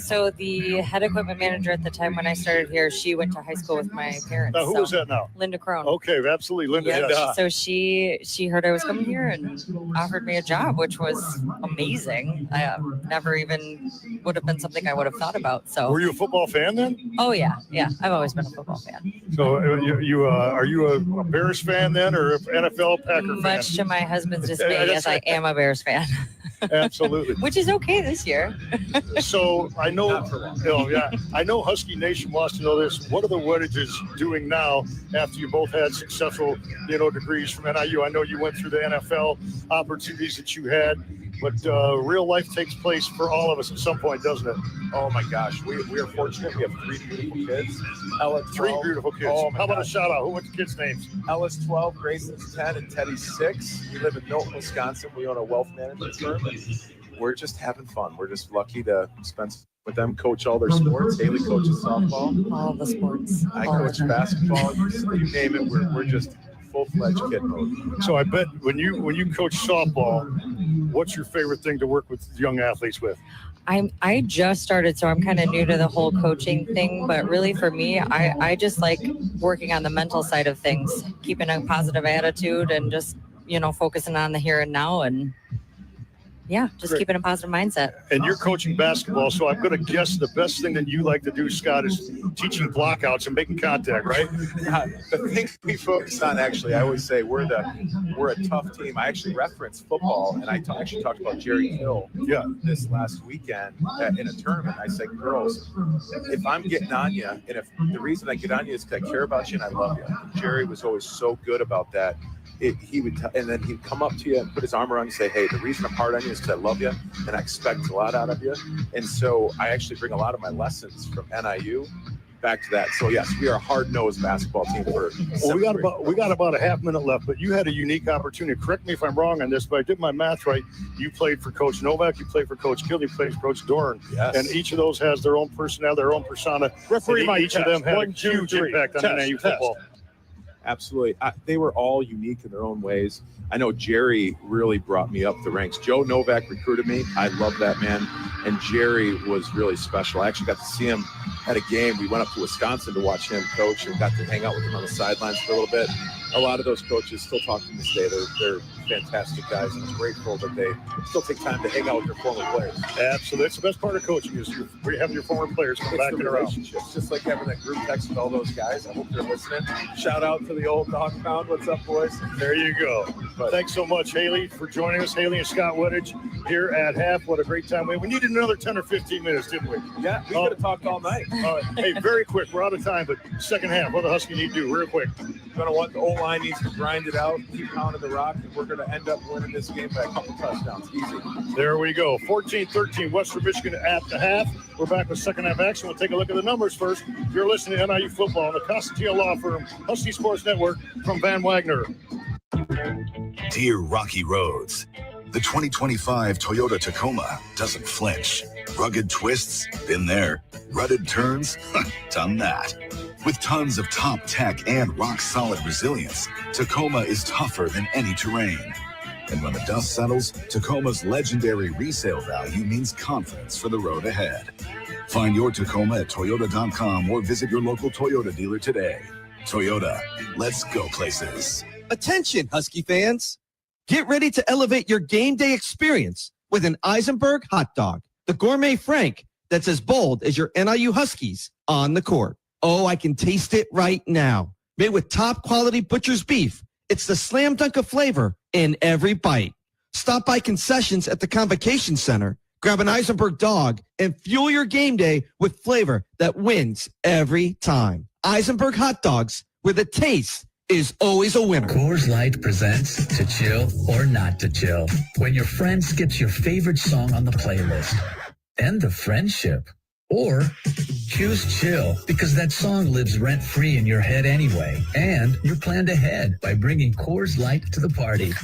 So the head equipment manager at the time when I started here, she went to high school with my parents. Who was that now? Linda Crone. Okay, absolutely. Linda. Yeah. Yes. So she heard I was coming here and offered me a job, which was amazing. I never even would have been something I would have thought about. So. Were you a football fan then? Oh yeah. I've always been a football fan. So are you a Bears fan then, or an NFL Packer fan? Much to my husband's dismay, yes, I am a Bears fan. Absolutely. Which is okay this year. So I know, I know Husky Nation wants to know this. What are the Weddages doing now after you both had successful, degrees from NIU? I know you went through the NFL opportunities that you had, but real life takes place for all of us at some point, doesn't it? Oh my gosh, we are fortunate. We have 3 beautiful kids. Ella, 3 beautiful kids. Oh, how about a shout out? What's the kids' names? Ella's 12, Grayson's 10, and Teddy's 6. We live in Milton, Wisconsin. We own a wealth management firm, and we're just having fun. We're just lucky to spend with them, coach all their sports. Haley coaches softball. All the sports. I coach basketball. You name it. We're just full-fledged kid mode. So I bet when you coach softball, what's your favorite thing to work with young athletes with? I just started, so I'm kind of new to the whole coaching thing, but really for me, I just like working on the mental side of things, keeping a positive attitude and just, focusing on the here and now and just keeping a positive mindset. And you're coaching basketball, so I'm going to guess the best thing that you like to do, Scott, is teaching blockouts and making contact, right? The thing we focus on, actually, I always say we're a tough team. I actually reference football, and I actually talked about Jerry Hill this last weekend in a tournament. I said, girls, if I'm getting on you, and if the reason I get on you is because I care about you and I love you. Jerry was always so good about that. He would, and then he'd come up to you and put his arm around you and say, hey, the reason I'm hard on you is because I love you and I expect a lot out of you. And so I actually bring a lot of my lessons from NIU back to that. So yes, we are a hard-nosed basketball team. Well, we got about a half minute left, but you had a unique opportunity. Correct me if I'm wrong on this, but I did my math right. You played for Coach Novak, you played for Coach Kill, you played for Coach Doran. Yes. And each of those has their own personnel, their own persona. Referee Mike each of them had a huge impact on NIU football. Absolutely. They were all unique in their own ways. I know Jerry really brought me up the ranks. Joe Novak recruited me. I love that man. And Jerry was really special. I actually got to see him at a game. We went up to Wisconsin to watch him coach and got to hang out with him on the sidelines for a little bit. A lot of those coaches still talk to me this day. They're fantastic guys, and I'm grateful that they still take time to hang out with their former players. Absolutely. That's the best part of coaching is having your former players come back and around. It's just like having that group text with all those guys. I hope they're listening. Shout out to the old dog pound. What's up, boys? There you go. Thanks so much, Haley, for joining us. Haley and Scott Weddage here at half. What a great time. We needed another 10 or 15 minutes, didn't we? Yeah, we could have talked all night. All right. Hey, very quick. We're out of time, but second half, what the Husky need to do real quick? Going to want the O-line needs to grind it out, keep pounding the rock, and we're going to end up winning this game by a couple touchdowns. Easy. There we go. 14-13, Western Michigan at the half. We're back with second half action. We'll take a look at the numbers first. You're listening to NIU Football on the Constantine Law Firm, Husky Sports Network from Van Wagner. Dear Rocky Roads, the 2025 Toyota Tacoma doesn't flinch. Rugged twists, been there. Rutted turns, done that. With tons of top tech and rock-solid resilience, Tacoma is tougher than any terrain. And when the dust settles, Tacoma's legendary resale value means confidence for the road ahead. Find your Tacoma at Toyota.com or visit your local Toyota dealer today. Toyota, let's go places. Attention, Husky fans. Get ready to elevate your game day experience with an Eisenberg hot dog, the gourmet Frank that's as bold as your NIU Huskies on the court. Oh, I can taste it right now. Made with top quality butcher's beef. It's the slam dunk of flavor in every bite. Stop by concessions at the Convocation Center, grab an Eisenberg dog, and fuel your game day with flavor that wins every time. Eisenberg hot dogs, where the taste is always a winner. Coors Light presents To Chill or Not to Chill. When your friend skips your favorite song on the playlist. End the friendship. Or choose chill because that song lives rent-free in your head anyway. And you're planned ahead by bringing Coors Light to the party.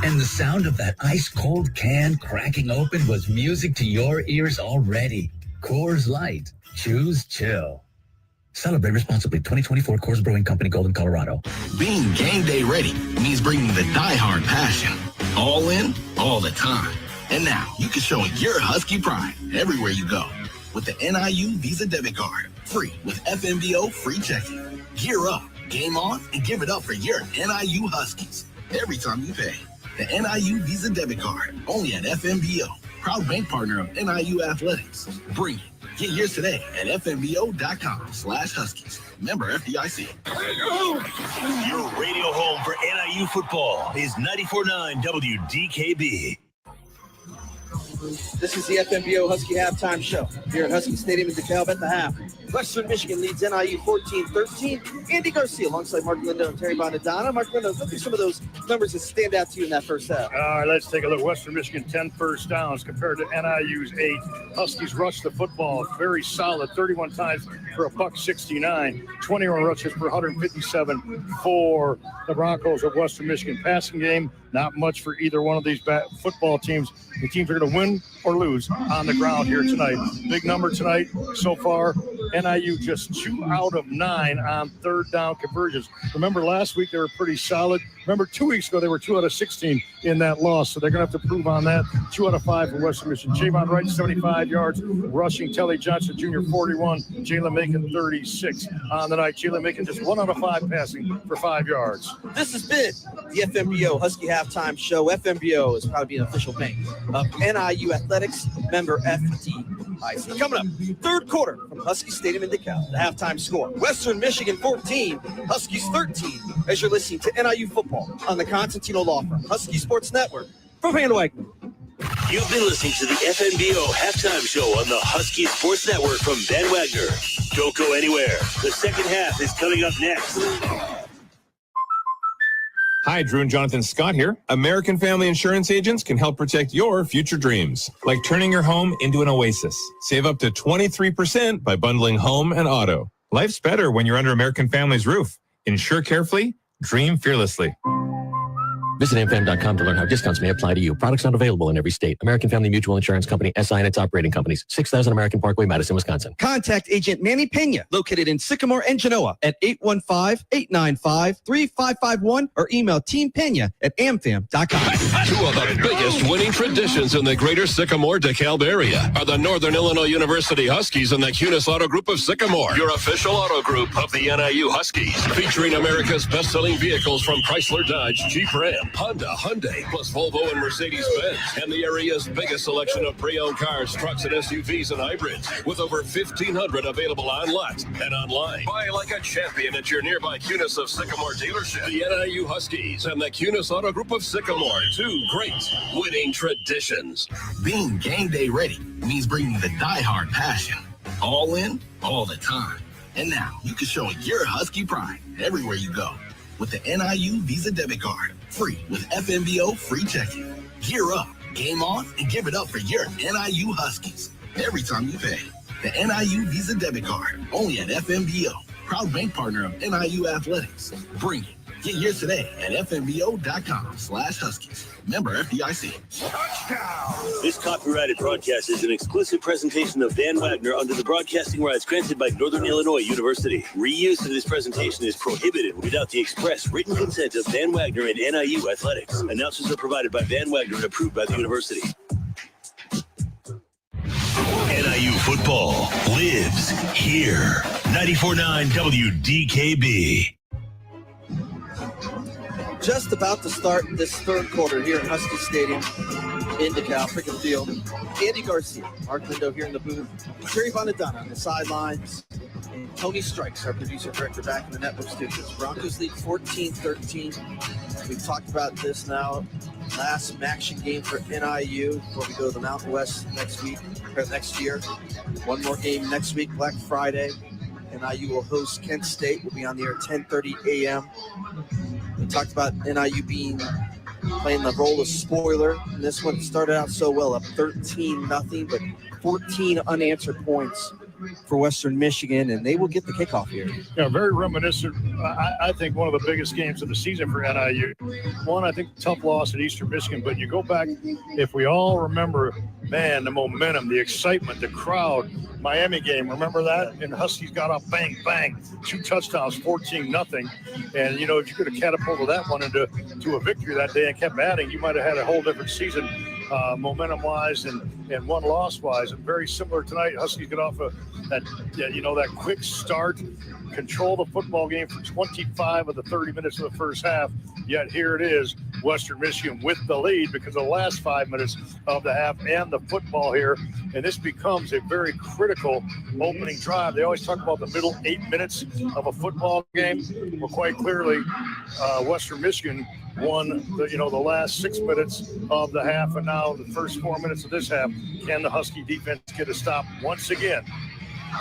And the sound of that ice-cold can cracking open was music to your ears already. Coors Light. Choose chill. Celebrate responsibly. 2024 Coors Brewing Company, Golden, Colorado. Being game day ready means bringing the diehard passion. All in, all the time. And now you can show your Husky pride everywhere you go. With the NIU Visa Debit Card. Free with FMBO free checking. Gear up, game on, and give it up for your NIU Huskies. Every time you pay. The NIU Visa Debit Card. Only at FMBO. Proud bank partner of NIU Athletics. Bring it. Get yours today at fmbo.com/Huskies. Member FDIC. Your radio home for NIU football is 94.9 WDKB. This is the FNBO Husky Halftime Show here at Husky Stadium in DeKalb at the half. Western Michigan leads NIU 14-13. Andy Garcia alongside Mark Lindo and Terry Bonadonna. Mark Lindo, look at some of those numbers that stand out to you in that first half. All right, let's take a look. Western Michigan, 10 first downs compared to NIU's 8. Huskies rushed the football very solid, 31 times for $169, 21 rushes for 157 for the Broncos of Western Michigan. Passing game, not much for either one of these football teams. The teams are going to win or lose on the ground here tonight. Big number tonight so far. NIU just 2 out of 9 on third down conversions. Remember last week they were pretty solid. Remember 2 weeks ago they were 2 out of 16 in that loss. So they're going to have to prove on that. 2 out of 5 for Western Michigan. Javon Wright, 75 yards. Rushing, Telly Johnson Jr., 41. Jalen Macon, 36 on the night. Jalen Macon just 1 out of 5 passing for 5 yards. This has been the FNBO Husky Halftime Show. FNBO is proud to be an official bank of NIU Athletics, member FDIC. Coming up, third quarter from Husky Stadium in DeKalb. The halftime score, Western Michigan 14, Huskies 13, as you're listening to NIU football on the Constantino Law Firm, Husky Sports Network, from Van Wagner. You've been listening to the FNBO Halftime Show on the Husky Sports Network from Van Wagner. Don't go anywhere. The second half is coming up next. Hi, Drew and Jonathan Scott here. American Family Insurance agents can help protect your future dreams, like turning your home into an oasis. Save up to 23% by bundling home and auto. Life's better when you're under American Family's roof. Insure carefully, dream fearlessly. Visit amfam.com to learn how discounts may apply to you. Products not available in every state. American Family Mutual Insurance Company, SI and its operating companies. 6000 American Parkway, Madison, Wisconsin. Contact Agent Manny Pena, located in Sycamore and Genoa at 815-895-3551 or email teampena@amfam.com. 2 of the biggest winning traditions in the greater Sycamore DeKalb area are the Northern Illinois University Huskies and the Cunis Auto Group of Sycamore, your official auto group of the NIU Huskies, featuring America's best-selling vehicles from Chrysler, Dodge, Jeep, Ram, Honda, Hyundai, plus Volvo and Mercedes-Benz, and the area's biggest selection of pre-owned cars, trucks, and SUVs and hybrids, with over 1,500 available on lot and online. Buy like a champion at your nearby Cunis of Sycamore dealership. The NIU Huskies and the Cunis Auto Group of Sycamore, 2 great winning traditions. Being game day ready means bringing the diehard passion. All in, all the time. And now you can show your Husky pride everywhere you go with the NIU Visa debit card. Free with FNBO free checking. Gear up, game on, and give it up for your NIU Huskies every time you pay. The NIU Visa debit card, only at FNBO. Proud bank partner of NIU Athletics. Bring it. Get yours today at fnbo.com/Huskies. Member FDIC. This copyrighted broadcast is an exclusive presentation of Van Wagner under the broadcasting rights granted by Northern Illinois University. Reuse of this presentation is prohibited without the express written consent of Van Wagner and NIU Athletics. Announcers are provided by Van Wagner and approved by the university. NIU football lives here. 94.9 WDKB. Just about to start this third quarter here at Husky Stadium in DeKalb, Cricket Field. Andy Garcia, Mark Lindo here in the booth, Terry Bonadonna on the sidelines, and Tony Strikes, our producer director, back in the network studios. Broncos lead 14-13. We've talked about this now. Last action game for NIU before we go to the Mountain West next year. One more game next week, Black Friday. NIU will host Kent State. We'll be on the air at 10:30 a.m. We talked about NIU playing the role of spoiler. And this one started out so well, up 13-0, but 14 unanswered points for Western Michigan, and they will get the kickoff here. Yeah, very reminiscent. I think one of the biggest games of the season for NIU. One, I think, tough loss at Eastern Michigan, but you go back, if we all remember, man, the momentum, the excitement, the crowd, Miami game, remember that? And Huskies got up, bang, bang, 2 touchdowns, 14-0. And, you know, if you could have catapulted that one into a victory that day and kept adding, you might have had a whole different season momentum-wise and one-loss-wise. And very similar tonight, Huskies get off that quick start, control the football game for 25 of the 30 minutes of the first half. Yet here it is, Western Michigan with the lead because of the last 5 minutes of the half and the football here. And this becomes a very critical opening drive. They always talk about the middle 8 minutes of a football game. Well, quite clearly, Western Michigan won the last 6 minutes of the half, and now the first 4 minutes of this half. Can the Husky defense get a stop once again?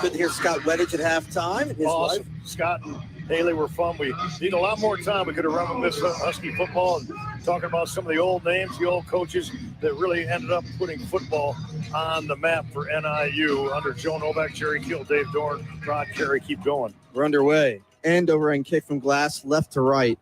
Good to hear Scott Weddich at halftime. His Awesome. wife. Scott and Haley were fun. We need a lot more time. We could have reminisced Husky football and talking about some of the old names, the old coaches that really ended up putting football on the map for NIU under Joe Novak, Jerry Kill, Dave Dorn, Rod Carey. Keep going. We're underway. And over and kick from Glass, left to right.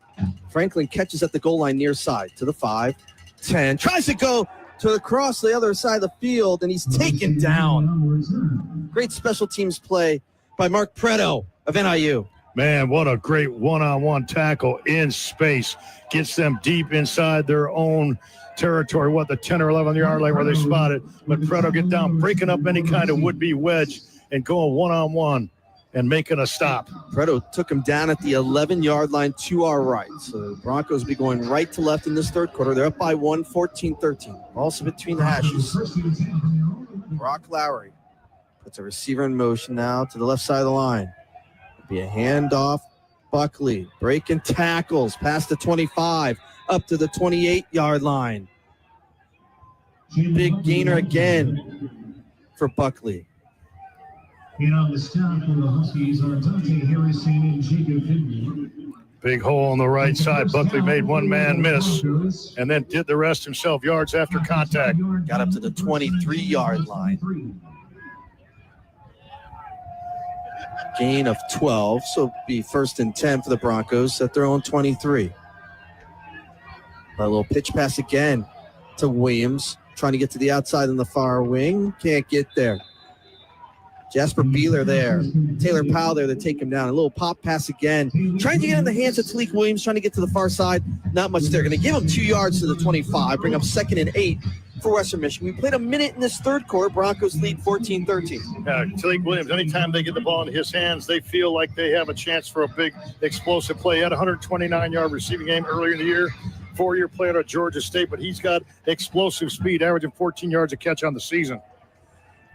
Franklin catches at the goal line near side to the 5, 10. Tries to go to the cross the other side of the field, and he's taken down. Great special teams play by Mark Preto of NIU. Man, what a great one-on-one tackle in space. Gets them deep inside their own territory, the 10 or 11 yard line where they spot it. But Preto get down, breaking up any kind of would-be wedge and going one-on-one and making a stop. Preto took him down at the 11-yard line to our right. So the Broncos will be going right to left in this third quarter. They're up by 1, 14-13. Also between the hashes. Brock Lowry puts a receiver in motion now to the left side of the line. It'll be a handoff. Buckley breaking tackles past the 25 up to the 28-yard line. Big gainer again for Buckley. And on the stop for the Huskies are Dante Harrison and Jacob Finley. Big hole on the right side. Buckley made one man miss and then did the rest himself, yards after contact. Got up to the 23-yard line. Gain of 12, so it'll be 1st and 10 for the Broncos at their own 23. A little pitch pass again to Williams, trying to get to the outside in the far wing. Can't get there. Jasper Beeler there. Taylor Powell there to take him down. A little pop pass again. Trying to get in the hands of Talik Williams, trying to get to the far side. Not much there. Going to give him 2 yards to the 25. Bring up 2nd and 8 for Western Michigan. We played a minute in this third quarter. Broncos lead 14-13. Talik Williams, anytime they get the ball in his hands, they feel like they have a chance for a big explosive play. He had a 129-yard receiving game earlier in the year. 4-year player at Georgia State, but he's got explosive speed, averaging 14 yards a catch on the season.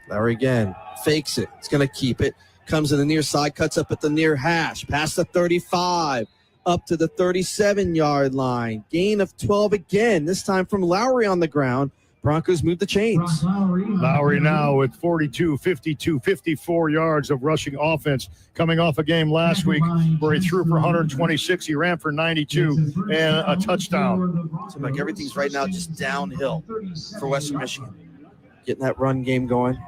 Lowry again, fakes it. It's going to keep it. Comes to the near side, cuts up at the near hash. Past the 35, up to the 37-yard line. Gain of 12 again, this time from Lowry on the ground. Broncos move the chains. Lowry now with 42, 52, 54 yards of rushing offense, coming off a game last week where he threw for 126. He ran for 92 and a touchdown. Seems like everything's right now just downhill for Western Michigan. Getting that run game going.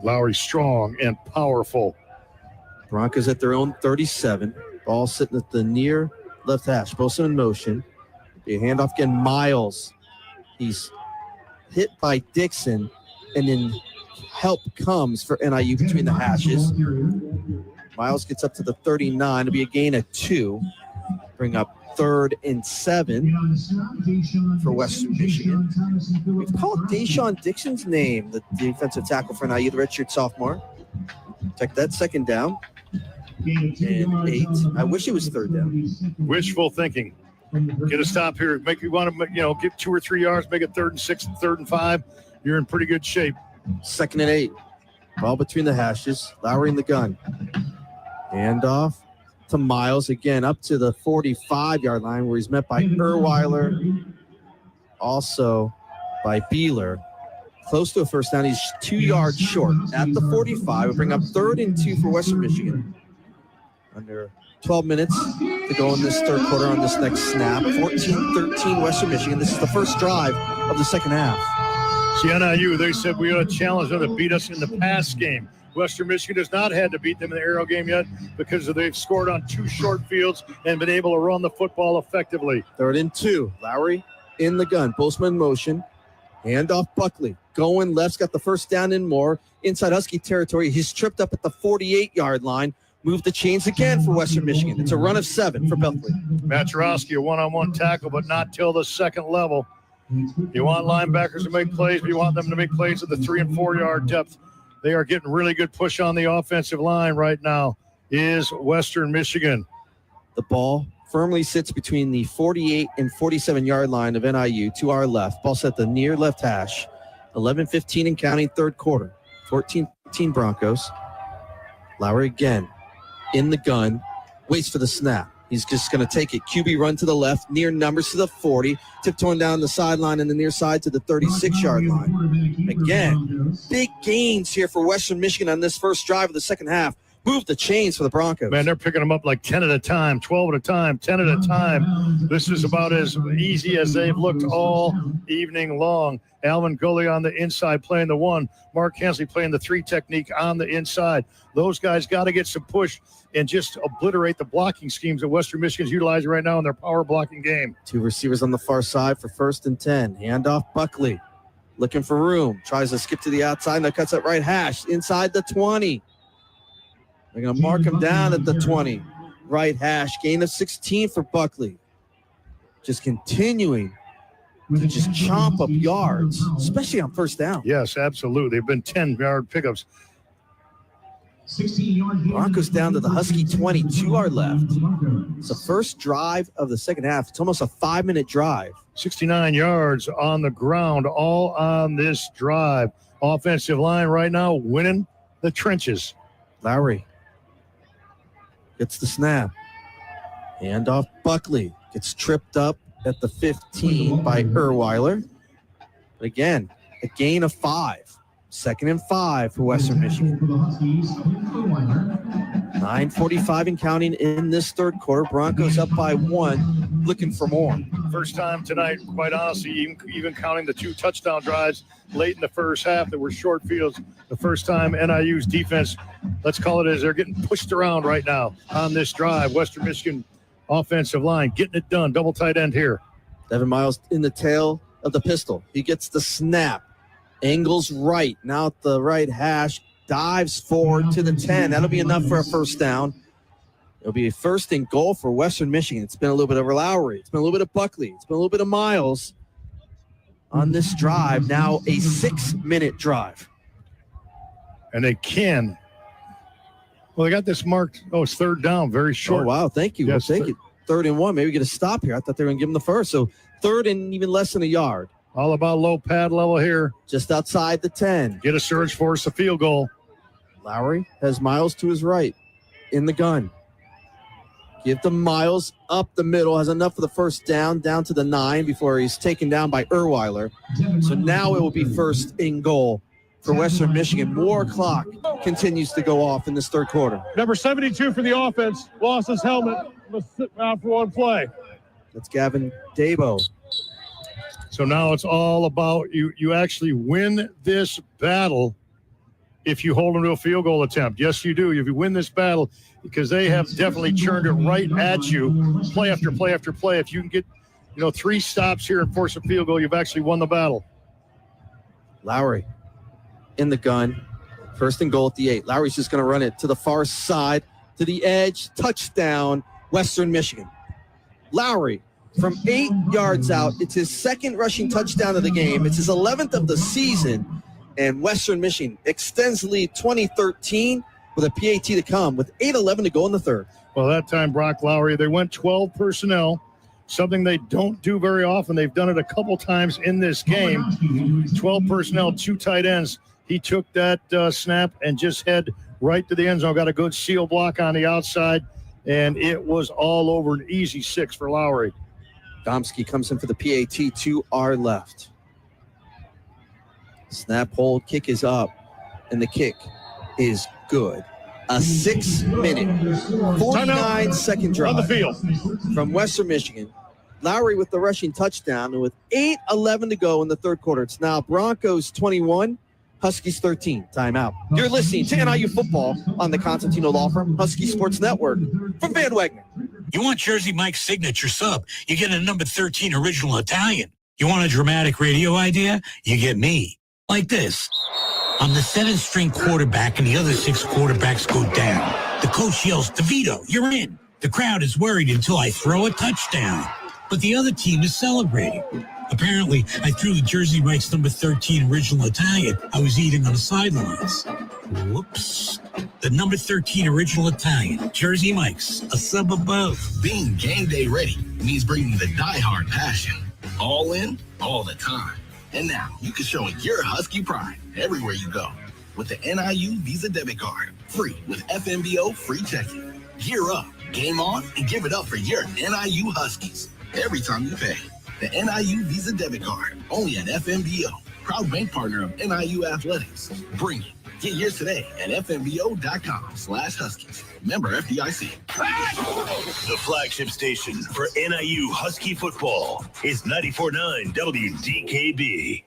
Lowry strong and powerful. Broncos at their own 37. Ball sitting at the near left hash. Bosa in motion. A handoff again. Miles. He's hit by Dixon. And then help comes for NIU between the hashes. Miles gets up to the 39. It'll be a gain of 2. Bring up 3rd and 7 for Western Michigan. We've called Deshaun Dixon's name, the defensive tackle for NIU, the redshirt sophomore. Take that 2nd down. And 8. I wish it was 3rd down. Wishful thinking. Get a stop here. Make you want to, get 2 or 3 yards, make it 3rd and 6, 3rd and 5. You're in pretty good shape. 2nd and 8. Ball between the hashes. Lowry in the gun. Handoff to Miles again up to the 45-yard line where he's met by Erweiler, also by Beeler. Close to a first down. He's 2 yards short at the 45. We'll bring up 3rd and 2 for Western Michigan. Under 12 minutes to go in this third quarter on this next snap. 14-13 Western Michigan. This is the first drive of the second half. See, NIU, they said we ought to challenge them to beat us in the pass game. Western Michigan has not had to beat them in the aerial game yet because they've scored on 2 short fields and been able to run the football effectively. 3rd and 2. Lowry in the gun. Postman in motion. Handoff Buckley. Going left's got the first down and more. Inside Husky territory. He's tripped up at the 48-yard line. Move the chains again for Western Michigan. It's a run of 7 for Buckley. Matt Jarowski, a one-on-one tackle, but not till the 2nd level. You want linebackers to make plays, but you want them to make plays at the 3 and 4 yard depth. They are getting really good push on the offensive line right now is Western Michigan. The ball firmly sits between the 48 and 47-yard line of NIU to our left. Ball set the near left hash. 11:15 and counting, third quarter. 14-15 Broncos. Lowry again in the gun. Waits for the snap. He's just going to take it. QB run to the left, near numbers to the 40, tiptoeing down the sideline and the near side to the 36-yard line. Again, big gains here for Western Michigan on this first drive of the second half. Move the chains for the Broncos. Man, they're picking them up like 10 at a time, 12 at a time, 10 at a time. This is about as easy as they've looked all evening long. Alvin Gully on the inside playing the 1. Mark Hensley playing the 3 technique on the inside. Those guys got to get some push and just obliterate the blocking schemes that Western Michigan's utilizing right now in their power blocking game. 2 receivers on the far side for 1st and 10. Handoff Buckley. Looking for room. Tries to skip to the outside. Now cuts that right hash inside the 20. They're going to mark him down at the 20. Right hash. Gain of 16 for Buckley. Just continuing to just chomp up yards, especially on first down. Yes, absolutely. They've been 10-yard pickups. Broncos down to the Husky 20, to our left. It's the first drive of the second half. It's almost a 5-minute drive. 69 yards on the ground, all on this drive. Offensive line right now winning the trenches. Lowry gets the snap. Handoff Buckley. Gets tripped up at the 15 by Erweiler. But again, a gain of 5. 2nd and 5 for Western Michigan. 9:45 and counting in this third quarter. Broncos up by 1, looking for more. First time tonight, quite honestly, even counting the 2 touchdown drives late in the first half that were short fields. The first time NIU's defense, let's call it as they're getting pushed around right now on this drive. Western Michigan offensive line getting it done. Double tight end here. Devin Miles in the tail of the pistol. He gets the snap. Angles right. Now at the right hash. Dives forward to the 10. That'll be enough for a first down. It'll be a 1st and goal for Western Michigan. It's been a little bit of Lowry. It's been a little bit of Buckley. It's been a little bit of Miles on this drive. Now a 6-minute drive. And they can. Well, they got this marked. Oh, it's 3rd down. Very short. Oh, wow. Thank you. Yes, we'll take it. 3rd and 1. Maybe get a stop here. I thought they were going to give him the first. So 3rd and even less than a yard. All about low pad level here. Just outside the 10. Get a surge, force a field goal. Lowry has Miles to his right in the gun. Give the Miles up the middle. Has enough for the first down to the 9 before he's taken down by Erweiler. So now it will be 1st and goal for Western Michigan. More clock continues to go off in this third quarter. Number 72 for the offense lost his helmet. Must sit out for 1 play. That's Gavin Dabo. So now it's all about you actually win this battle if you hold them to a field goal attempt. Yes, you do. If you win this battle, because they have definitely churned it right at you, play after play after play. If you can get, 3 stops here and force a field goal, you've actually won the battle. Lowry in the gun. 1st and goal at the 8. Lowry's just going to run it to the far side, to the edge. Touchdown, Western Michigan. Lowry from 8 yards out. It's his 2nd rushing touchdown of the game. It's his 11th of the season. And Western Michigan extends the lead 20-13 with a PAT to come with 8:11 to go in the third. Well, that time, Brock Lowry, they went 12 personnel, something they don't do very often. They've done it a couple times in this game. 12 personnel, 2 tight ends. He took that snap and just head right to the end zone. Got a good seal block on the outside, and it was all over. An easy 6 for Lowry. Domsky comes in for the PAT to our left. Snap, hold, kick is up, and the kick is good. A 6-minute, 49-second drive on the field from Western Michigan. Lowry with the rushing touchdown, and with 8:11 to go in the third quarter. It's now Broncos 21, Huskies 13. Timeout. You're listening to NIU Football on the Constantino Law Firm Husky Sports Network from Van Wagner. You want Jersey Mike's signature sub? You get a number 13 original Italian. You want a dramatic radio idea? You get me. Like this. I'm the 7th-string quarterback, and the other 6 quarterbacks go down. The coach yells, DeVito, you're in. The crowd is worried until I throw a touchdown. But the other team is celebrating. Apparently, I threw the Jersey Mike's number 13 original Italian I was eating on the sidelines. Whoops. The number 13 original Italian, Jersey Mike's, a sub above. Being game day ready means bringing the diehard passion. All in, all the time. And now you can show your Husky pride everywhere you go with the NIU Visa debit card, free with FMBO free checking. Gear up, game on, and give it up for your NIU Huskies every time you pay. The NIU Visa debit card, only at FMBO, proud bank partner of NIU Athletics. Bring it. Get yours today at fmbo.com/Huskies. Member FDIC. The flagship station for NIU Husky football is 94.9 WDKB.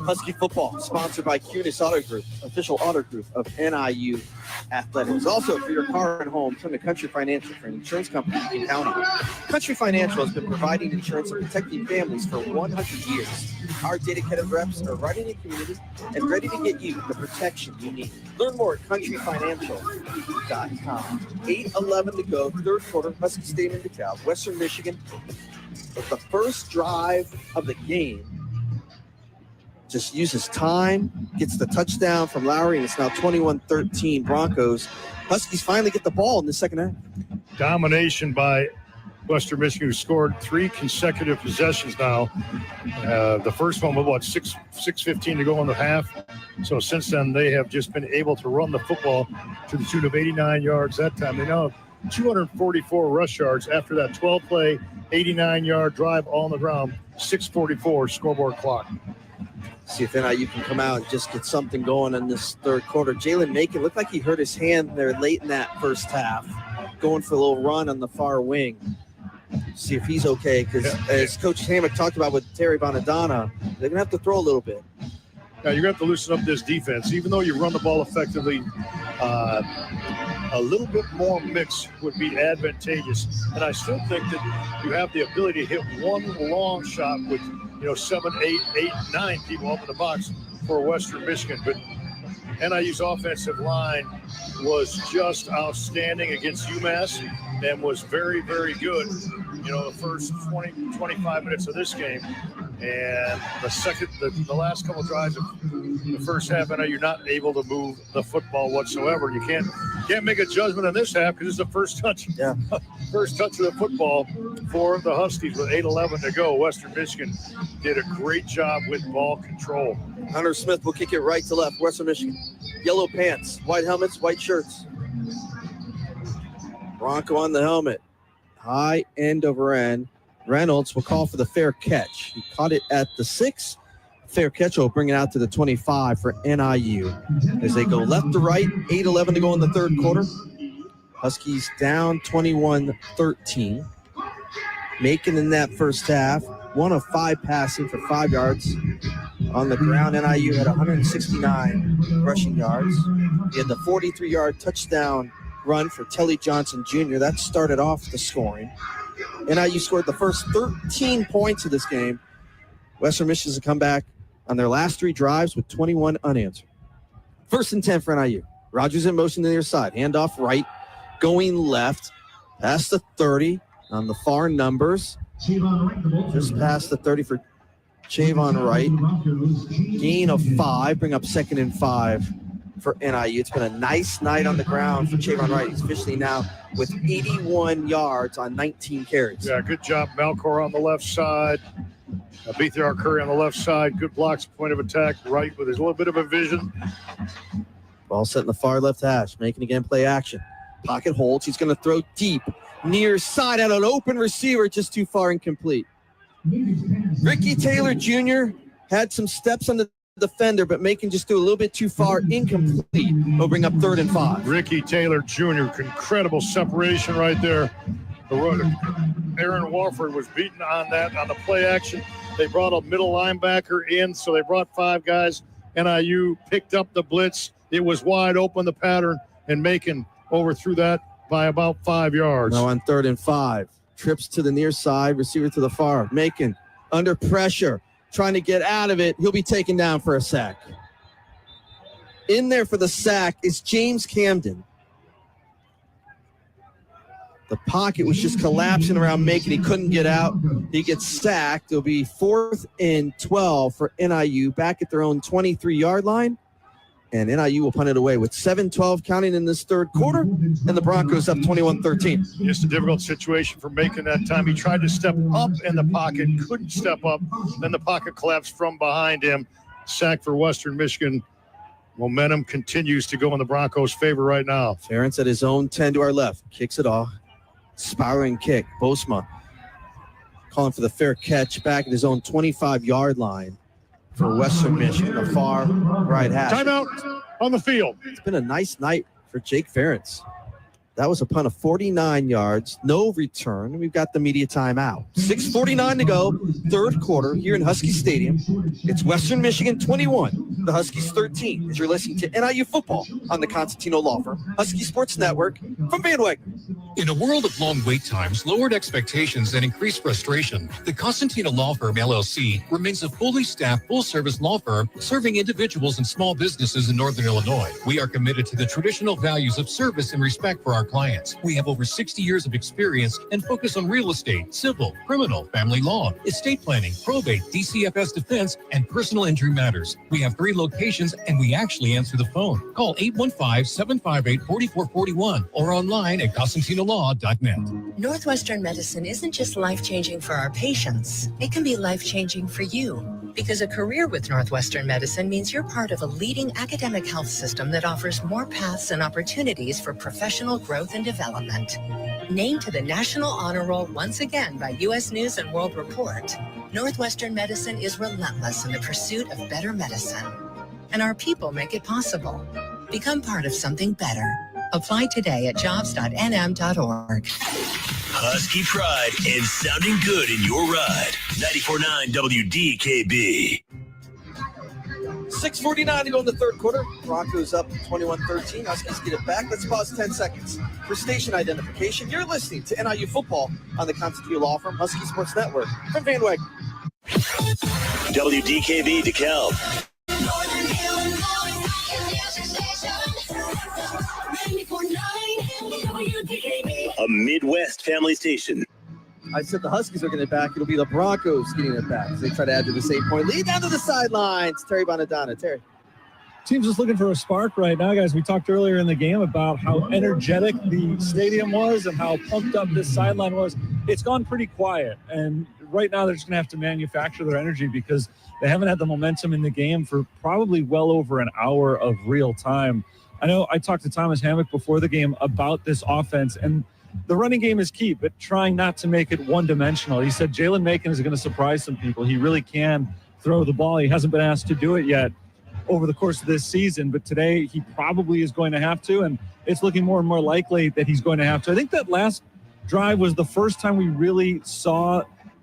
Husky football, sponsored by Cunis Auto Group, official auto group of NIU Athletics. Also, for your car and home, turn to Country Financial for an insurance company you can count on. Country Financial has been providing insurance and protecting families for 100 years. Our dedicated reps are right in your community and ready to get you the protection you need. Learn more at countryfinancial.com. 8:11 to go, third quarter, Husky Stadium in DeKalb, Western Michigan. With the first drive of the game, just uses time, gets the touchdown from Lowry, and it's now 21-13 Broncos. Huskies finally get the ball in the second half. Domination by Western Michigan, who scored 3 consecutive possessions now. The first one with, 6:15 to go in the half. So since then, they have just been able to run the football to the tune of 89 yards that time. They now have 244 rush yards after that 12-play, 89-yard drive all on the ground, 6:44 scoreboard clock. See if NIU can come out and just get something going in this third quarter. Jalen Macon looked like he hurt his hand there late in that first half, going for a little run on the far wing. See if he's okay, because as Coach Hammock talked about with Terry Bonadonna, they're going to have to throw a little bit. Now, you're going to have to loosen up this defense. Even though you run the ball effectively, a little bit more mix would be advantageous. And I still think that you have the ability to hit one long shot with, 7, 8, 9 people up in the box for Western Michigan. But NIU's offensive line was just outstanding against UMass and was very, very good, the first 20, 25 minutes of this game. And the last couple drives of the first half, NIU not able to move the football whatsoever. You can't make a judgment on this half because it's the first touch. Yeah. First touch of the football for the Huskies with 8:11 to go. Western Michigan did a great job with ball control. Hunter Smith will kick it right to left. Western Michigan. Yellow pants, white helmets, white shirts. Bronco on the helmet. High end over end. Reynolds will call for the fair catch. He caught it at the 6. Fair catch will bring it out to the 25 for NIU. As they go left to right, 8:11 to go in the third quarter. Huskies down 21-13. Macon in that first half, 1 of 5 passing for 5 yards. On the ground, NIU had 169 rushing yards. He had the 43-yard touchdown run for Telly Johnson Jr. That started off the scoring. NIU scored the first 13 points of this game. Western Michigan has come back on their last 3 drives with 21 unanswered. First and 10 for NIU. Rogers in motion to the near side. Handoff right, going left, past the 30 on the far numbers. Just past the 30 for Chavon Wright. Gain of 5, bring up 2nd and 5 for NIU. It's been a nice night on the ground for Chavon Wright. He's officially now with 81 yards on 19 carries. Yeah, good job. Malcor on the left side. Beather Curry on the left side. Good blocks, point of attack. Right with his little bit of a vision. Ball set in the far left hash. Making again play action. Pocket holds. He's going to throw deep. Near side at an open receiver. Just too far, incomplete. Ricky Taylor Jr. had some steps on the defender, but Macon just threw a little bit too far, incomplete. He'll bring up 3rd and 5. Ricky Taylor Jr., incredible separation right there. Aaron Warford was beaten on that, on the play action. They brought a middle linebacker in, so they brought 5 guys. NIU picked up the blitz. It was wide open, the pattern, and Macon overthrew that by about 5 yards. Now on 3rd and 5. Trips to the near side, receiver to the far. Macon under pressure, trying to get out of it. He'll be taken down for a sack. In there for the sack is James Camden. The pocket was just collapsing around Macon. He couldn't get out. He gets sacked. It'll be 4th and 12 for NIU back at their own 23-yard line. And NIU will punt it away with 7:12 counting in this third quarter. And the Broncos up 21-13. Just a difficult situation for Macon that time. He tried to step up in the pocket, couldn't step up. Then the pocket collapsed from behind him. Sack for Western Michigan. Momentum continues to go in the Broncos' favor right now. Ferentz at his own 10 to our left. Kicks it off. Spiraling kick. Bosma calling for the fair catch back at his own 25-yard line for Western Michigan, the far right hash. Timeout on the field. It's been a nice night for Jake Ferentz. That was a punt of 49 yards, no return. We've got the media timeout. 6:49 to go, third quarter here in Husky Stadium. It's Western Michigan 21, the Huskies 13. As you're listening to NIU football on the Constantino Law Firm, Husky Sports Network from Van Wagner. In a world of long wait times, lowered expectations, and increased frustration, the Constantino Law Firm, LLC, remains a fully staffed, full-service law firm serving individuals and small businesses in Northern Illinois. We are committed to the traditional values of service and respect for our clients. We have over 60 years of experience and focus on real estate, civil, criminal, family law, estate planning, probate, DCFS defense, and personal injury matters. We have 3 locations, and we actually answer the phone. Call 815-758-4441 or online at ConstantinoLaw.net. Northwestern Medicine isn't just life-changing for our patients. It can be life-changing for you. Because a career with Northwestern Medicine means you're part of a leading academic health system that offers more paths and opportunities for professional growth and development. Named to the National Honor Roll once again by U.S. News and World Report, Northwestern Medicine is relentless in the pursuit of better medicine. And our people make it possible. Become part of something better. Apply today at jobs.nm.org. Husky pride and sounding good in your ride. 94.9 WDKB. 6:49 to go in the third quarter. Broncos up 21-13. Huskies get it back. Let's pause 10 seconds for station identification. You're listening to NIU football on the Constantino Law Firm, Husky Sports Network from Van Wagner. WDKB DeKalb. A Midwest family station. I said the Huskies are getting it back. It'll be the Broncos getting it back as they try to add to this 8-point lead. Down to the sidelines. Terry Bonadonna. Terry. Team's just looking for a spark right now, guys. We talked earlier in the game about how energetic the stadium was and how pumped up this sideline was. It's gone pretty quiet, and right now they're just going to have to manufacture their energy because they haven't had the momentum in the game for probably well over an hour of real time. I know I talked to Thomas Hammock before the game about this offense, and the running game is key, but trying not to make it one-dimensional. He said Jalen Macon is going to surprise some people. He really can throw the ball. He hasn't been asked to do it yet over the course of this season, but today he probably is going to have to, and it's looking more and more likely that he's going to have to. I think that last drive was the first time we really saw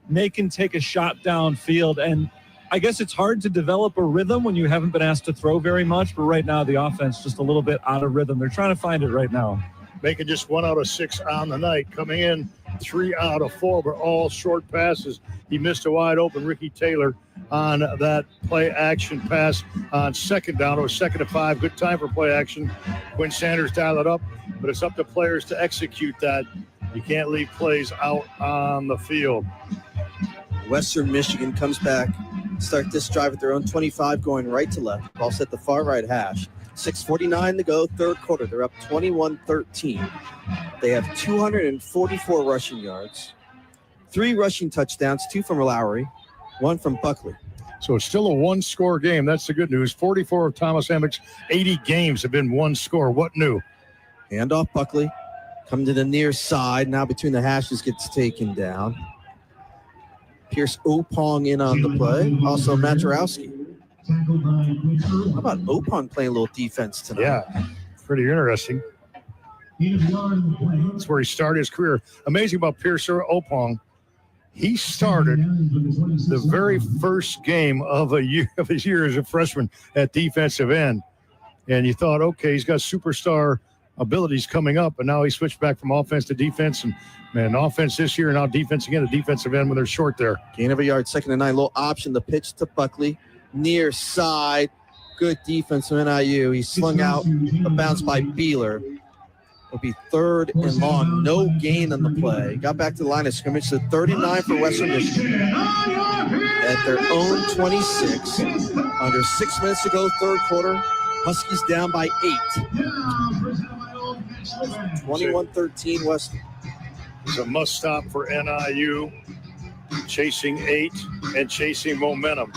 Macon take a shot downfield, and I guess it's hard to develop a rhythm when you haven't been asked to throw very much, but right now the offense just a little bit out of rhythm. They're trying to find it right now. Macon just 1 out of 6 on the night. Coming in 3 out of 4, but all short passes. He missed a wide open Ricky Taylor on that play action pass on second down. It was 2nd and 5. Good time for play action. Quinn Sanders dialed it up, but it's up to players to execute that. You can't leave plays out on the field. Western Michigan comes back, start this drive at their own 25, going right to left. Ball set the far right hash. 6:49 to go, third quarter. They're up 21-13. They have 244 rushing yards, 3 rushing touchdowns, 2 from Lowry, 1 from Buckley. So it's still a one-score game. That's the good news. 44 of Thomas Hammock's 80 games have been one score. What new? Handoff Buckley. Come to the near side. Now between the hashes gets taken down. Pierce Opong in on the play. Also Maturowski. How about Opong playing a little defense tonight? Yeah, pretty interesting. That's where he started his career. Amazing about Pierce Opong. He started the very first game of his year as a freshman at defensive end. And you thought, okay, he's got superstar abilities coming up, but now he switched back from offense to defense. And, man, offense this year, now defense again, a defensive end when they're short there. Gain of a yard, 2nd and 9. Little option, the pitch to Buckley. Near side. Good defense from NIU. He slung out a bounce by Beeler. It'll be 3rd and long. No gain on the play. Got back to the line of scrimmage. So 39 for Western Michigan at their own 26. Under 6 minutes to go, third quarter. Huskies down by 8. 21-13 Western. It's a must-stop for NIU. Chasing 8 and chasing momentum.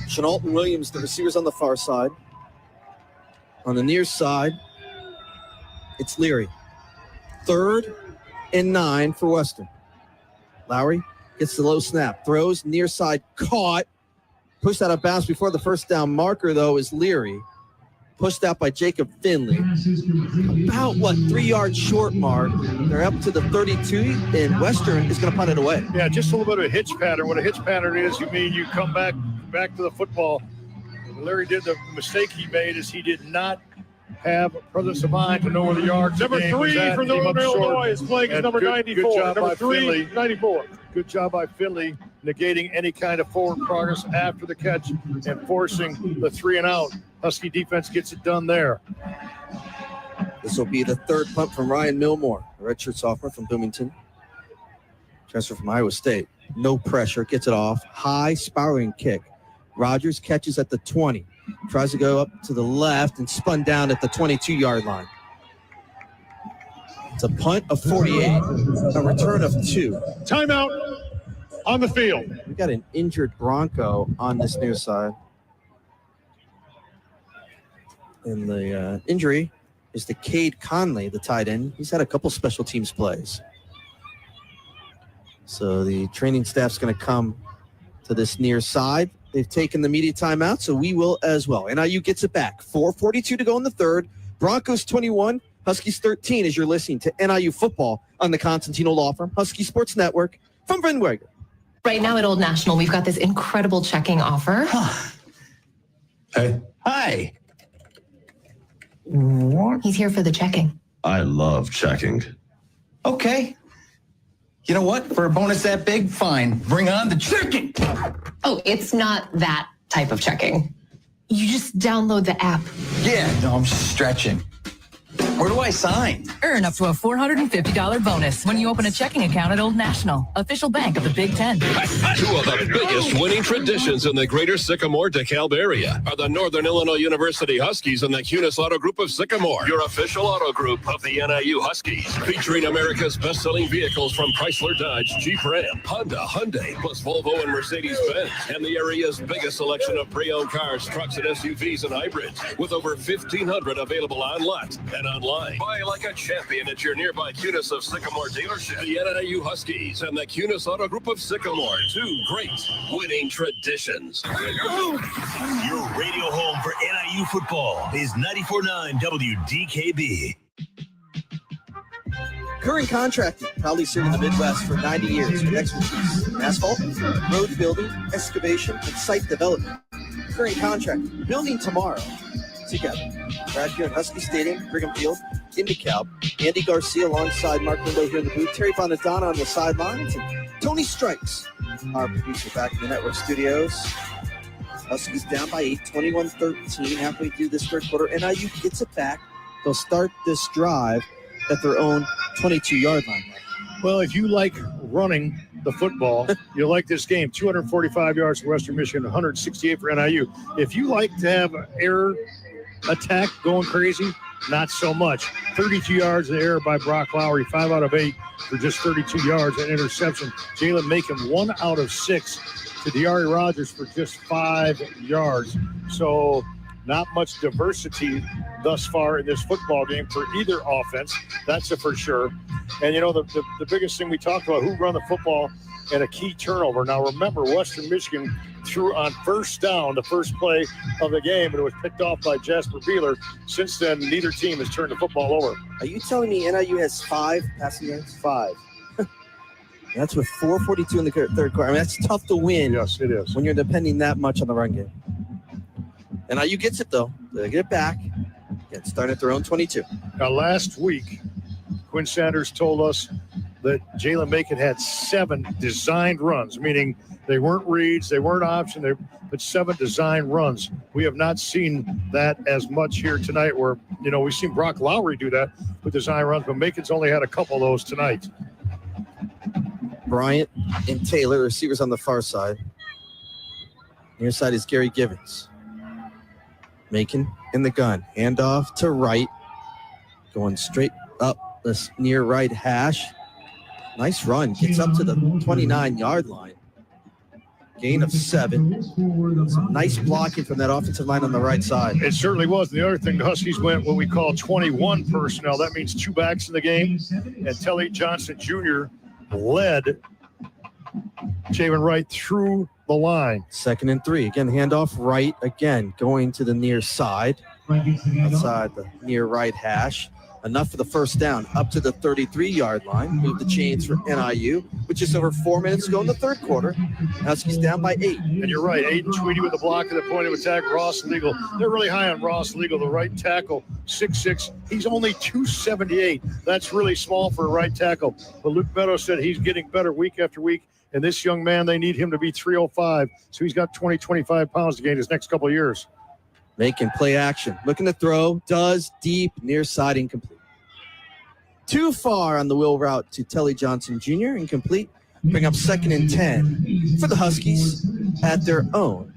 Chenault and Williams, the receivers on the far side. On the near side, it's Leary. 3rd and 9 for Western. Lowry gets the low snap, throws near side, caught, pushed out of bounds before the first down marker, though, is Leary. Pushed out by Jacob Finley. About, 3 yards short mark. They're up to the 32, and Western is going to punt it away. Yeah, just a little bit of a hitch pattern. What a hitch pattern is, you mean you come back to the football. Larry did the mistake he made is he did not have presence of mind to know where the yards. Number 3 for Northern Illinois is playing as number 94. Good job Number by 3, Finley. 94. Good job by Finley, negating any kind of forward progress after the catch and forcing the 3 and out. Husky defense gets it done there. This will be the 3rd punt from Ryan Milmore, a redshirt sophomore from Bloomington. Transfer from Iowa State. No pressure, gets it off. High spiraling kick. Rogers catches at the 20. Tries to go up to the left and spun down at the 22-yard line. It's a punt of 48, a return of 2. Timeout on the field. We got an injured Bronco on this near side. And the injury is to Cade Conley, the tight end. He's had a couple special teams plays. So the training staff's going to come to this near side. They've taken the media timeout, so we will as well. NIU gets it back. 4:42 to go in the third. Broncos 21, Huskies 13 as you're listening to NIU football on the Constantino Law Firm, Husky Sports Network from Van Wager. Right now at Old National, we've got this incredible checking offer. Hey. Hi. What? He's here for the checking. I love checking. Okay. You know what? For a bonus that big, fine. Bring on the checking. Oh, it's not that type of checking. You just download the app. Yeah, no, I'm just stretching. Where do I sign? Earn up to a $450 bonus when you open a checking account at Old National, official bank of the Big Ten. 2 of the biggest winning traditions in the greater Sycamore DeKalb area are the Northern Illinois University Huskies and the Cunis Auto Group of Sycamore, your official auto group of the NIU Huskies, featuring America's best-selling vehicles from Chrysler, Dodge, Jeep, Ram, Honda, Hyundai, plus Volvo and Mercedes-Benz, and the area's biggest selection of pre-owned cars, trucks, and SUVs and hybrids, with over 1,500 available on lot and online. Buy like a champion at your nearby Cunis of Sycamore dealership. The NIU Huskies and the Cunis Auto Group of Sycamore, 2 great winning traditions. Your radio home for NIU football is 94.9 WDKB. Current Contracting, proudly serving the Midwest for 90 years with expertise in asphalt, road building, excavation, and site development. Current Contracting, building tomorrow together. Right here at Husky Stadium, Brigham Field, in DeKalb. Andy Garcia alongside Mark Lindo here in the booth. Terry Bonadonna on the sidelines. And Tony Strikes, our producer, back in the network studios. Huskies down by 8, 21-13, halfway through this third quarter. NIU gets it back. They'll start this drive at their own 22-yard line. Well, if you like running the football, you like this game. 245 yards for Western Michigan, 168 for NIU. If you like to have air attack going crazy, not so much. 32 yards in the air by Brock Lowry, 5 out of 8 for just 32 yards and interception. Jalen Macon, 1 out of 6 to Diari Rogers for just 5 yards. So not much diversity thus far in this football game for either offense. That's a for sure. And, you know, the biggest thing we talked about, who run the football and a key turnover. Now, remember, Western Michigan threw on first down, the first play of the game, and it was picked off by Jasper Beeler. Since then, neither team has turned the football over. Are you telling me NIU has 5 passing yards? 5. That's with 4:42 in the third quarter. I mean, that's tough to win. Yes, it is. When you're depending that much on the run game. NIU gets it, though. They get it back. Get started at their own 22. Now, last week, Quinn Sanders told us that Jalen Macon had 7 designed runs, meaning They weren't reads. They weren't option. But 7 design runs. We have not seen that as much here tonight where, we've seen Brock Lowry do that with design runs, but Macon's only had a couple of those tonight. Bryant and Taylor, receivers on the far side. Near side is Gary Givens. Macon in the gun. Handoff to right. Going straight up this near right hash. Nice run. Gets up to the 29-yard line. Gain of 7. Some nice blocking from that offensive line on the right side. It certainly was. And the other thing, the Huskies went what we call 21 personnel. That means 2 backs in the game. And Telly Johnson Jr. led Javen Wright through the line. 2nd and 3. Again, handoff right. Again, going to the near side. Outside the near right hash. Enough for the first down. Up to the 33-yard line. Move the chains for NIU, which is over 4 minutes to go in the third quarter. Huskies down by 8. And you're right. Aiden Tweedy with the block at the point of attack. Ross Legal. They're really high on Ross Legal, the right tackle, 6'6". He's only 278. That's really small for a right tackle. But Luke Meadows said he's getting better week after week. And this young man, they need him to be 305. So he's got 25 pounds to gain his next couple of years. Making play action. Looking to throw. Does deep. Near side incomplete. Too far on the wheel route to Telly Johnson Jr. Incomplete. Bring up 2nd and 10 for the Huskies at their own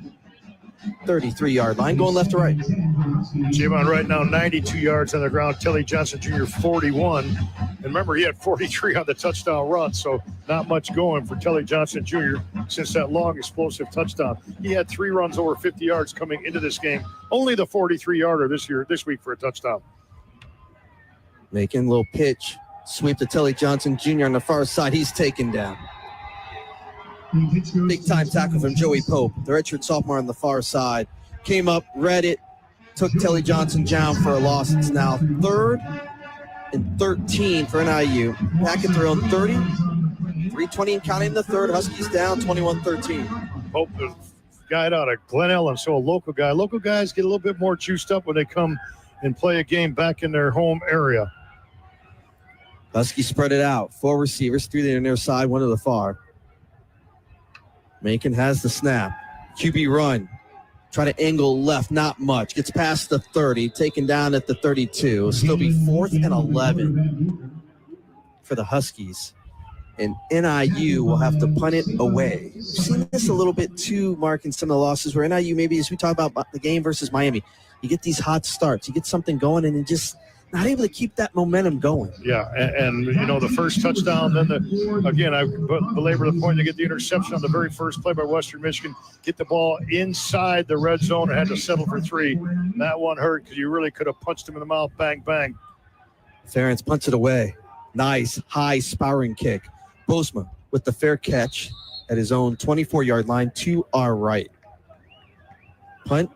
33-yard line. Going left to right. Javon right now 92 yards on the ground. Telly Johnson Jr. 41. And remember, he had 43 on the touchdown run, so not much going for Telly Johnson Jr. since that long explosive touchdown. He had 3 runs over 50 yards coming into this game. Only the 43-yarder this week for a touchdown. Making a little pitch. Sweep to Telly Johnson Jr. on the far side. He's taken down. Big time tackle from Joey Pope, the redshirt sophomore on the far side. Came up, read it, took Telly Johnson down for a loss. It's now 3rd and 13 for NIU. Back at their own 30. 3:20 and counting in the third. Huskies down 21-13. Pope, the guy out of Glen Ellen, so a local guy. Local guys get a little bit more juiced up when they come and play a game back in their home area. Huskies spread it out. 4 receivers, 3 to the near side, 1 to the far. Macon has the snap. QB run. Try to angle left, not much. Gets past the 30, taken down at the 32. It'll still be 4th and 11 for the Huskies. And NIU will have to punt it away. We've seen this a little bit too, Mark, in some of the losses where NIU, maybe as we talk about the game versus Miami, you get these hot starts. You get something going and you just not able to keep that momentum going. Yeah, and the first touchdown, then I belabor the point, to get the interception on the very first play by Western Michigan, get the ball inside the red zone and had to settle for 3. That one hurt because you really could have punched him in the mouth, bang, bang. Ferentz punts it away. Nice, high spiraling kick. Postma with the fair catch at his own 24-yard line to our right. Punt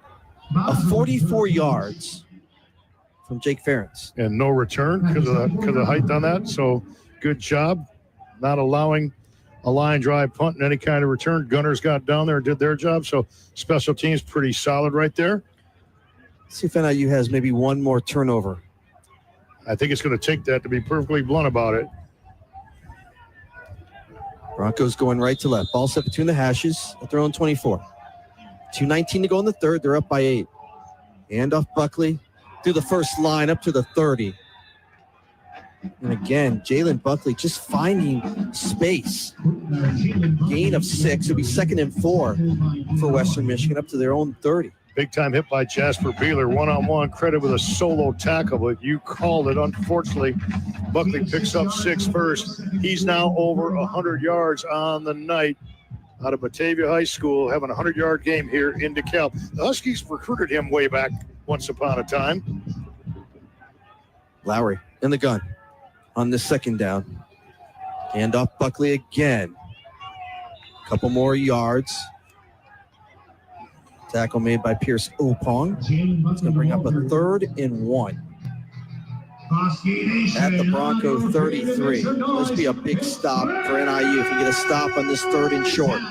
of 44 yards. From Jake Ferentz. And no return because of the height on that. So good job not allowing a line drive punt and any kind of return. Gunners got down there and did their job. So special teams pretty solid right there. Let's see if NIU has maybe one more turnover. I think it's going to take that, to be perfectly blunt about it. Broncos going right to left. Ball set between the hashes at their own 24. 2:19 to go in the third. They're up by 8. Handoff Buckley. Through the first line up to the 30. And again, Jalen Buckley just finding space. Gain of 6. It'll be 2nd and 4 for Western Michigan up to their own 30. Big time hit by Jasper Beeler. One-on-one credit with a solo tackle, but you called it. Unfortunately, Buckley picks up 6 first. He's now over 100 yards on the night out of Batavia High School, having a 100-yard game here in DeKalb. The Huskies recruited him way back once upon a time. Lowry in the gun on the 2nd down. Handoff Buckley again. Couple more yards. Tackle made by Pierce Opong. It's going to bring up a 3rd and 1. At the Bronco 33. This be a big stop for NIU if you get a stop on this 3rd and short.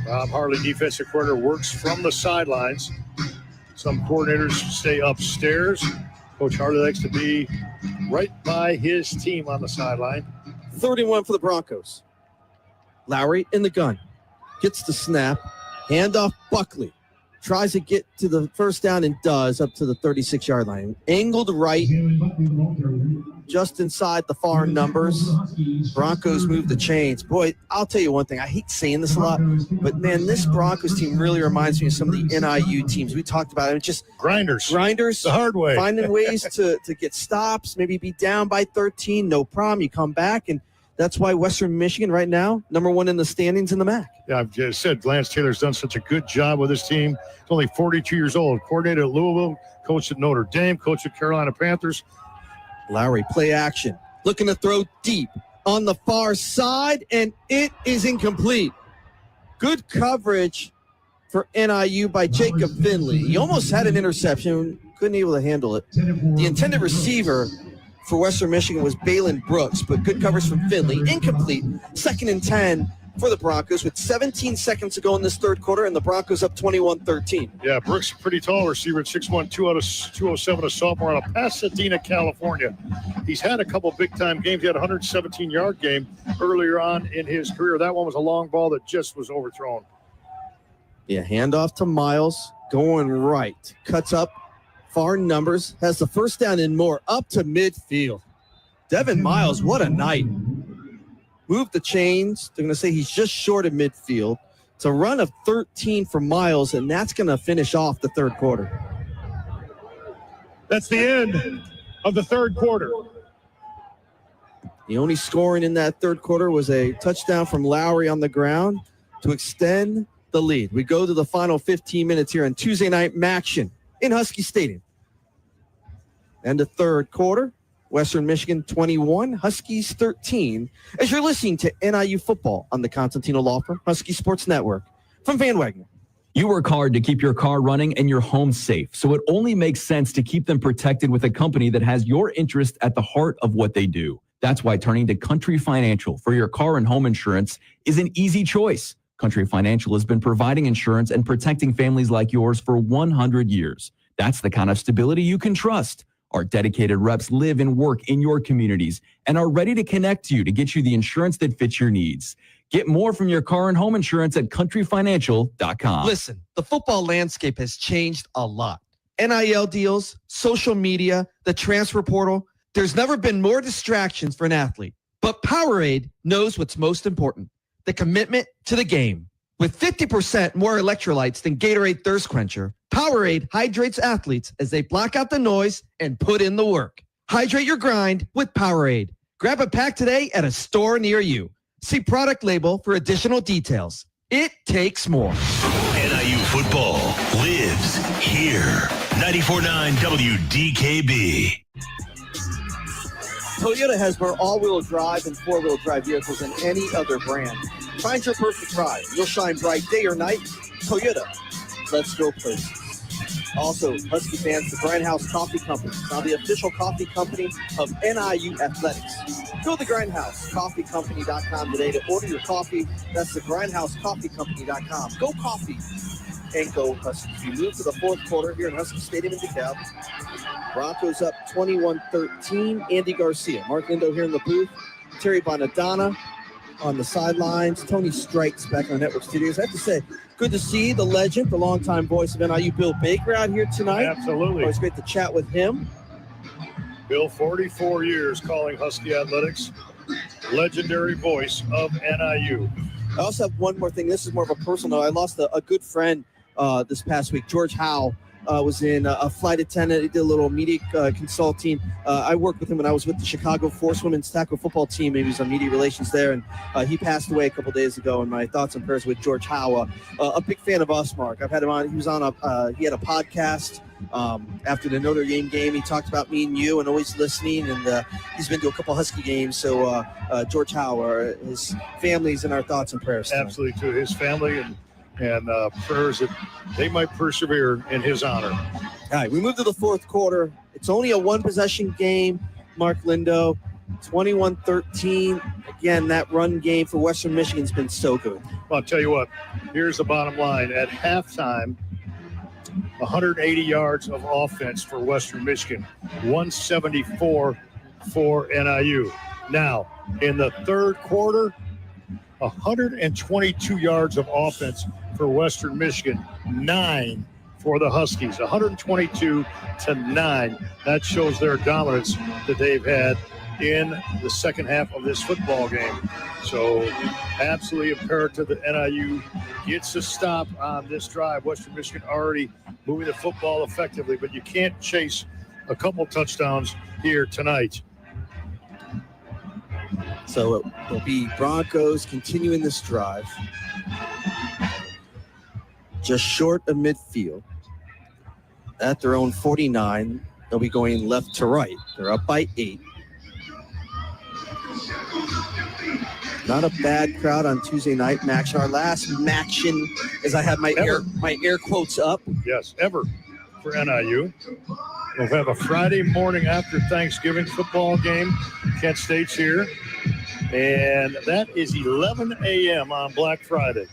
Bob Harley, defensive coordinator, works from the sidelines. Some coordinators stay upstairs. Coach Harley likes to be right by his team on the sideline. 3rd and 1 for the Broncos. Lowry in the gun. Gets the snap. Handoff Buckley. Tries to get to the first down and does up to the 36-yard line. Angled right, just inside the far numbers. Broncos move the chains. Boy, I'll tell you one thing. I hate saying this a lot, but, man, this Broncos team really reminds me of some of the NIU teams. We talked about it. It's just grinders. The hard way. Finding ways to get stops, maybe be down by 13, no problem. You come back, and that's why Western Michigan right now, number one in the standings in the MAC. Yeah, I've just said Lance Taylor's done such a good job with his team. He's only 42 years old. Coordinated at Louisville, coached at Notre Dame, coached at Carolina Panthers. Lowry, play action. Looking to throw deep on the far side, and it is incomplete. Good coverage for NIU by Jacob Finley. He almost had an interception, couldn't able to handle it. The intended receiver for Western Michigan was Balin Brooks, but good coverage from Finley. Incomplete. 2nd and 10 for the Broncos with 17 seconds to go in this third quarter, and the Broncos up 21-13. Yeah, Brooks, pretty tall receiver at 6'1", 207, a sophomore out of Pasadena, California. He's had a couple big-time games. He had a 117-yard game earlier on in his career. That one was a long ball that just was overthrown. Yeah, handoff to Miles, going right. Cuts up, far numbers, has the first down and more, up to midfield. Devin Miles, what a night. Move the chains. They're going to say he's just short of midfield. It's a run of 13 for Miles, and that's going to finish off the third quarter. That's the end of the third quarter. The only scoring in that third quarter was a touchdown from Lowry on the ground to extend the lead. We go to the final 15 minutes here on Tuesday night action in Husky Stadium. And the third quarter, Western Michigan 21, Huskies 13. As you're listening to NIU football on the Constantino Law Firm Husky Sports Network from Van Wagner. You work hard to keep your car running and your home safe, so it only makes sense to keep them protected with a company that has your interest at the heart of what they do. That's why turning to Country Financial for your car and home insurance is an easy choice. Country Financial has been providing insurance and protecting families like yours for 100 years. That's the kind of stability you can trust. Our dedicated reps live and work in your communities and are ready to connect you to get you the insurance that fits your needs. Get more from your car and home insurance at countryfinancial.com. Listen, the football landscape has changed a lot. NIL deals, social media, the transfer portal. There's never been more distractions for an athlete. But Powerade knows what's most important, the commitment to the game. With 50% more electrolytes than Gatorade Thirst Quencher, Powerade hydrates athletes as they block out the noise and put in the work. Hydrate your grind with Powerade. Grab a pack today at a store near you. See product label for additional details. It takes more. NIU football lives here. 94.9 WDKB. Toyota has more all-wheel drive and four-wheel drive vehicles than any other brand. Find your perfect ride. You'll shine bright day or night. Toyota. Let's go places. Also, Husky fans, the Grindhouse Coffee Company is now the official coffee company of NIU Athletics. Go to grindhousecoffeecompany.com today to order your coffee. That's the grindhousecoffeecompany.com. Go coffee and go Huskies. We move to the fourth quarter here in Husky Stadium in DeKalb. Broncos up 21-13. Andy Garcia, Mark Lindo here in the booth. Terry Bonadonna on the sidelines. Tony Strikes back on our network studios. I have to say, good to see the legend, the longtime voice of NIU, Bill Baker, out here tonight. Absolutely. Always great to chat with him. Bill, 44 years calling Husky athletics, legendary voice of NIU. I also have one more thing. This is more of a personal note. I lost a good friend this past week. George Howe was in a flight attendant. He did a little media consulting. I worked with him when I was with the Chicago Force Women's Tackle football team. He was on media relations there, and he passed away a couple days ago. And my thoughts and prayers with George Howe, a big fan of us, Mark. I've had him on. He was on he had a podcast after the Notre Dame game. He talked about me and you, and always listening. And he's been to a couple Husky games. So George Howe, his family's in our thoughts and prayers tonight. Absolutely, to his family and prayers that they might persevere in his honor. All right, we move to the fourth quarter. It's only a one-possession game, Mark Lindo. 21-13. Again, that run game for Western Michigan's been so good. Well, I'll tell you what. Here's the bottom line. At halftime, 180 yards of offense for Western Michigan. 174 for NIU. Now, in the third quarter, 122 yards of offense for Western Michigan, 9 for the Huskies, 122-9. That shows their dominance that they've had in the second half of this football game. So absolutely imperative that NIU gets a stop on this drive. Western Michigan already moving the football effectively, but you can't chase a couple touchdowns here tonight. So it will be Broncos continuing this drive. Just short of midfield. At their own 49, they'll be going left to right. They're up by 8. Not a bad crowd on Tuesday night, Max. Our last Maction, as I have my air quotes up. Yes, ever for NIU. We'll have a Friday morning after Thanksgiving football game. Kent State's here. And that is 11 a.m. on Black Friday.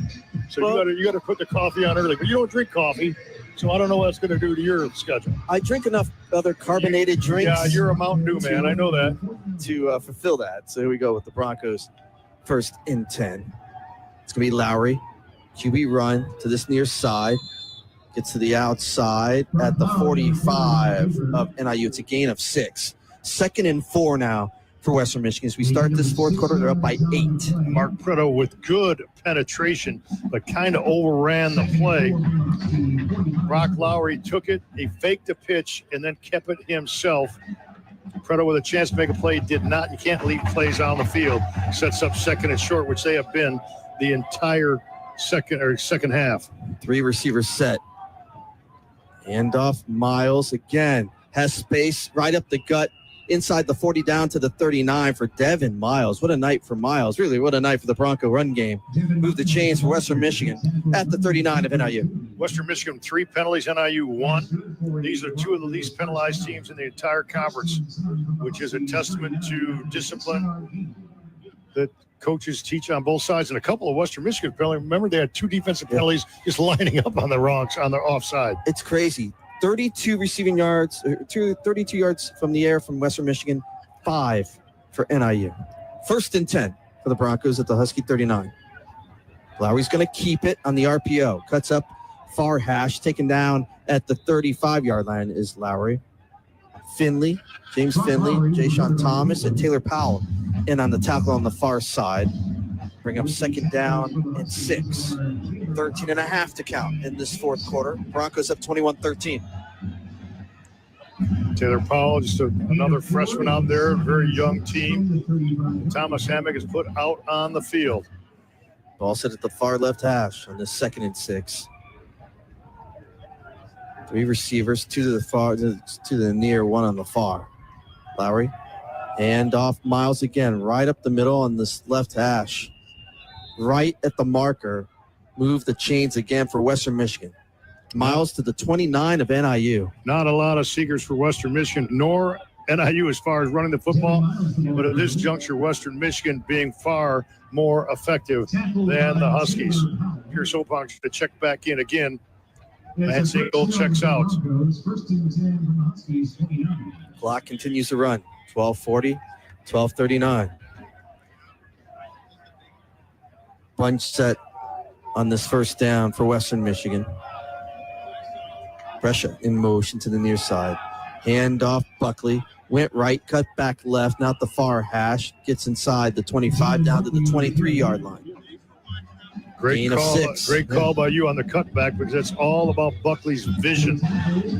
So you got to put the coffee on early. But you don't drink coffee, so I don't know what it's going to do to your schedule. I drink enough other carbonated drinks. Yeah, you're a Mountain Dew man. I know that. To fulfill that. So here we go with the Broncos. First and 10. It's going to be Lowry. QB run to this near side. Gets to the outside at the 45 of NIU. It's a gain of 6. 2nd and 4 now for Western Michigan. As we start this fourth quarter, they're up by 8. Mark Preto with good penetration, but kind of overran the play. Brock Lowry took it, he faked the pitch, and then kept it himself. Preto with a chance to make a play, did not. You can't leave plays on the field. Sets up 2nd and short, which they have been the entire second half. 3 receivers set. Handoff, Miles again. Has space right up the gut. Inside the 40 down to the 39 for Devin Miles. What a night for Miles. Really, what a night for the Bronco run game. Move the chains for Western Michigan at the 39 of NIU. Western Michigan, 3 penalties, NIU 1. These are 2 of the least penalized teams in the entire conference, which is a testament to discipline that coaches teach on both sides. And a couple of Western Michigan penalties. Remember, they had 2 defensive penalties just lining up on the offside. It's crazy. 32 receiving yards, 32 yards from the air from Western Michigan, 5 for NIU. 1st and 10 for the Broncos at the Husky 39. Lowry's going to keep it on the RPO. Cuts up far hash, taken down at the 35-yard line is Lowry. Finley, James Finley, Jayshon Thomas, and Taylor Powell in on the tackle on the far side. Bring up 2nd down and 6. 13 and a half to count in this fourth quarter. Broncos up 21-13. Taylor Powell, just another freshman out there, very young team. Thomas Hammock is put out on the field. Ball set at the far left hash on the 2nd and 6. 3 receivers, 2 to the far, to the near, 1 on the far. Lowry, hand off Miles again, right up the middle on this left hash. Right at the marker. Move the chains again for Western Michigan. Miles to the 29 of NIU. Not a lot of seekers for Western Michigan, nor NIU as far as running the football. But at this juncture, Western Michigan being far more effective than the Huskies. Pierce Opong to check back in again. Lansing goal checks out. Clock continues to run. 12:40, 12:39. Bunch set on this first down for Western Michigan. Pressure in motion to the near side. Hand off Buckley. Went right, cut back left, not the far hash. Gets inside the 25 down to the 23-yard line. Great call by you on the cutback, because it's all about Buckley's vision.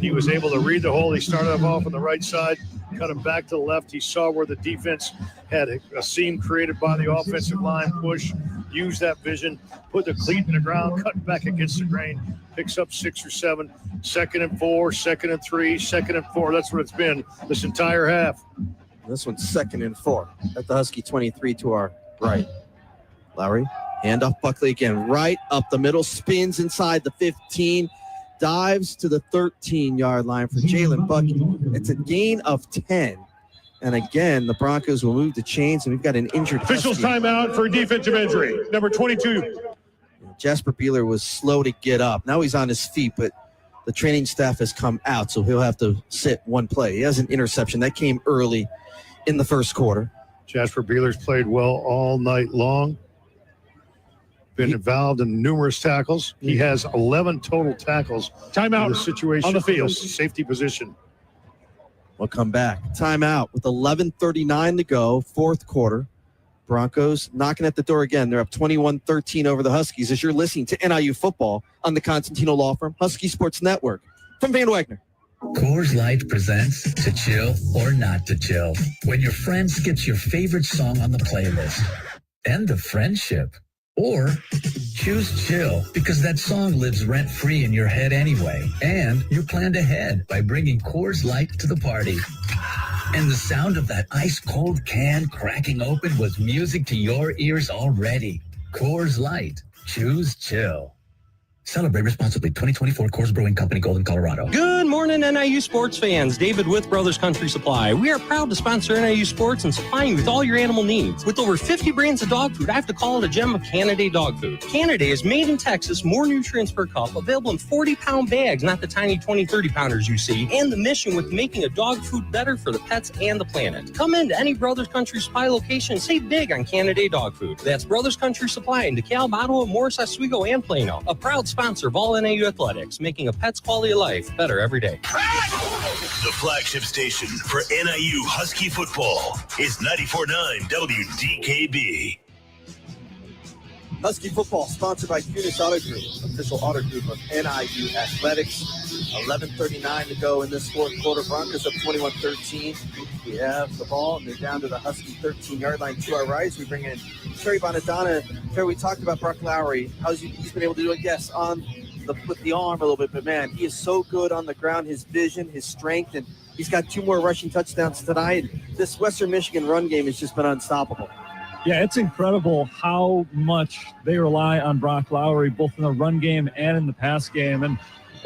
He was able to read the hole. He started off on the right side, cut him back to the left. He saw where the defense had a seam created by the offensive line push, used that vision, put the cleat in the ground, cut back against the grain, picks up 6 or 7, 2nd and 4, 2nd and 3, 2nd and 4. That's what it's been this entire half. This one's 2nd and 4 at the Husky 23 to our right. Lowry, hand off Buckley again, right up the middle, spins inside the 15, dives to the 13-yard line for Jalen Bucky. It's a gain of 10. And again, the Broncos will move the chains, and we've got an injured. Officials timeout for defensive injury. Number 22. Jasper Beeler was slow to get up. Now he's on his feet, but the training staff has come out, so he'll have to sit one play. He has an interception. That came early in the first quarter. Jasper Beeler's played well all night long. been involved in numerous tackles. He has 11 total tackles. Timeout in the situation on the field. Safety position. We'll come back. Timeout with 11:39 to go, fourth quarter. Broncos knocking at the door again. They're up 21-13 over the Huskies as you're listening to NIU football on the Constantino Law Firm Husky Sports Network. From Van Wagner. Coors Light presents To Chill or Not to Chill. When your friend skips your favorite song on the playlist. End of friendship. Or choose chill because that song lives rent-free in your head anyway. And you planned ahead by bringing Coors Light to the party. And the sound of that ice-cold can cracking open was music to your ears already. Coors Light. Choose chill. Celebrate responsibly. 2024 Coors Brewing Company, Golden, Colorado. Good morning, NIU sports fans. David with Brothers Country Supply. We are proud to sponsor NIU sports and supply you with all your animal needs. With over 50 brands of dog food, I have to call it a gem of Canaday dog food. Canaday is made in Texas, more nutrients per cup, available in 40-pound bags, not the tiny 20, 30-pounders you see, and the mission with making a dog food better for the pets and the planet. Come into any Brothers Country Supply location and save big on Canaday dog food. That's Brothers Country Supply in DeKalb, Ottawa, Morris, Oswego, and Plano. A proud sponsor of all NIU athletics, making a pet's quality of life better every day. The flagship station for NIU Husky football is 94.9 WDKB. Husky football sponsored by Kunis Auto Group, official auto group of NIU Athletics. 11:39 to go in this fourth quarter. Broncos up 21-13. We have the ball, and they're down to the Husky 13-yard line. To our right, we bring in Terry Bonadonna. Terry, we talked about Brock Lowry. He's been able to do it, yes, with the arm a little bit, but man, he is so good on the ground. His vision, his strength, and he's got 2 more rushing touchdowns tonight. This Western Michigan run game has just been unstoppable. Yeah, it's incredible how much they rely on Brock Lowry, both in the run game and in the pass game. And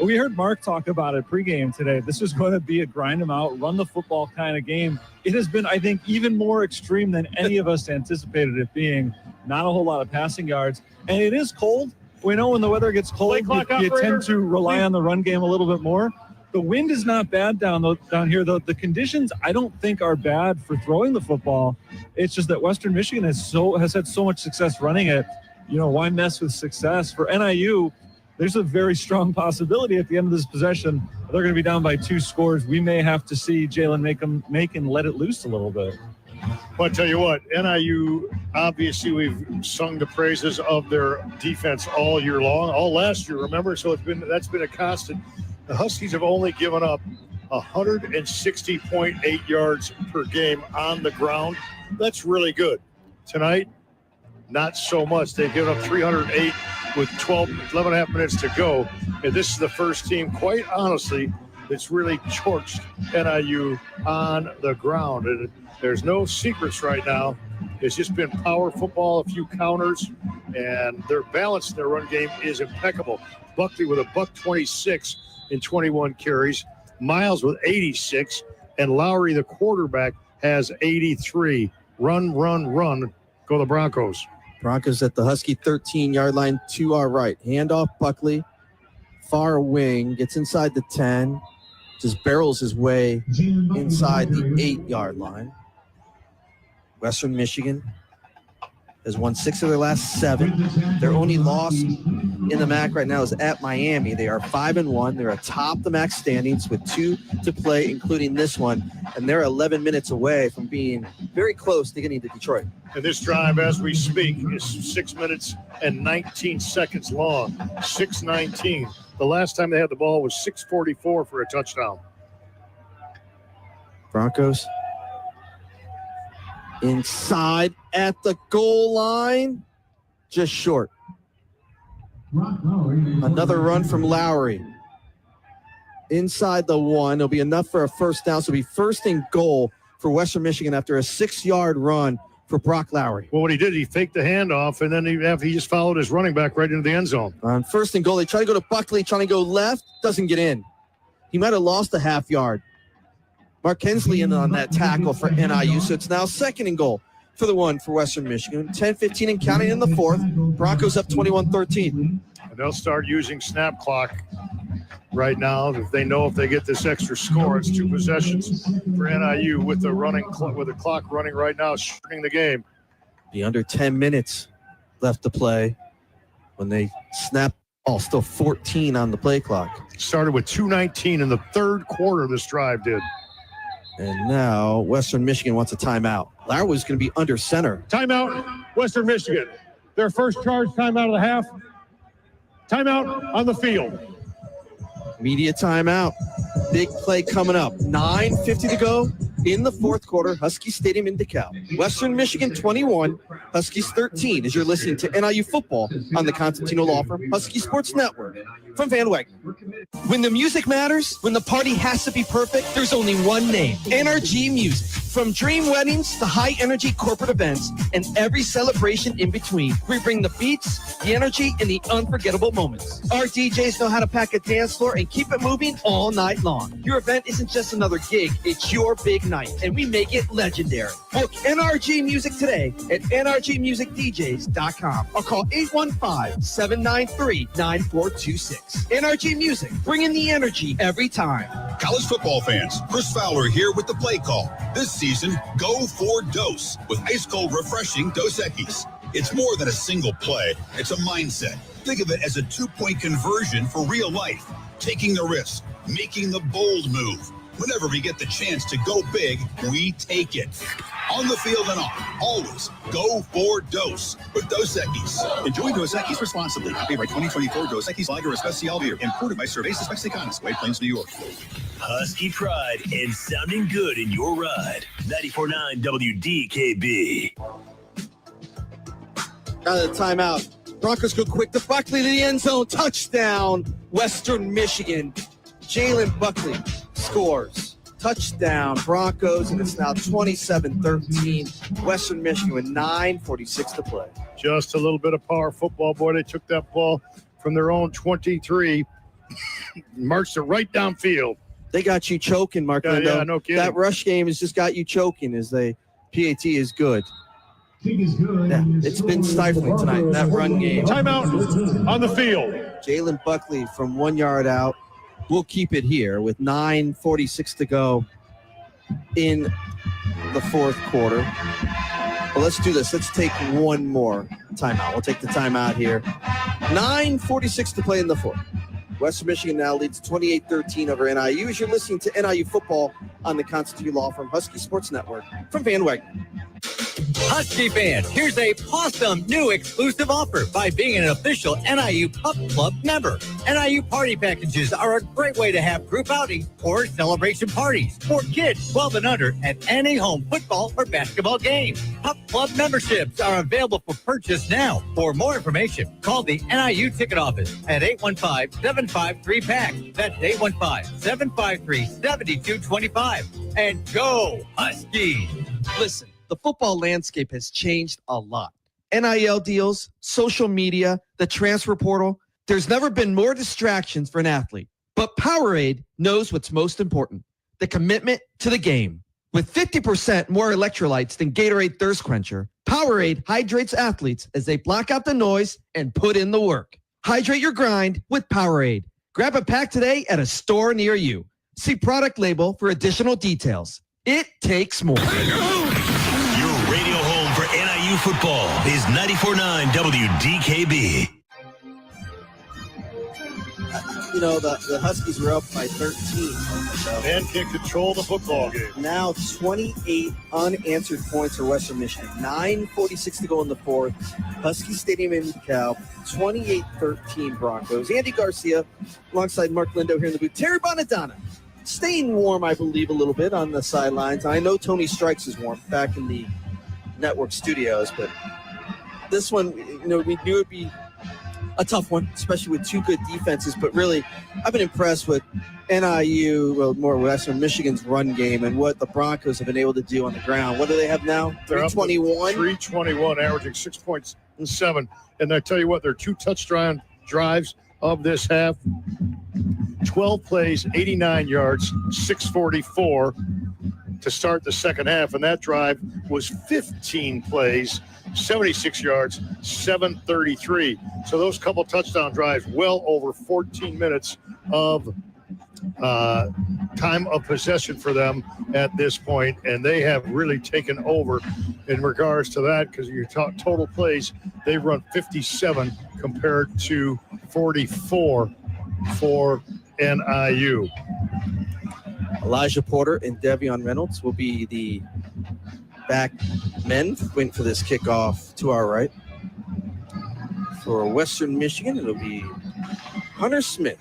we heard Mark talk about it pregame today. This is going to be a grind them out, run the football kind of game. It has been, I think, even more extreme than any of us anticipated it being. Not a whole lot of passing yards. And it is cold. We know when the weather gets cold, you tend to rely on the run game a little bit more. The wind is not bad down here. The conditions, I don't think, are bad for throwing the football. It's just that Western Michigan has had so much success running it. You know, why mess with success? For NIU, there's a very strong possibility at the end of this possession, they're going to be down by 2 scores. We may have to see Jalen make and let it loose a little bit. Well, I tell you what, NIU, obviously we've sung the praises of their defense all year long, all last year, remember? So that's been a constant. The Huskies have only given up 160.8 yards per game on the ground. That's really good. Tonight, not so much. They've given up 308 with 11 and a half minutes to go. And this is the first team, quite honestly, that's really torched NIU on the ground. And there's no secrets right now. It's just been power football, a few counters, and their balance in their run game is impeccable. Buckley with a $126 in 21 carries, Miles with 86, and Lowry, the quarterback, has 83. Run, go the Broncos. Broncos at the Husky 13-yard line to our right. Handoff Buckley, far wing, gets inside the 10, just barrels his way inside the 8-yard line. Western Michigan has won 6 of their last 7. Their only loss in the MAC right now is at Miami. They are 5-1. They're atop the MAC standings with 2 to play, including this one. And they're 11 minutes away from being very close to getting to Detroit. And this drive, as we speak, is 6 minutes and 19 seconds long. 6:19. The last time they had the ball was 6:44 for a touchdown. Broncos inside at the goal line, just short. Another run from Lowry. Inside the 1, it'll be enough for a first down. So it'll be first and goal for Western Michigan after a 6-yard run for Brock Lowry. Well, what he did, he faked the handoff, and then he just followed his running back right into the end zone. On first and goal, they try to go to Buckley, trying to go left, doesn't get in. He might have lost a half yard. Mark Hensley in on that tackle for NIU, so it's now second and goal for the 1 for Western Michigan. 10-15 and counting in the 4th. Broncos up 21-13. And they'll start using snap clock right now. If they know if they get this extra score, it's 2 possessions for NIU with the clock running right now, shortening the game. Be under 10 minutes left to play. when they snap. Still 14 on the play clock. Started with 2:19 in the third quarter. This drive did. And now Western Michigan wants a timeout. Larwood's going to be under center. Timeout, Western Michigan. Their first charge timeout of the half. Timeout on the field. Media timeout. Big play coming up. 9:50 to go in the fourth quarter. Husky Stadium in DeKalb. Western Michigan 21, Huskies 13. As you're listening to NIU football on the Constantino Law Firm Husky Sports Network from Van Wagner. When the music matters, when the party has to be perfect, there's only one name: NRG Music. From dream weddings to high-energy corporate events and every celebration in between, we bring the beats, the energy, and the unforgettable moments. Our DJs know how to pack a dance floor and keep it moving all night long. Your event isn't just another gig, it's your big night, and we make it legendary. Book NRG Music today at nrgmusicdjs.com or call 815-793-9426. NRG Music, bringing the energy every time. College football fans, Chris Fowler here with the play call. This season, go for Dose with ice-cold, refreshing Dos Equis. It's more than a single play. It's a mindset. Think of it as a 2-point conversion for real life. Taking the risk, making the bold move. Whenever we get the chance to go big, we take it. On the field and off, always go for Dose with Dos Equis. Enjoy Dos Equis responsibly. Favorite 2024 Dos Equis Lager Especial Beer. Imported by Cervezas Mexicanas, White Plains, New York. Husky pride and sounding good in your ride. 94.9 WDKB. Out of the timeout. Broncos go quick to Buckley to the end zone. Touchdown, Western Michigan. Jalen Buckley scores. Touchdown, Broncos, and it's now 27-13. Western Michigan with 9:46 to play. Just a little bit of power football, boy. They took that ball from their own 23, marched it right downfield. They got you choking, Mark Lindo. Yeah, no kidding. That rush game has just got you choking as they PAT is good. Yeah, it's been stifling tonight, that run game. Timeout on the field. Jalen Buckley from 1 yard out. We'll keep it here with 9:46 to go in the fourth quarter. Well, let's do this. Let's take one more timeout. We'll take the timeout here. 9:46 to play in the fourth. Western Michigan now leads 28-13 over NIU. As you're listening to NIU football on the Constantine Law Firm Husky Sports Network from Van Wagner. Husky fans, here's a awesome new exclusive offer by being an official NIU Pup Club member. NIU party packages are a great way to have group outings or celebration parties for kids 12 and under at any home football or basketball game. Pup Club memberships are available for purchase now. For more information, call the NIU ticket office at 815-753-PACK. That's 815-753-7225. And go Huskies! Listen, the football landscape has changed a lot. NIL deals, social media, the transfer portal. There's never been more distractions for an athlete. But Powerade knows what's most important: the commitment to the game. With 50% more electrolytes than Gatorade Thirst Quencher, Powerade hydrates athletes as they block out the noise and put in the work. Hydrate your grind with Powerade. Grab a pack today at a store near you. See product label for additional details. It takes more. Your radio home for NIU football is 94.9 WDKB. You know, the Huskies were up by 13. And can control the football game. Now 28 unanswered points for Western Michigan. 9:46 to go in the fourth. Husky Stadium in DeKalb. 28-13 Broncos. Andy Garcia alongside Mark Lindo here in the booth. Terry Bonadonna staying warm, I believe, a little bit on the sidelines. I know Tony Strikes is warm back in the network studios, but this one, you know, we knew it'd be a tough one, especially with two good defenses. But really, I've been impressed with NIU, well, more Western Michigan's run game and what the Broncos have been able to do on the ground. What do they have now? 321? 321, averaging 6.7. And I tell you what, their two touchdown drives of this half, 12 plays, 89 yards, 644 to start the second half. And that drive was 15 plays, 76 yards, 733. So those couple touchdown drives, well over 14 minutes of time of possession for them at this point, and they have really taken over in regards to that, because you talk total plays, they've run 57 compared to 44 for NIU. Elijah Porter and Devion Reynolds will be the back men waiting for this kickoff to our right. For Western Michigan, it'll be Hunter Smith.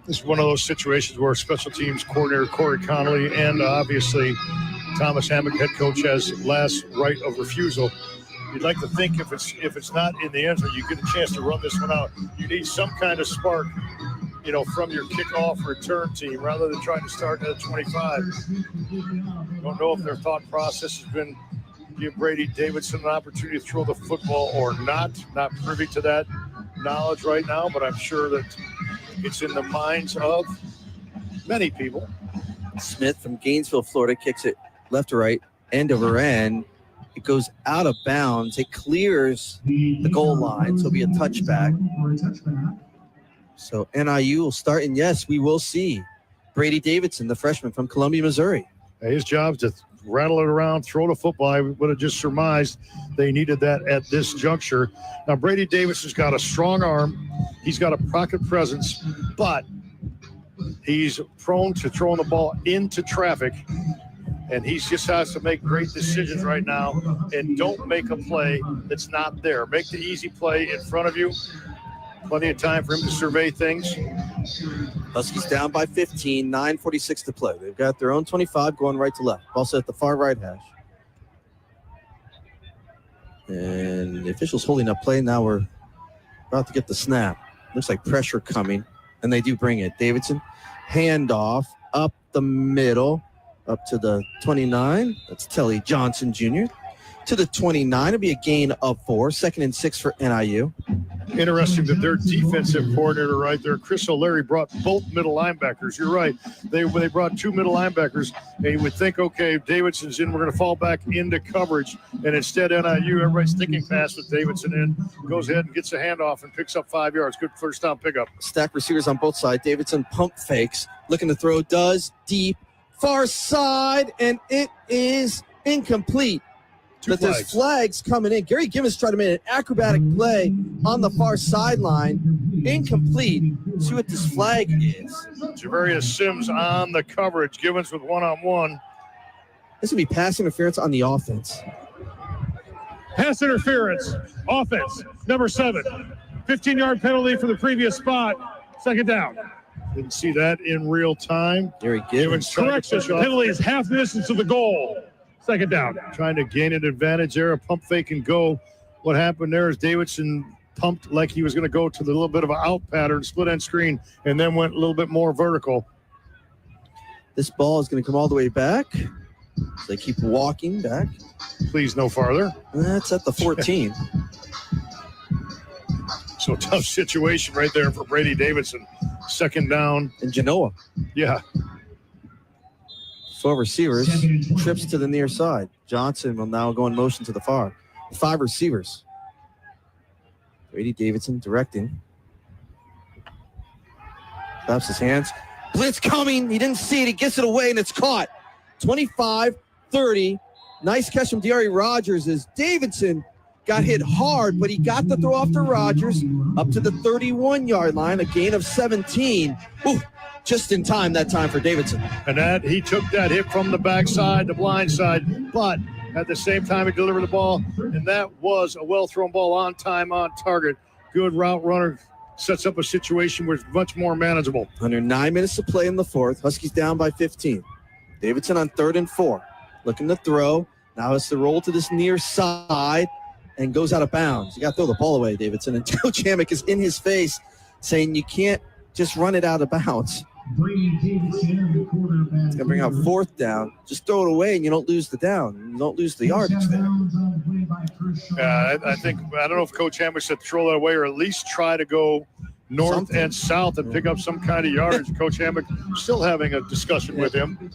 This is one of those situations where special teams coordinator Corey Connolly and obviously Thomas Hammock, head coach, has last right of refusal. You'd like to think if it's not in the end zone, you get a chance to run this one out. You need some kind of spark, from your kickoff return team rather than trying to start at 25. Don't know if their thought process has been give Brady Davidson an opportunity to throw the football or not. Not privy to that knowledge right now, but I'm sure that it's in the minds of many people. Smith from Gainesville, Florida, kicks it left to right, end over end. It goes out of bounds. It clears the goal line, so it'll be a touchback. So NIU will start, and yes, we will see Brady Davidson, the freshman from Columbia, Missouri. His job is to rattle it around, throw the football. I would have just surmised they needed that at this juncture. Now, Brady Davidson's got a strong arm. He's got a pocket presence, but he's prone to throwing the ball into traffic, and he just has to make great decisions right now and don't make a play that's not there. Make the easy play in front of you. Plenty of time for him to survey things. Huskies down by 15, 9:46 to play. They've got their own 25 going right to left. Also at the far right hash. And the official's holding up play. Now we're about to get the snap. Looks like pressure coming, and they do bring it. Davidson, handoff up the middle, up to the 29. That's Telly Johnson Jr. To the 29. It'll be a gain of 4. 2nd and 6 for NIU. Interesting that their defensive coordinator right there, Chris O'Leary, brought both middle linebackers. You're right. They brought 2 middle linebackers, and you would think, okay, Davidson's in, we're going to fall back into coverage. And instead, NIU, everybody's thinking pass with Davidson in, goes ahead and gets a handoff and picks up 5 yards. Good first down pickup. Stack receivers on both sides. Davidson pump fakes, looking to throw, does deep, far side, and it is incomplete. But there's flags coming in. Gary Gibbons tried to make an acrobatic play on the far sideline. Incomplete. See what this flag is. Javarius Sims on the coverage. Gibbons with one-on-one. This would be pass interference on the offense. Pass interference. Offense. Number 7. 15-yard penalty for the previous spot. 2nd down. Didn't see that in real time. Gary Gibbons. Correction. Penalty is half the distance of the goal. 2nd down. Trying to gain an advantage there. A pump fake and go. What happened there is Davidson pumped like he was going to go to the little bit of an out pattern, split end screen, and then went a little bit more vertical. This ball is going to come all the way back. So they keep walking back. Please no farther. That's at the 14. So tough situation right there for Brady Davidson. 2nd down. And Genoa. Yeah. 4 receivers, trips to the near side. Johnson will now go in motion to the far. 5 receivers. Brady Davidson directing. Claps his hands. Blitz coming. He didn't see it. He gets it away, and it's caught. 25-30. Nice catch from De'Ari Rogers as Davidson got hit hard, but he got the throw off to Rogers up to the 31-yard line, a gain of 17. Ooh. Just in time that time for Davidson. And that he took that hit from the backside, the blind side, but at the same time he delivered the ball, and that was a well-thrown ball on time, on target. Good route runner, sets up a situation where it's much more manageable. Under 9 minutes to play in the 4th. Huskies down by 15. Davidson on 3rd and 4. Looking to throw. Now it's the roll to this near side and goes out of bounds. You got to throw the ball away, Davidson. And Coach Hammock is in his face saying you can't just run it out of bounds. It's going to bring out 4th down. Just throw it away and you don't lose the down. You don't lose the yardage there. I don't know if Coach Hammock said throw that away or at least try to go north and south and pick up some kind of yardage. Coach Hammock still having a discussion with him.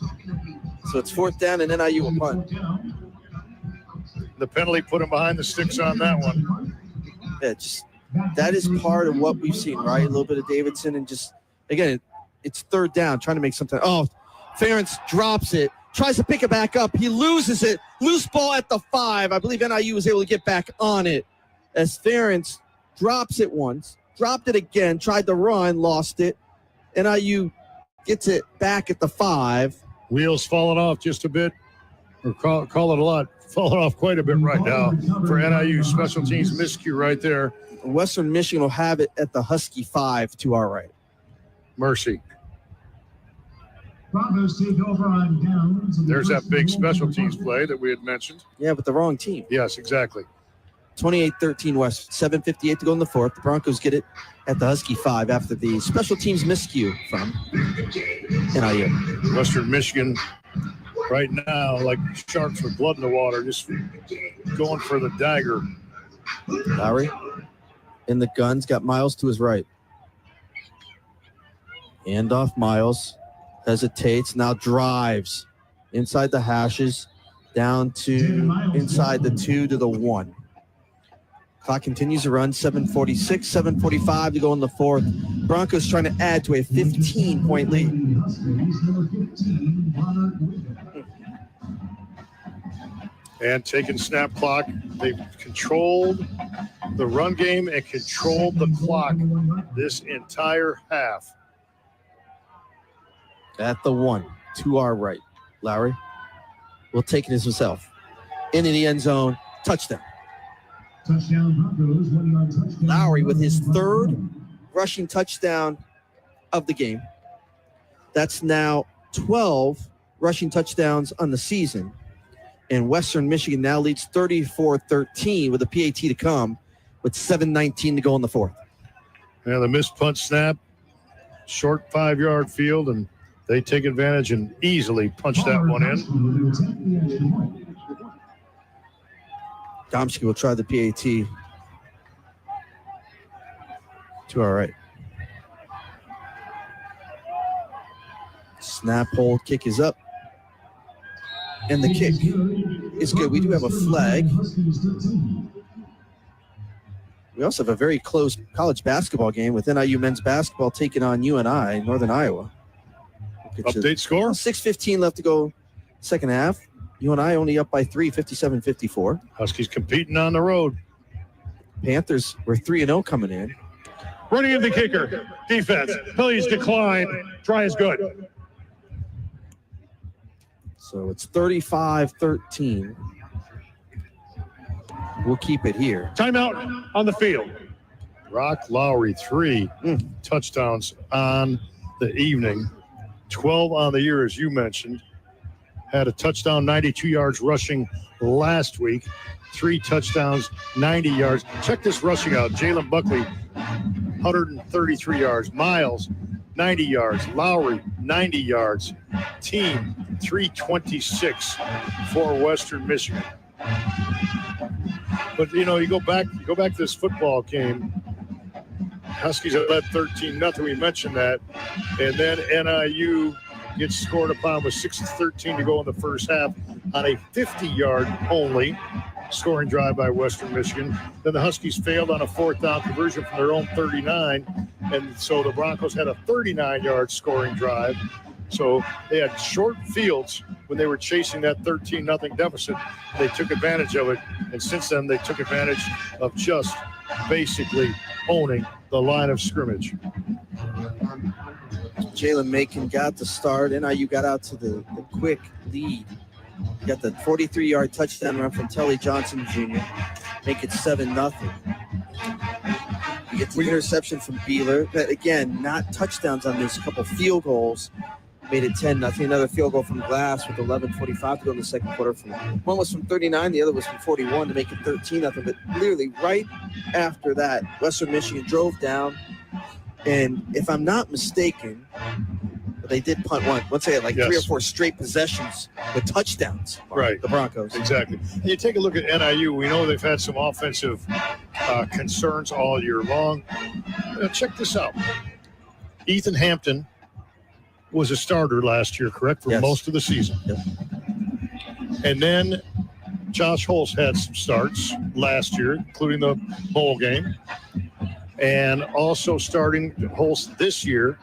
So it's 4th down and NIU will punt. The penalty put him behind the sticks on that one. Yeah, that is part of what we've seen, right? A little bit of Davidson and just Again, it's third down, trying to make something. Oh, Ferentz drops it, tries to pick it back up. He loses it. Loose ball at the 5. I believe NIU was able to get back on it as Ferentz drops it once, dropped it again, tried to run, lost it. NIU gets it back at the 5. Wheels falling off just a bit, or call it a lot, falling off quite a bit right now for NIU. Special teams miscue right there. Western Michigan will have it at the Husky 5 to our right. Mercy. Broncos take over on downs. There's that big special teams play that we had mentioned. Yeah, but the wrong team. Yes, exactly. 28-13 West, 7:58 to go in the 4th. The Broncos get it at the Husky 5 after the special teams miscue from NIU. Western Michigan right now, like sharks with blood in the water, just going for the dagger. Lowry in the guns, got Miles to his right. Hand off Miles, hesitates, now drives inside the hashes, down to inside the 2 to the 1. Clock continues to run, 7:46, 7:45 to go in the 4th. Broncos trying to add to a 15-point lead. And taking snap clock. They've controlled the run game and controlled the clock this entire half. At the 1 to our right. Lowry will take it as himself. Into the end zone. Touchdown. Touchdown Broncos, 1-yard touchdown. Lowry with his 3rd rushing touchdown of the game. That's now 12 rushing touchdowns on the season. And Western Michigan now leads 34-13 with a PAT to come with 7:19 to go in the 4th. Yeah, the missed punt snap, short 5-yard field, and they take advantage and easily punch that one in. Domsky will try the PAT to our right. Snap, hold, kick is up. And the kick is good. We do have a flag. We also have a very close college basketball game with NIU men's basketball taking on UNI, Northern Iowa. Update score? 6:15 left to go second half. UNI only up by 3, 57-54. Huskies competing on the road. Panthers were 3-0 coming in. Running in the kicker. Defense. Please decline. Try is good. So it's 35-13. We'll keep it here. Timeout on the field. Rock Lowry, 3 touchdowns on the evening. 12 on the year, as you mentioned. Had a touchdown, 92 yards rushing last week. 3 touchdowns, 90 yards. Check this rushing out. Jalen Buckley, 133 yards. Miles, 90 yards. Lowry, 90 yards. Team, 326 for Western Michigan. But, you know, you go back to this football game. Huskies have led 13-0. We mentioned that. And then NIU gets scored upon with 6:13 to go in the first half on a 50-yard only scoring drive by Western Michigan. Then the Huskies failed on a 4th down conversion from their own 39. And so the Broncos had a 39-yard scoring drive. So they had short fields when they were chasing that 13-0 deficit. They took advantage of it. And since then, they took advantage of just basically owning the line of scrimmage. Jalen Macon got the start. NIU got out to the quick lead. Got the 43-yard touchdown run from Telly Johnson Jr. Make it 7-0. You get the interception from Beeler. But again, not touchdowns on this. A couple field goals made it 10-0. Another field goal from Glass with 11:45 to go in the second quarter. One was from 39, the other was from 41 to make it 13-0. But literally right after that, Western Michigan drove down. And if I'm not mistaken, they did punt once they had like 3 or 4 straight possessions with touchdowns. Right. The Broncos. Exactly. And you take a look at NIU. We know they've had some offensive concerns all year long. Check this out. Ethan Hampton was a starter last year, correct, for most of the season. Yep. And then Josh Holst had some starts last year, including the bowl game. And also starting Holst this year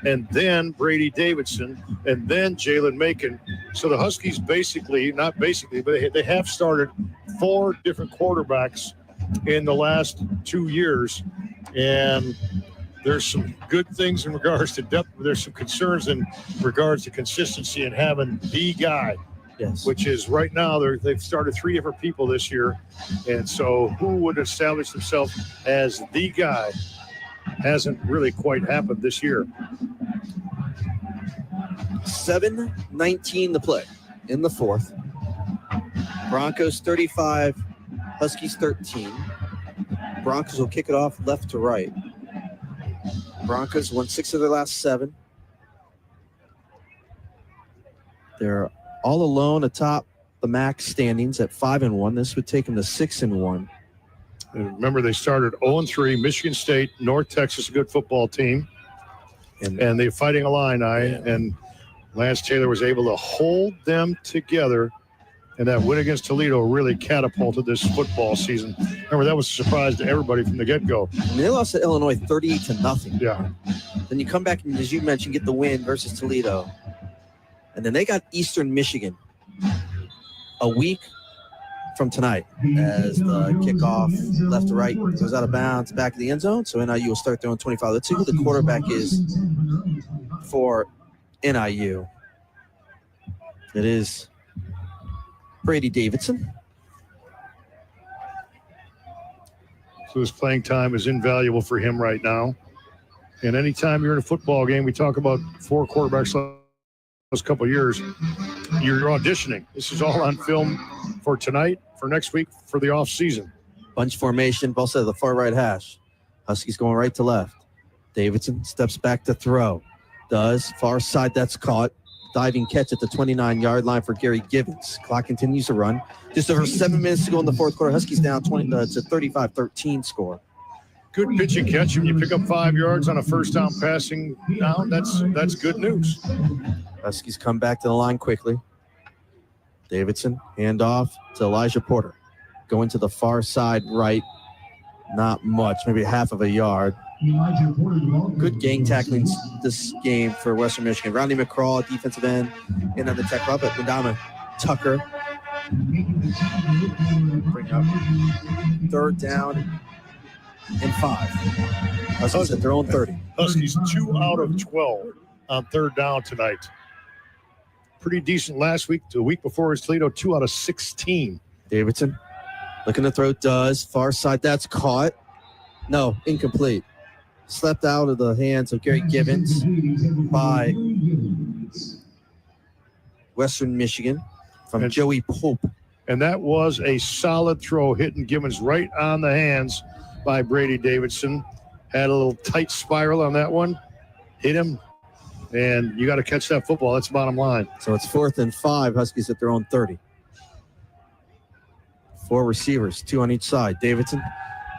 and then Brady Davidson, and then Jalen Macon. So the Huskies not basically, but they have started 4 different quarterbacks in the last 2 years. And there's some good things in regards to depth, but there's some concerns in regards to consistency and having the guy. Yes. Which is right now they've started 3 different people this year. And so who would establish themselves as the guy hasn't really quite happened this year. 7:19 to play in the fourth. Broncos 35, Huskies 13. Broncos will kick it off left to right. Broncos won 6 of their last 7. They're all alone atop the MAC standings at 5-1. This would take them to 6-1. And remember, they started 0-3. Michigan State, North Texas, a good football team, and they're fighting Illini. And Lance Taylor was able to hold them together. And that win against Toledo really catapulted this football season. Remember, that was a surprise to everybody from the get-go. I mean, they lost to Illinois 38-0. Yeah. Then you come back and, as you mentioned, get the win versus Toledo. And then they got Eastern Michigan a week from tonight as the kickoff left to right goes out of bounds back to the end zone. So NIU will start their own 25. Let's see who the quarterback is for NIU. It is Brady Davidson. So his playing time is invaluable for him right now. And anytime you're in a football game, we talk about 4 quarterbacks last couple of years, you're auditioning. This is all on film for tonight, for next week, for the off season. Bunch formation, ball set of the far right hash. Huskies going right to left. Davidson steps back to throw. Does. Far side, that's caught. Diving catch at the 29-yard line for Gary Gibbons. Clock continues to run. Just over 7 minutes to go in the fourth quarter. Huskies down 20 to 35-13 score. Good pitch and catch. When you pick up 5 yards on a first down passing down, that's good news. Huskies come back to the line quickly. Davidson, handoff to Elijah Porter. Going to the far side right. Not much, maybe half of a yard. Good gang tackling this game for Western Michigan. Rodney McCraw, defensive end, in on the tech up at Madama Tucker. Bring up 3rd down and 5. Huskies at their own 30. Huskies 2 out of 12 on 3rd down tonight. Pretty decent last week. The week before was Toledo, 2 out of 16. Davidson looking to throw, does. Far side, that's caught. No, incomplete. Slept out of the hands of Gary Gibbons by Western Michigan from Joey Pope. And that was a solid throw, hitting Gibbons right on the hands by Brady Davidson. Had a little tight spiral on that one. Hit him, and you got to catch that football. That's the bottom line. So it's 4th and 5. Huskies at their own 30. 4 receivers, 2 on each side. Davidson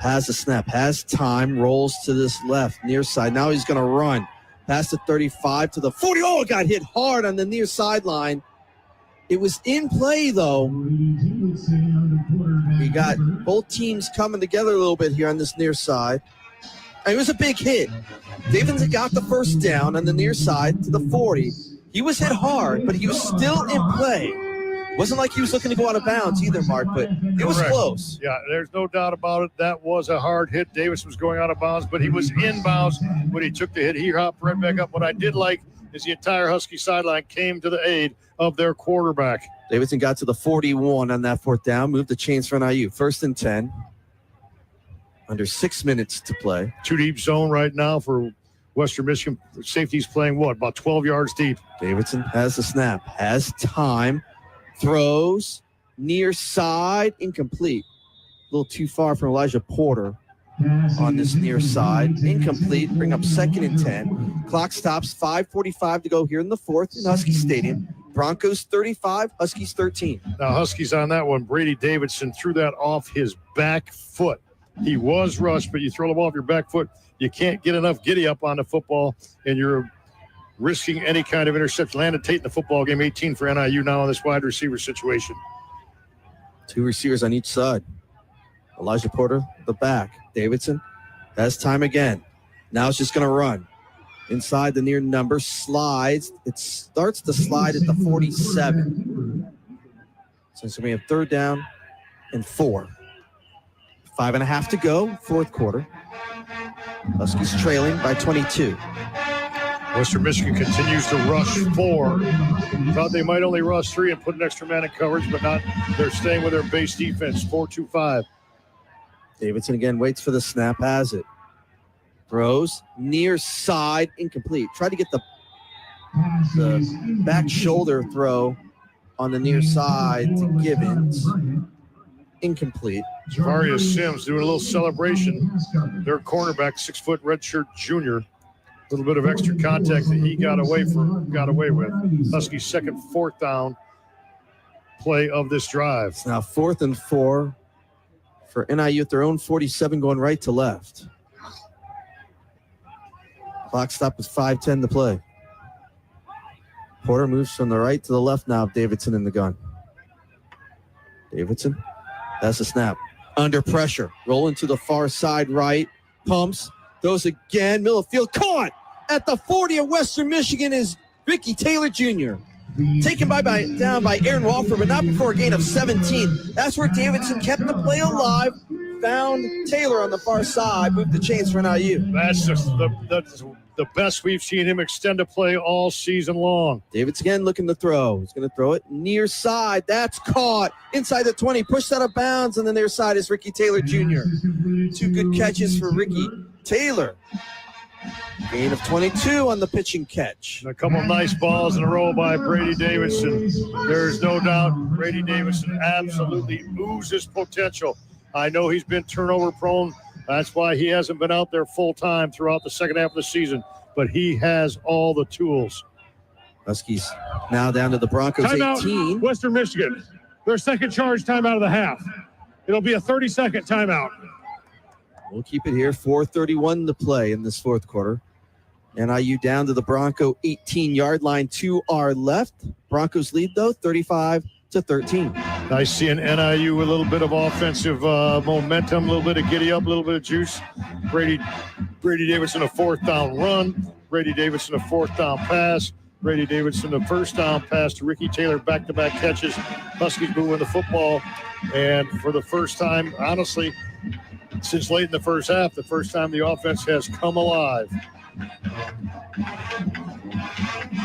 has the snap, has time, rolls to this left, near side. Now he's going to run. Past the 35 to the 40. Oh, it got hit hard on the near sideline. It was in play, though. We got both teams coming together a little bit here on this near side. And it was a big hit. Davidson got the first down on the near side to the 40. He was hit hard, but he was still in play. Wasn't like he was looking to go out of bounds either, Mark, but it was close. Yeah, there's no doubt about it. That was a hard hit. Davis was going out of bounds, but he was in bounds when he took the hit. He hopped right back up. What I did like is the entire Husky sideline came to the aid of their quarterback. Davidson got to the 41 on that 4th down, moved the chains for NIU. 1st and 10. Under 6 minutes to play. 2 deep zone right now for Western Michigan. Safety's playing what? About 12 yards deep. Davidson has the snap, has time. Throws, near side, incomplete. A little too far from Elijah Porter on this near side. Incomplete, bring up 2nd and 10. Clock stops, 5:45 to go here in the 4th in Husky Stadium. Broncos 35, Huskies 13. Now Huskies on that one. Brady Davidson threw that off his back foot. He was rushed, but you throw him off your back foot, you can't get enough giddy up on the football, and you're risking any kind of interception. Landon Tate in the football game, 18 for NIU now in this wide receiver situation. 2 receivers on each side. Elijah Porter, the back. Davidson has time again. Now it's just going to run. inside the near number, slides. It starts to slide at the 47. So we have 3rd down and 4. 5.5 to go, 4th quarter. Huskies trailing by 22. Western Michigan continues to rush 4. Thought they might only rush 3 and put an extra man in coverage, but not. They're staying with their base defense, 4-2-5. Davidson again waits for the snap, has it. Throws, near side, incomplete. Try to get the back shoulder throw on the near side to Gibbons. Incomplete. Javarius Sims doing a little celebration. Their cornerback, 6-foot redshirt junior. A little bit of extra contact that he got away with. Huskies' second 4th down play of this drive. It's now 4th and 4 for NIU at their own 47, going right to left. Clock stop with 5:10 to play. Porter moves from the right to the left now. Davidson in the gun. Davidson, that's a snap. Under pressure, rolling to the far side right. Pumps, throws again. Middle of field, caught at the 40 of Western Michigan is Ricky Taylor Jr. Taken down by Aaron Walford, but not before a gain of 17. That's where Davidson kept the play alive. Found Taylor on the far side, moved the chains for NIU. That's just the best we've seen him extend a play all season long. Davidson again looking to throw. He's going to throw it near side. That's caught inside the 20, pushed out of bounds, and the near side is Ricky Taylor Jr. 2 good catches for Ricky Taylor. Gain of 22 on the pitch and catch. And a couple of nice balls in a row by Brady Davidson. There's no doubt Brady Davidson absolutely oozes potential. I know he's been turnover prone. That's why he hasn't been out there full time throughout the second half of the season, but he has all the tools. Huskies now down to the Broncos. Timeout, 18. Western Michigan. Their second charge timeout of the half. It'll be a 30-second timeout. We'll keep it here. 4:31 to play in this 4th quarter. NIU down to the Bronco 18-yard line to our left. Broncos lead, though, 35-13. Nice seeing NIU with a little bit of offensive momentum, a little bit of giddy up, a little bit of juice. Brady Davidson, a 4th down run. Brady Davidson, a 4th down pass. Brady Davidson, a 1st down pass to Ricky Taylor, back-to-back catches. Huskies moving the football. And for the first time, honestly, since late in the first half, the first time the offense has come alive.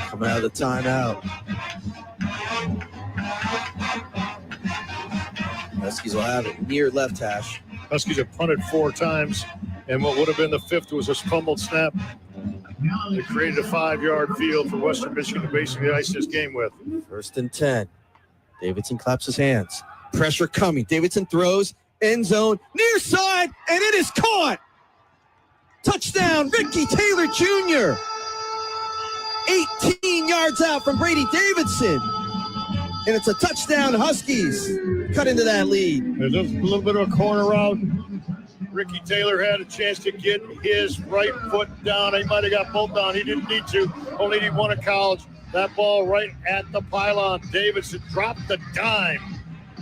Coming out of the timeout. Huskies will have it near left hash. Huskies have punted 4 times, and what would have been the 5th was a fumbled snap. It created a 5-yard field for Western Michigan to basically ice this game with. 1st and 10. Davidson claps his hands. Pressure coming. Davidson throws. End zone. Near side. And it is caught. Touchdown. Ricky Taylor Jr. 18 yards out from Brady Davidson. And it's a touchdown. Huskies cut into that lead. There's a little bit of a corner route. Ricky Taylor had a chance to get his right foot down. He might have got both down. He didn't need to. Only need one at college. That ball right at the pylon. Davidson dropped the dime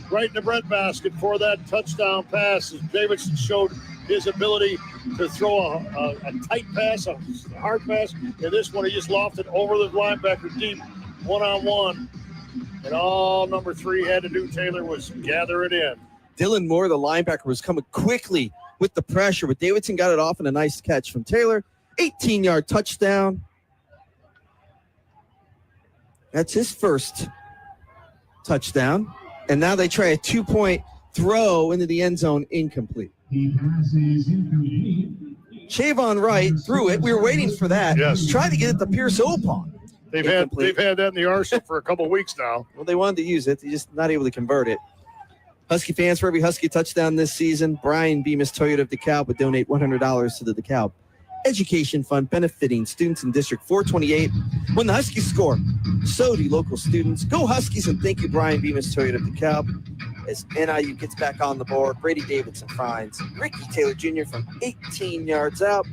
right in the breadbasket for that touchdown pass. As Davidson showed his ability to throw a tight pass, a hard pass. And this one, he just lofted over the linebacker deep, one-on-one. And all number 3 had to do, Taylor, was gather it in. Dylan Moore, the linebacker, was coming quickly with the pressure, but Davidson got it off and a nice catch from Taylor. 18-yard touchdown. That's his first touchdown. And now they try a 2-point throw into the end zone, incomplete. Chavon Wright threw it. We were waiting for that. Yes. Tried to get it to Pierce Opon. They've had that in the arsenal for a couple of weeks now. Well, they wanted to use it. They're just not able to convert it. Husky fans, for every Husky touchdown this season, Brian Bemis Toyota of DeKalb would donate $100 to the DeKalb Education Fund, benefiting students in District 428. When the Huskies score, so do local students. Go Huskies, and thank you, Brian Bemis Toyota of DeKalb. As NIU gets back on the board, Brady Davidson finds Ricky Taylor Jr. from 18 yards out.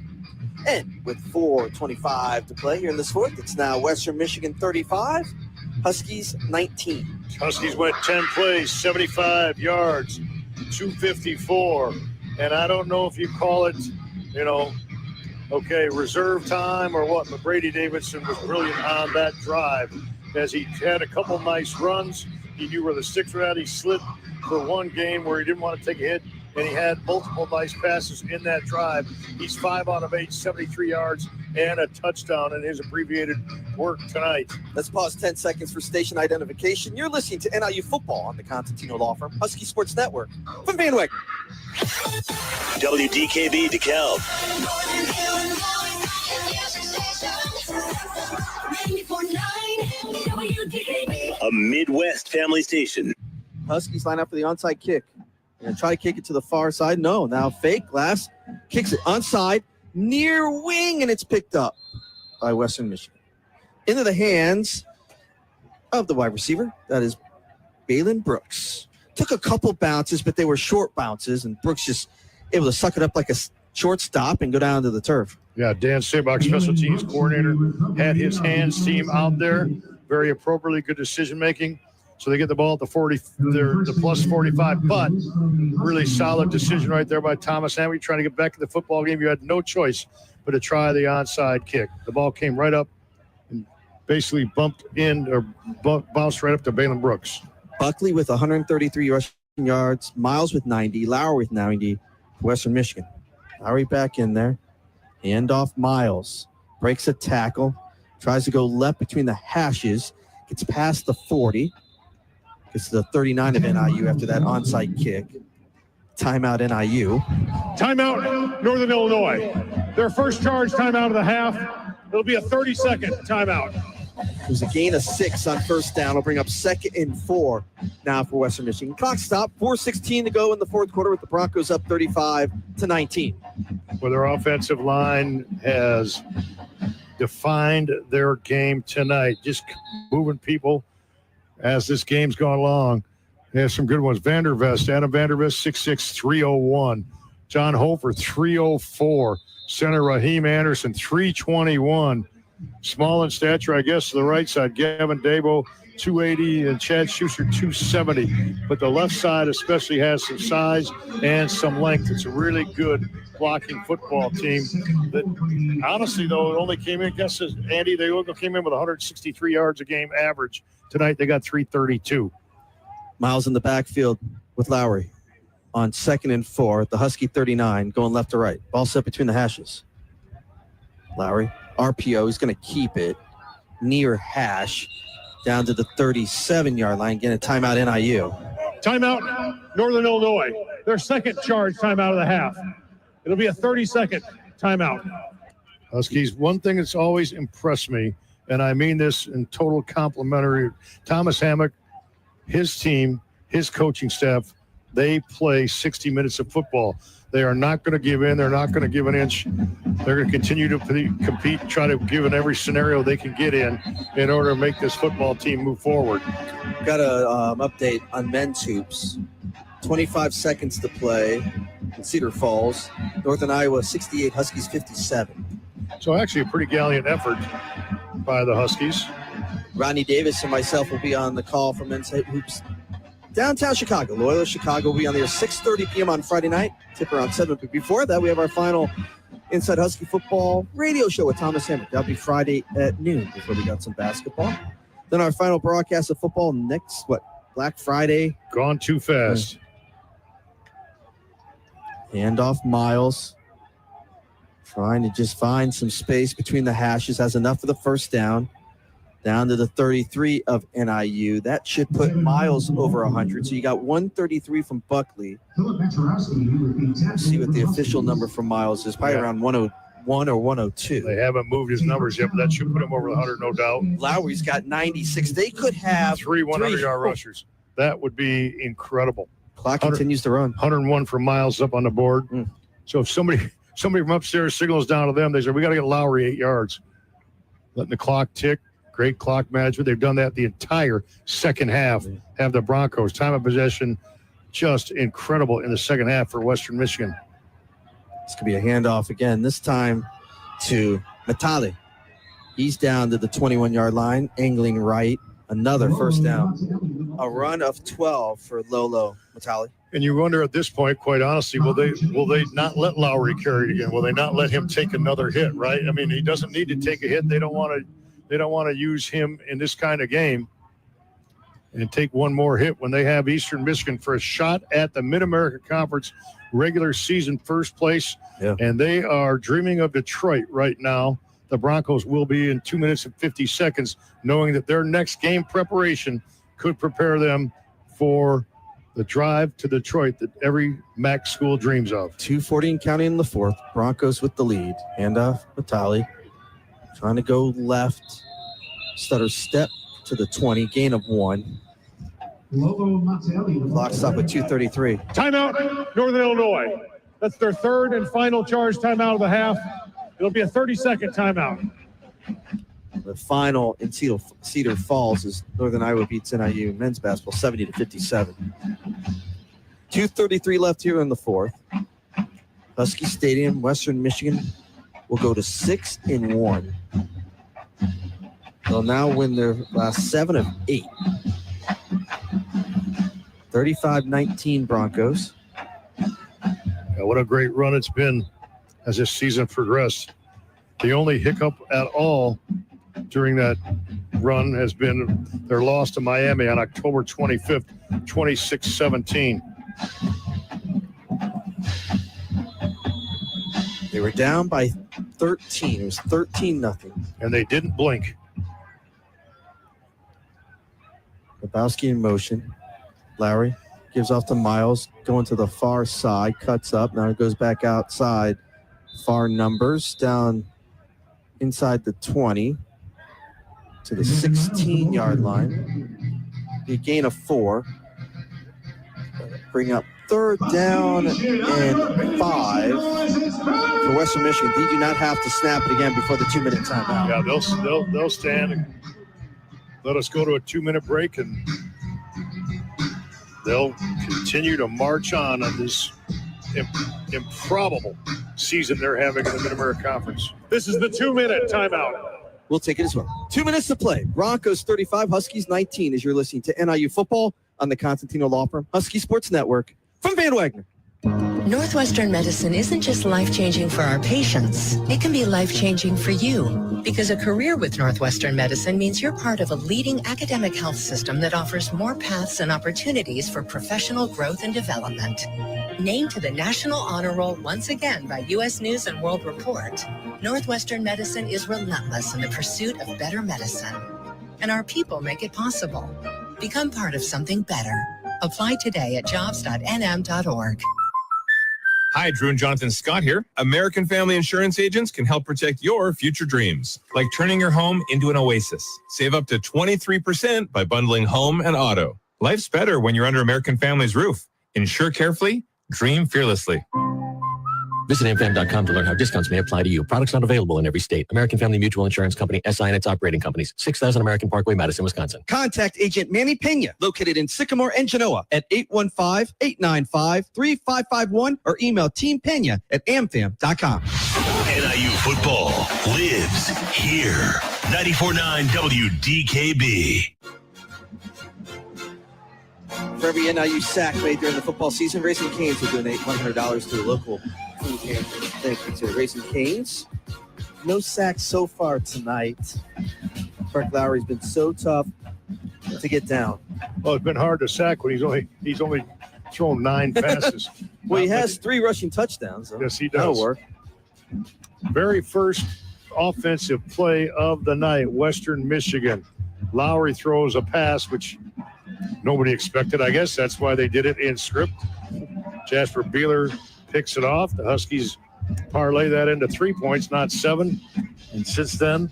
And with 4:25 to play here in this 4th, it's now Western Michigan 35, Huskies 19. Huskies went 10 plays, 75 yards, 254. And I don't know if you call it, okay, reserve time or what, but Brady Davidson was brilliant on that drive as he had a couple nice runs. He knew where the sticks were at. He slid for one game where he didn't want to take a hit, and he had multiple nice passes in that drive. He's 5 out of 8, 73 yards, and a touchdown in his abbreviated work tonight. Let's pause 10 seconds for station identification. You're listening to NIU Football on the Constantino Law Firm, Husky Sports Network from Van Wagner. WDKB DeKalb. A Midwest family station. Huskies line up for the onside kick. They're gonna try to kick it to the far side. No, now fake. Glass kicks it onside, near wing, and it's picked up by Western Michigan. Into the hands of the wide receiver. That is Balin Brooks. Took a couple bounces, but they were short bounces, and Brooks just able to suck it up like a shortstop and go down to the turf. Yeah, Dan Sabach, special teams coordinator, had his hands team out there. Very appropriately, good decision-making. So they get the ball at the 40, the plus 45, but really solid decision right there by Thomas Hammock trying to get back in the football game. You had no choice but to try the onside kick. The ball came right up and basically bumped in or bounced right up to Balin Brooks. Buckley with 133 rushing yards, Miles with 90, Lowry with 90 for Western Michigan. Lowry back in there. Hand off Miles. Breaks a tackle. Tries to go left between the hashes. Gets past the 40. Gets to the 39 of NIU after that onside kick. Timeout NIU. Timeout Northern Illinois. Their first charge timeout of the half. It'll be a 30-second timeout. There's a gain of 6 on first down. It'll bring up 2nd and 4 now for Western Michigan. Clock stop. 4:16 to go in the fourth quarter with the Broncos up 35-19. Well, their offensive line has defined their game tonight. Just moving people as this game's gone along. They have some good ones. Vandervest, Adam Vandervest, 6'6", 301. John Hofer, 304. Center Raheem Anderson, 321. Small in stature, I guess, to the right side. Gavin Dabo, 280, and Chad Schuster, 270. But the left side especially has some size and some length. It's a really good blocking football team that, honestly, though, it only came in, Andy, they only came in with 163 yards a game average. Tonight they got 332. Miles in the backfield with Lowry on 2nd and 4. The Husky 39 going left to right. Ball set between the hashes. Lowry, RPO, he's going to keep it near hash down to the 37-yard line. Getting a timeout NIU. Timeout Northern Illinois. Their second charge timeout of the half. It'll be a 30-second timeout. Huskies, one thing that's always impressed me, and I mean this in total complimentary, Thomas Hammock, his team, his coaching staff, they play 60 minutes of football. They are not going to give in. They're not going to give an inch. They're going to continue to compete and try to give in every scenario they can get in order to make this football team move forward. Got an update on men's hoops. 25 seconds to play in Cedar Falls. Northern Iowa 68, Huskies 57. So actually a pretty gallant effort by the Huskies. Rodney Davis and myself will be on the call for men's hoops. Downtown Chicago. Loyola Chicago will be on there 6:30 p.m. on Friday night. Tip around 7. But before that, we have our final Inside Husky Football radio show with Thomas Hammock. That'll be Friday at noon before we got some basketball. Then our final broadcast of football next, Black Friday. Gone too fast. Handoff Miles. Trying to just find some space between the hashes. Has enough for the first down. Down to the 33 of NIU. That should put Miles over 100. So you got 133 from Buckley. Let's see what the official number from Miles is. Probably around 101 or 102. They haven't moved his numbers yet, but that should put him over 100, no doubt. Lowry's got 96. They could have 3 100-yard rushers. That would be incredible. Clock continues to run. 101 for Miles up on the board. So if somebody from upstairs signals down to them, they say, we got to get Lowry 8 yards. Letting the clock tick. Great clock management. They've done that the entire second half. Have the Broncos. Time of possession just incredible in the second half for Western Michigan. This could be a handoff again, this time to Natale. He's down to the 21-yard line, angling right. Another first down. A run of 12 for Lolo Natale. And you wonder at this point, quite honestly, will they not let Lowry carry it again? Will they not let him take another hit? Right? I mean, he doesn't need to take a hit. They don't want to use him in this kind of game and take one more hit when they have Eastern Michigan for a shot at the Mid-America Conference regular season first place. Yeah. And they are dreaming of Detroit right now. The Broncos will be in 2 minutes and 50 seconds, knowing that their next game preparation could prepare them for the drive to Detroit that every MAC school dreams of. 2:40 and counting in the fourth. Broncos with the lead. Handoff, Vitale. Trying to go left. Stutter step to the 20. Gain of 1. Clock stop at 2:33. Timeout, Northern Illinois. That's their third and final charge timeout of the half. It'll be a 30-second timeout. The final in Cedar Falls is Northern Iowa beats NIU men's basketball 70-57. 2:33 left here in the fourth. Husky Stadium, Western Michigan will go to 6-1. They'll now win their last 7 of 8. 35-19 Broncos. Yeah, what a great run it's been as this season progressed. The only hiccup at all during that run has been their loss to Miami on October 25th, 26-17. They were down by 13. It was 13-0. And they didn't blink. Lebowski in motion. Lowry gives off to Miles, going to the far side, cuts up. Now it goes back outside. Far numbers down inside the 20 to the 16-yard line. A gain of 4. Bring up third down and 5 for Western Michigan. They do not have to snap it again before the 2-minute timeout. Yeah, they'll stand and let us go to a 2-minute break, and they'll continue to march on this improbable season they're having in the Mid-America Conference. This is the 2-minute timeout. We'll take it as well. 2 minutes to play. Broncos 35, Huskies 19 as you're listening to NIU Football on the Constantino Law Firm Husky Sports Network from Van Wagner. Northwestern Medicine isn't just life-changing for our patients. It can be life-changing for you, because a career with Northwestern Medicine means you're part of a leading academic health system that offers more paths and opportunities for professional growth and development. Named to the National Honor Roll once again by U.S. News and World Report, Northwestern Medicine is relentless in the pursuit of better medicine. And our people make it possible. Become part of something better. Apply today at jobs.nm.org. Hi, Drew and Jonathan Scott here. American Family Insurance agents can help protect your future dreams, like turning your home into an oasis. Save up to 23% by bundling home and auto. Life's better when you're under American Family's roof. Insure carefully, dream fearlessly. Visit amfam.com to learn how discounts may apply to you. Products not available in every state. American Family Mutual Insurance Company, SI and its operating companies. 6000 American Parkway, Madison, Wisconsin. Contact Agent Manny Pena, located in Sycamore and Genoa at 815-895-3551 or email teampena@amfam.com. NIU football lives here. 94.9 WDKB. For every NIU sack made during the football season, Raising Cane's will donate $100 to a local food pantry. Thank you to Raising Cane's. No sacks so far tonight. Frank Lowry's been so tough to get down. Well, it's been hard to sack when he's only thrown 9 passes. Well, he has 3 rushing touchdowns. So yes, he does. That'll work. Very first offensive play of the night, Western Michigan. Lowry throws a pass, which nobody expected. I guess that's why they did it in script. Jasper Beeler picks it off. The Huskies parlay that into 3 points, not 7. And since then,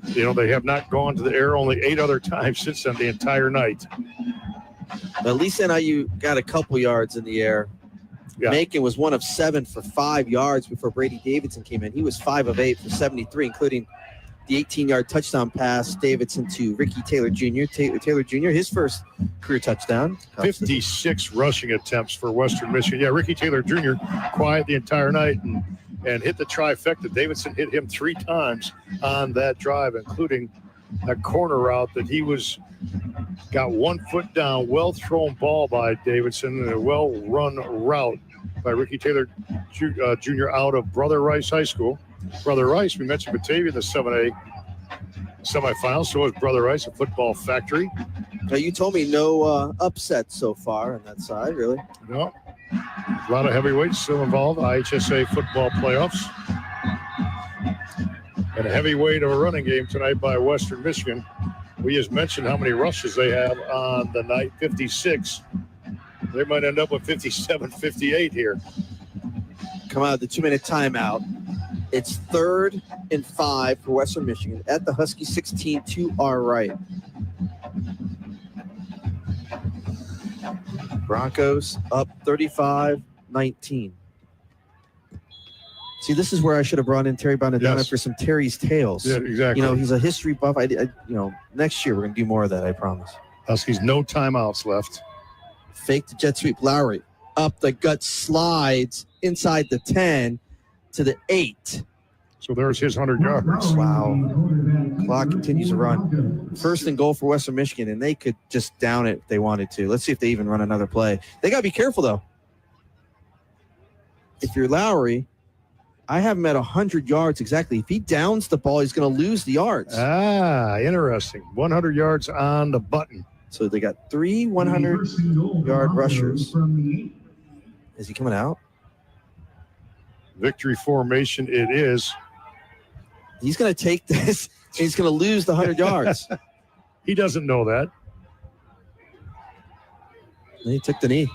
they have not gone to the air only 8 other times since then the entire night. At least NIU got a couple yards in the air. Yeah. Macon was 1 of 7 for 5 yards before Brady Davidson came in. He was 5 of 8 for 73, including the 18-yard touchdown pass Davidson to Ricky Taylor Jr. Taylor Jr., his first career touchdown. 56 rushing attempts for Western Michigan. Yeah, Ricky Taylor Jr. quiet the entire night and hit the trifecta. Davidson hit him 3 times on that drive, including a corner route that he was got 1 foot down. Well thrown ball by Davidson and a well run route by Ricky Taylor Jr. out of Brother Rice High School. Brother Rice, we mentioned Batavia in the 7A semifinals. So is Brother Rice, a football factory. Now, you told me no upsets so far on that side, really? No. A lot of heavyweights still involved. IHSA football playoffs. And a heavyweight of a running game tonight by Western Michigan. We just mentioned how many rushes they have on the night, 56. They might end up with 57, 58 here. Come out of the 2-minute timeout. It's 3rd and 5 for Western Michigan at the Husky 16 to our right. Broncos up 35-19. See, this is where I should have brought in Terry Bonadonna for some Terry's Tales. Yeah, exactly. You know, he's a history buff. Next year we're going to do more of that, I promise. Huskies, no timeouts left. Fake the jet sweep. Lowry up the gut, slides inside the 10 to the 8. So there's his 100 yards. Wow. Clock continues to run. 1st and goal for Western Michigan, and they could just down it if they wanted to. Let's see if they even run another play. They got to be careful, though. If you're Lowry, I have him at 100 yards exactly. If he downs the ball, he's going to lose the yards. Ah, interesting. 100 yards on the button. So they got 3 100-yard rushers. Is he coming out? Victory formation it is. He's going to take this, and he's going to lose the 100 yards. He doesn't know that. And he took the knee.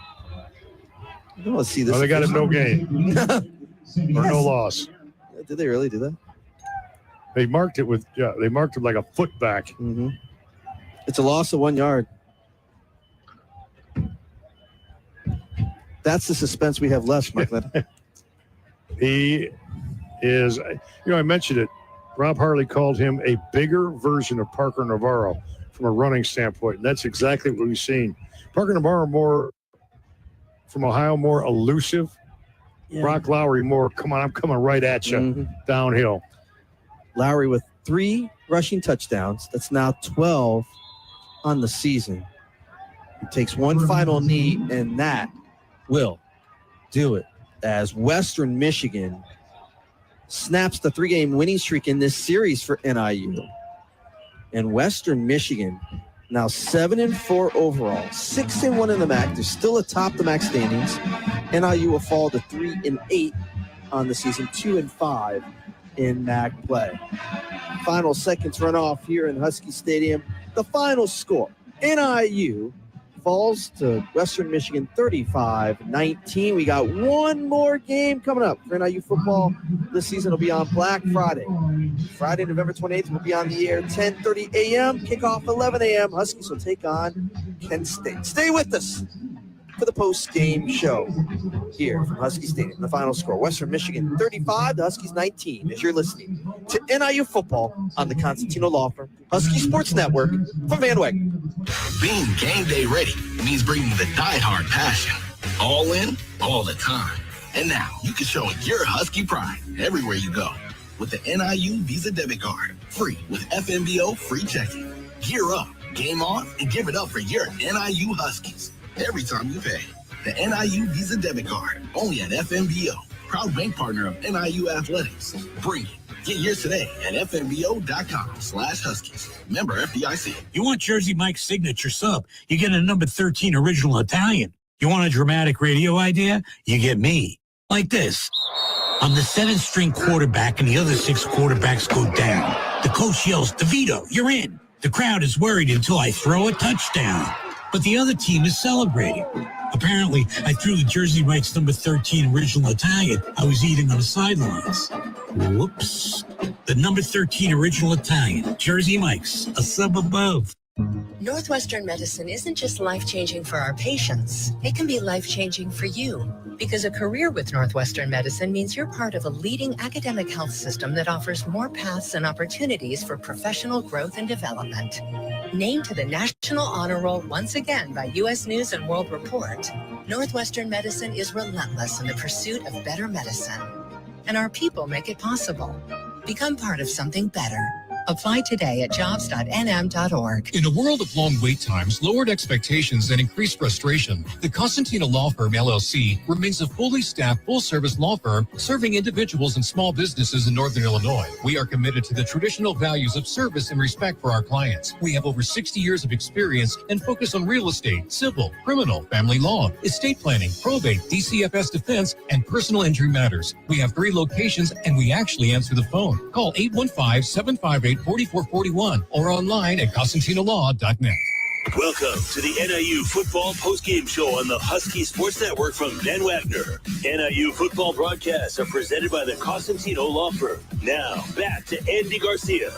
Let's see this. Oh, they got him no gain. Or no loss. Did they really do that? They marked it with, they marked it like a foot back. Mm-hmm. It's a loss of 1 yard. That's the suspense we have left, Mike. He is, I mentioned it. Rob Harley called him a bigger version of Parker Navarro from a running standpoint. And that's exactly what we've seen. Parker Navarro more from Ohio, more elusive. Yeah. Brock Lowry more, come on, I'm coming right at you downhill. Lowry with 3 rushing touchdowns. That's now 12 on the season. He takes one final knee, and that will do it as Western Michigan snaps the 3-game winning streak in this series for NIU. And Western Michigan now 7-4 overall, 6-1 in the MAC. They're still atop the MAC standings. NIU will fall to 3-8 on the season, 2-5 in MAC play. Final seconds run off here in Husky Stadium. The final score, NIU falls to Western Michigan 35-19. We got one more game coming up for NIU football. This season will be on Black Friday. Friday, November 28th, will be on the air 10:30 a.m. Kickoff 11 a.m. Huskies will take on Kent State. Stay with us for the post-game show here from Husky Stadium. The final score, Western Michigan 35, the Huskies 19, as you're listening to NIU football on the Constantino Law Firm Husky Sports Network from Van Wagner. Being game day ready means bringing the diehard passion. All in, all the time. And now you can show your Husky pride everywhere you go with the NIU Visa Debit Card. Free with FMBO free checking. Gear up, game on, and give it up for your NIU Huskies every time you pay. The NIU Visa Debit Card, only at FMBO. Proud bank partner of NIU Athletics. Bring it. Get yours today at fmbo.com/Huskies. Member FDIC. You want Jersey Mike's signature sub? You get a number 13 original Italian. You want a dramatic radio idea? You get me. Like this. I'm the 7th-string quarterback and the other 6 quarterbacks go down. The coach yells, DeVito, you're in. The crowd is worried until I throw a touchdown. But the other team is celebrating. Apparently, I threw the Jersey Mike's number 13 original Italian I was eating on the sidelines. Whoops. The number 13 original Italian, Jersey Mike's, a sub above. Northwestern Medicine isn't just life-changing for our patients. It can be life-changing for you. Because a career with Northwestern Medicine means you're part of a leading academic health system that offers more paths and opportunities for professional growth and development. Named to the National Honor Roll once again by U.S. News and World Report, Northwestern Medicine is relentless in the pursuit of better medicine. And our people make it possible. Become part of something better. Apply today at jobs.nm.org. In a world of long wait times, lowered expectations, and increased frustration, the Costantino Law Firm, LLC, remains a fully staffed, full-service law firm serving individuals and small businesses in Northern Illinois. We are committed to the traditional values of service and respect for our clients. We have over 60 years of experience and focus on real estate, civil, criminal, family law, estate planning, probate, DCFS defense, and personal injury matters. We have 3 locations, and we actually answer the phone. Call 815-758-4441 or online at CostantinoLaw.net. Welcome to the NIU football postgame show on the Husky Sports Network from Ben Wagner. NIU football broadcasts are presented by the Costantino Law Firm. Now, back to Andy Garcia.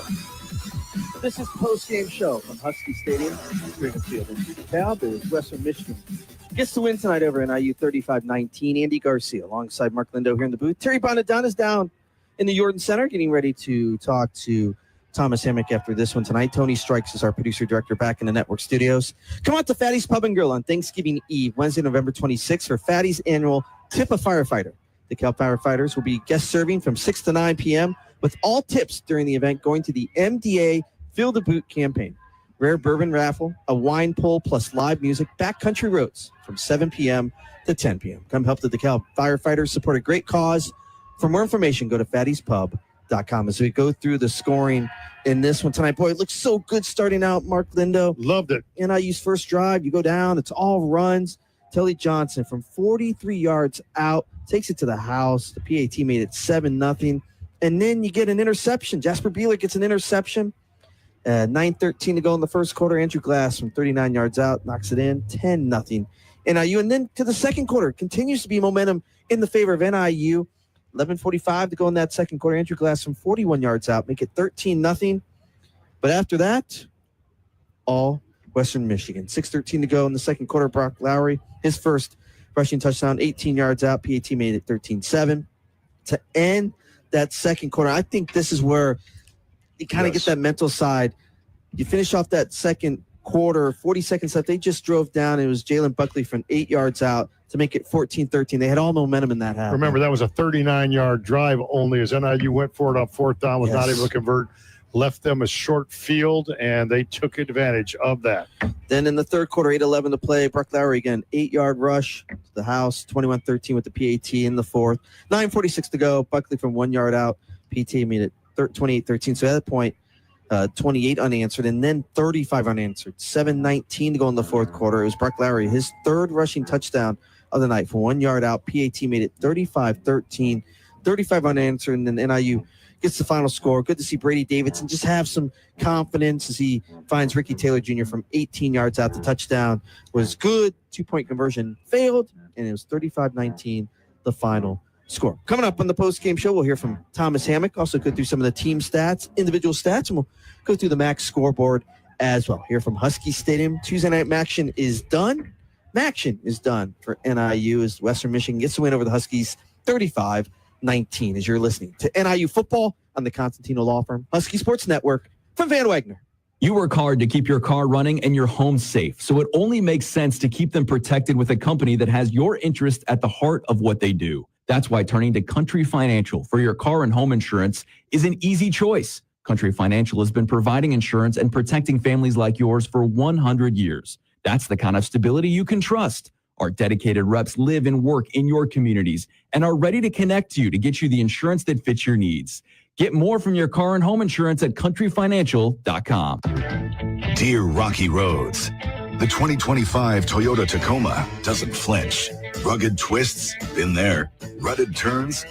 This is postgame show from Husky Stadium, Greenfield Field in DeKalb. Is Western Michigan gets the win tonight over NIU 35-19. Andy Garcia alongside Mark Lindo here in the booth. Terry Bonadonna is down in the Jordan Center getting ready to talk to Thomas Hammock after this one tonight. Tony Strikes is our producer-director back in the network studios. Come out to Fatty's Pub and Grill on Thanksgiving Eve, Wednesday, November 26th for Fatty's annual Tip a Firefighter. The DeKalb Firefighters will be guest serving from 6 to 9 p.m. with all tips during the event going to the MDA Fill the Boot campaign. Rare bourbon raffle, a wine pull, plus live music, backcountry roads from 7 p.m. to 10 p.m. Come help the DeKalb Firefighters support a great cause. For more information, go to fattyspub.com. As we go through the scoring in this one tonight, boy, it looks so good starting out, Mark Lindo. Loved it. NIU's first drive, you go down, it's all runs. Telly Johnson from 43 yards out takes it to the house. The PAT made it 7-0. And then you get an interception. Jasper Beeler gets an interception. 9:13 to go in the first quarter. Andrew Glass from 39 yards out knocks it in, 10-0 NIU. And then to the second quarter, continues to be momentum in the favor of NIU. 11:45 to go in that second quarter. Andrew Glass from 41 yards out, make it 13-0. But after that, all Western Michigan. 6:13 to go in the second quarter. Brock Lowry, his first rushing touchdown, 18 yards out. PAT made it 13-7. To end that second quarter, I think this is where you kind of get that mental side. You finish off that second quarter, 40 seconds left. They just drove down. It was Jalen Buckley from 8 yards out to make it 14-13. They had all momentum in that half. Remember, that was a 39-yard drive only as NIU went for it on fourth down, was not able to convert, left them a short field, and they took advantage of that. Then in the third quarter, 8:11 to play. Brock Lowry again, 8-yard rush to the house, 21-13 with the PAT in the fourth. 9:46 to go. Buckley from 1 yard out. PAT made it 28-13. So at that point, 28 unanswered, and then 35 unanswered. 7:19 to go in the fourth quarter. It was Brock Lowry, his third rushing touchdown of the night from 1 yard out. PAT made it 35-13. 35 unanswered, and then NIU gets the final score. Good to see Brady Davidson just have some confidence as he finds Ricky Taylor Jr. from 18 yards out. The touchdown was good. 2-point conversion failed, and it was 35-19, the final score. Coming up on the post-game show, we'll hear from Thomas Hammock. Also go through some of the team stats, individual stats, and we'll go through the MAC scoreboard as well. Hear from Husky Stadium. Tuesday night Maction is done. Maction is done for NIU as Western Michigan gets the win over the Huskies 35-19 as you're listening to NIU football on the Costantino Law Firm Husky Sports Network from Van Wagner. You work hard to keep your car running and your home safe, so it only makes sense to keep them protected with a company that has your interest at the heart of what they do. That's why turning to Country Financial for your car and home insurance is an easy choice. Country Financial has been providing insurance and protecting families like yours for 100 years. That's the kind of stability you can trust. Our dedicated reps live and work in your communities and are ready to connect you to get you the insurance that fits your needs. Get more from your car and home insurance at countryfinancial.com. Dear Rocky Roads, the 2025 Toyota Tacoma doesn't flinch. Rugged twists, been there. Rutted turns,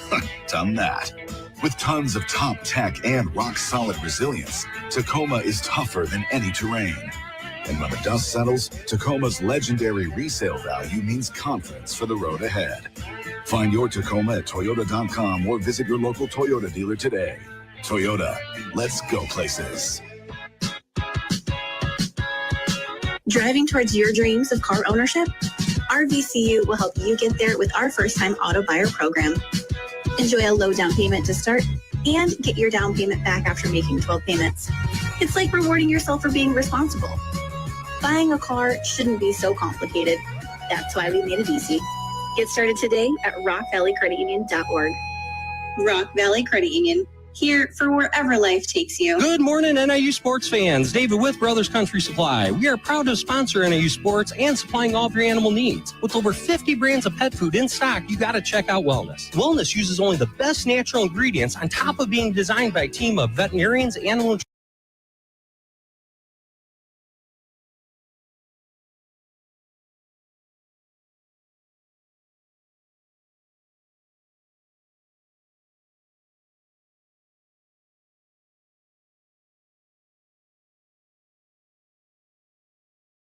done that. With tons of top tech and rock-solid resilience, Tacoma is tougher than any terrain. And when the dust settles, Tacoma's legendary resale value means confidence for the road ahead. Find your Tacoma at Toyota.com or visit your local Toyota dealer today. Toyota, let's go places. Driving towards your dreams of car ownership? RVCU will help you get there with our first-time auto buyer program. Enjoy a low down payment to start and get your down payment back after making 12 payments. It's like rewarding yourself for being responsible. Buying a car shouldn't be so complicated. That's why we made it easy. Get started today at rockvalleycreditunion.org. Rock Valley Credit Union, Here for wherever life takes you. Good morning, NIU sports fans. David with Brothers Country Supply. We are proud to sponsor NIU sports and supplying all of your animal needs. With over 50 brands of pet food in stock, you got to check out Wellness. Wellness uses only the best natural ingredients on top of being designed by a team of veterinarians, animal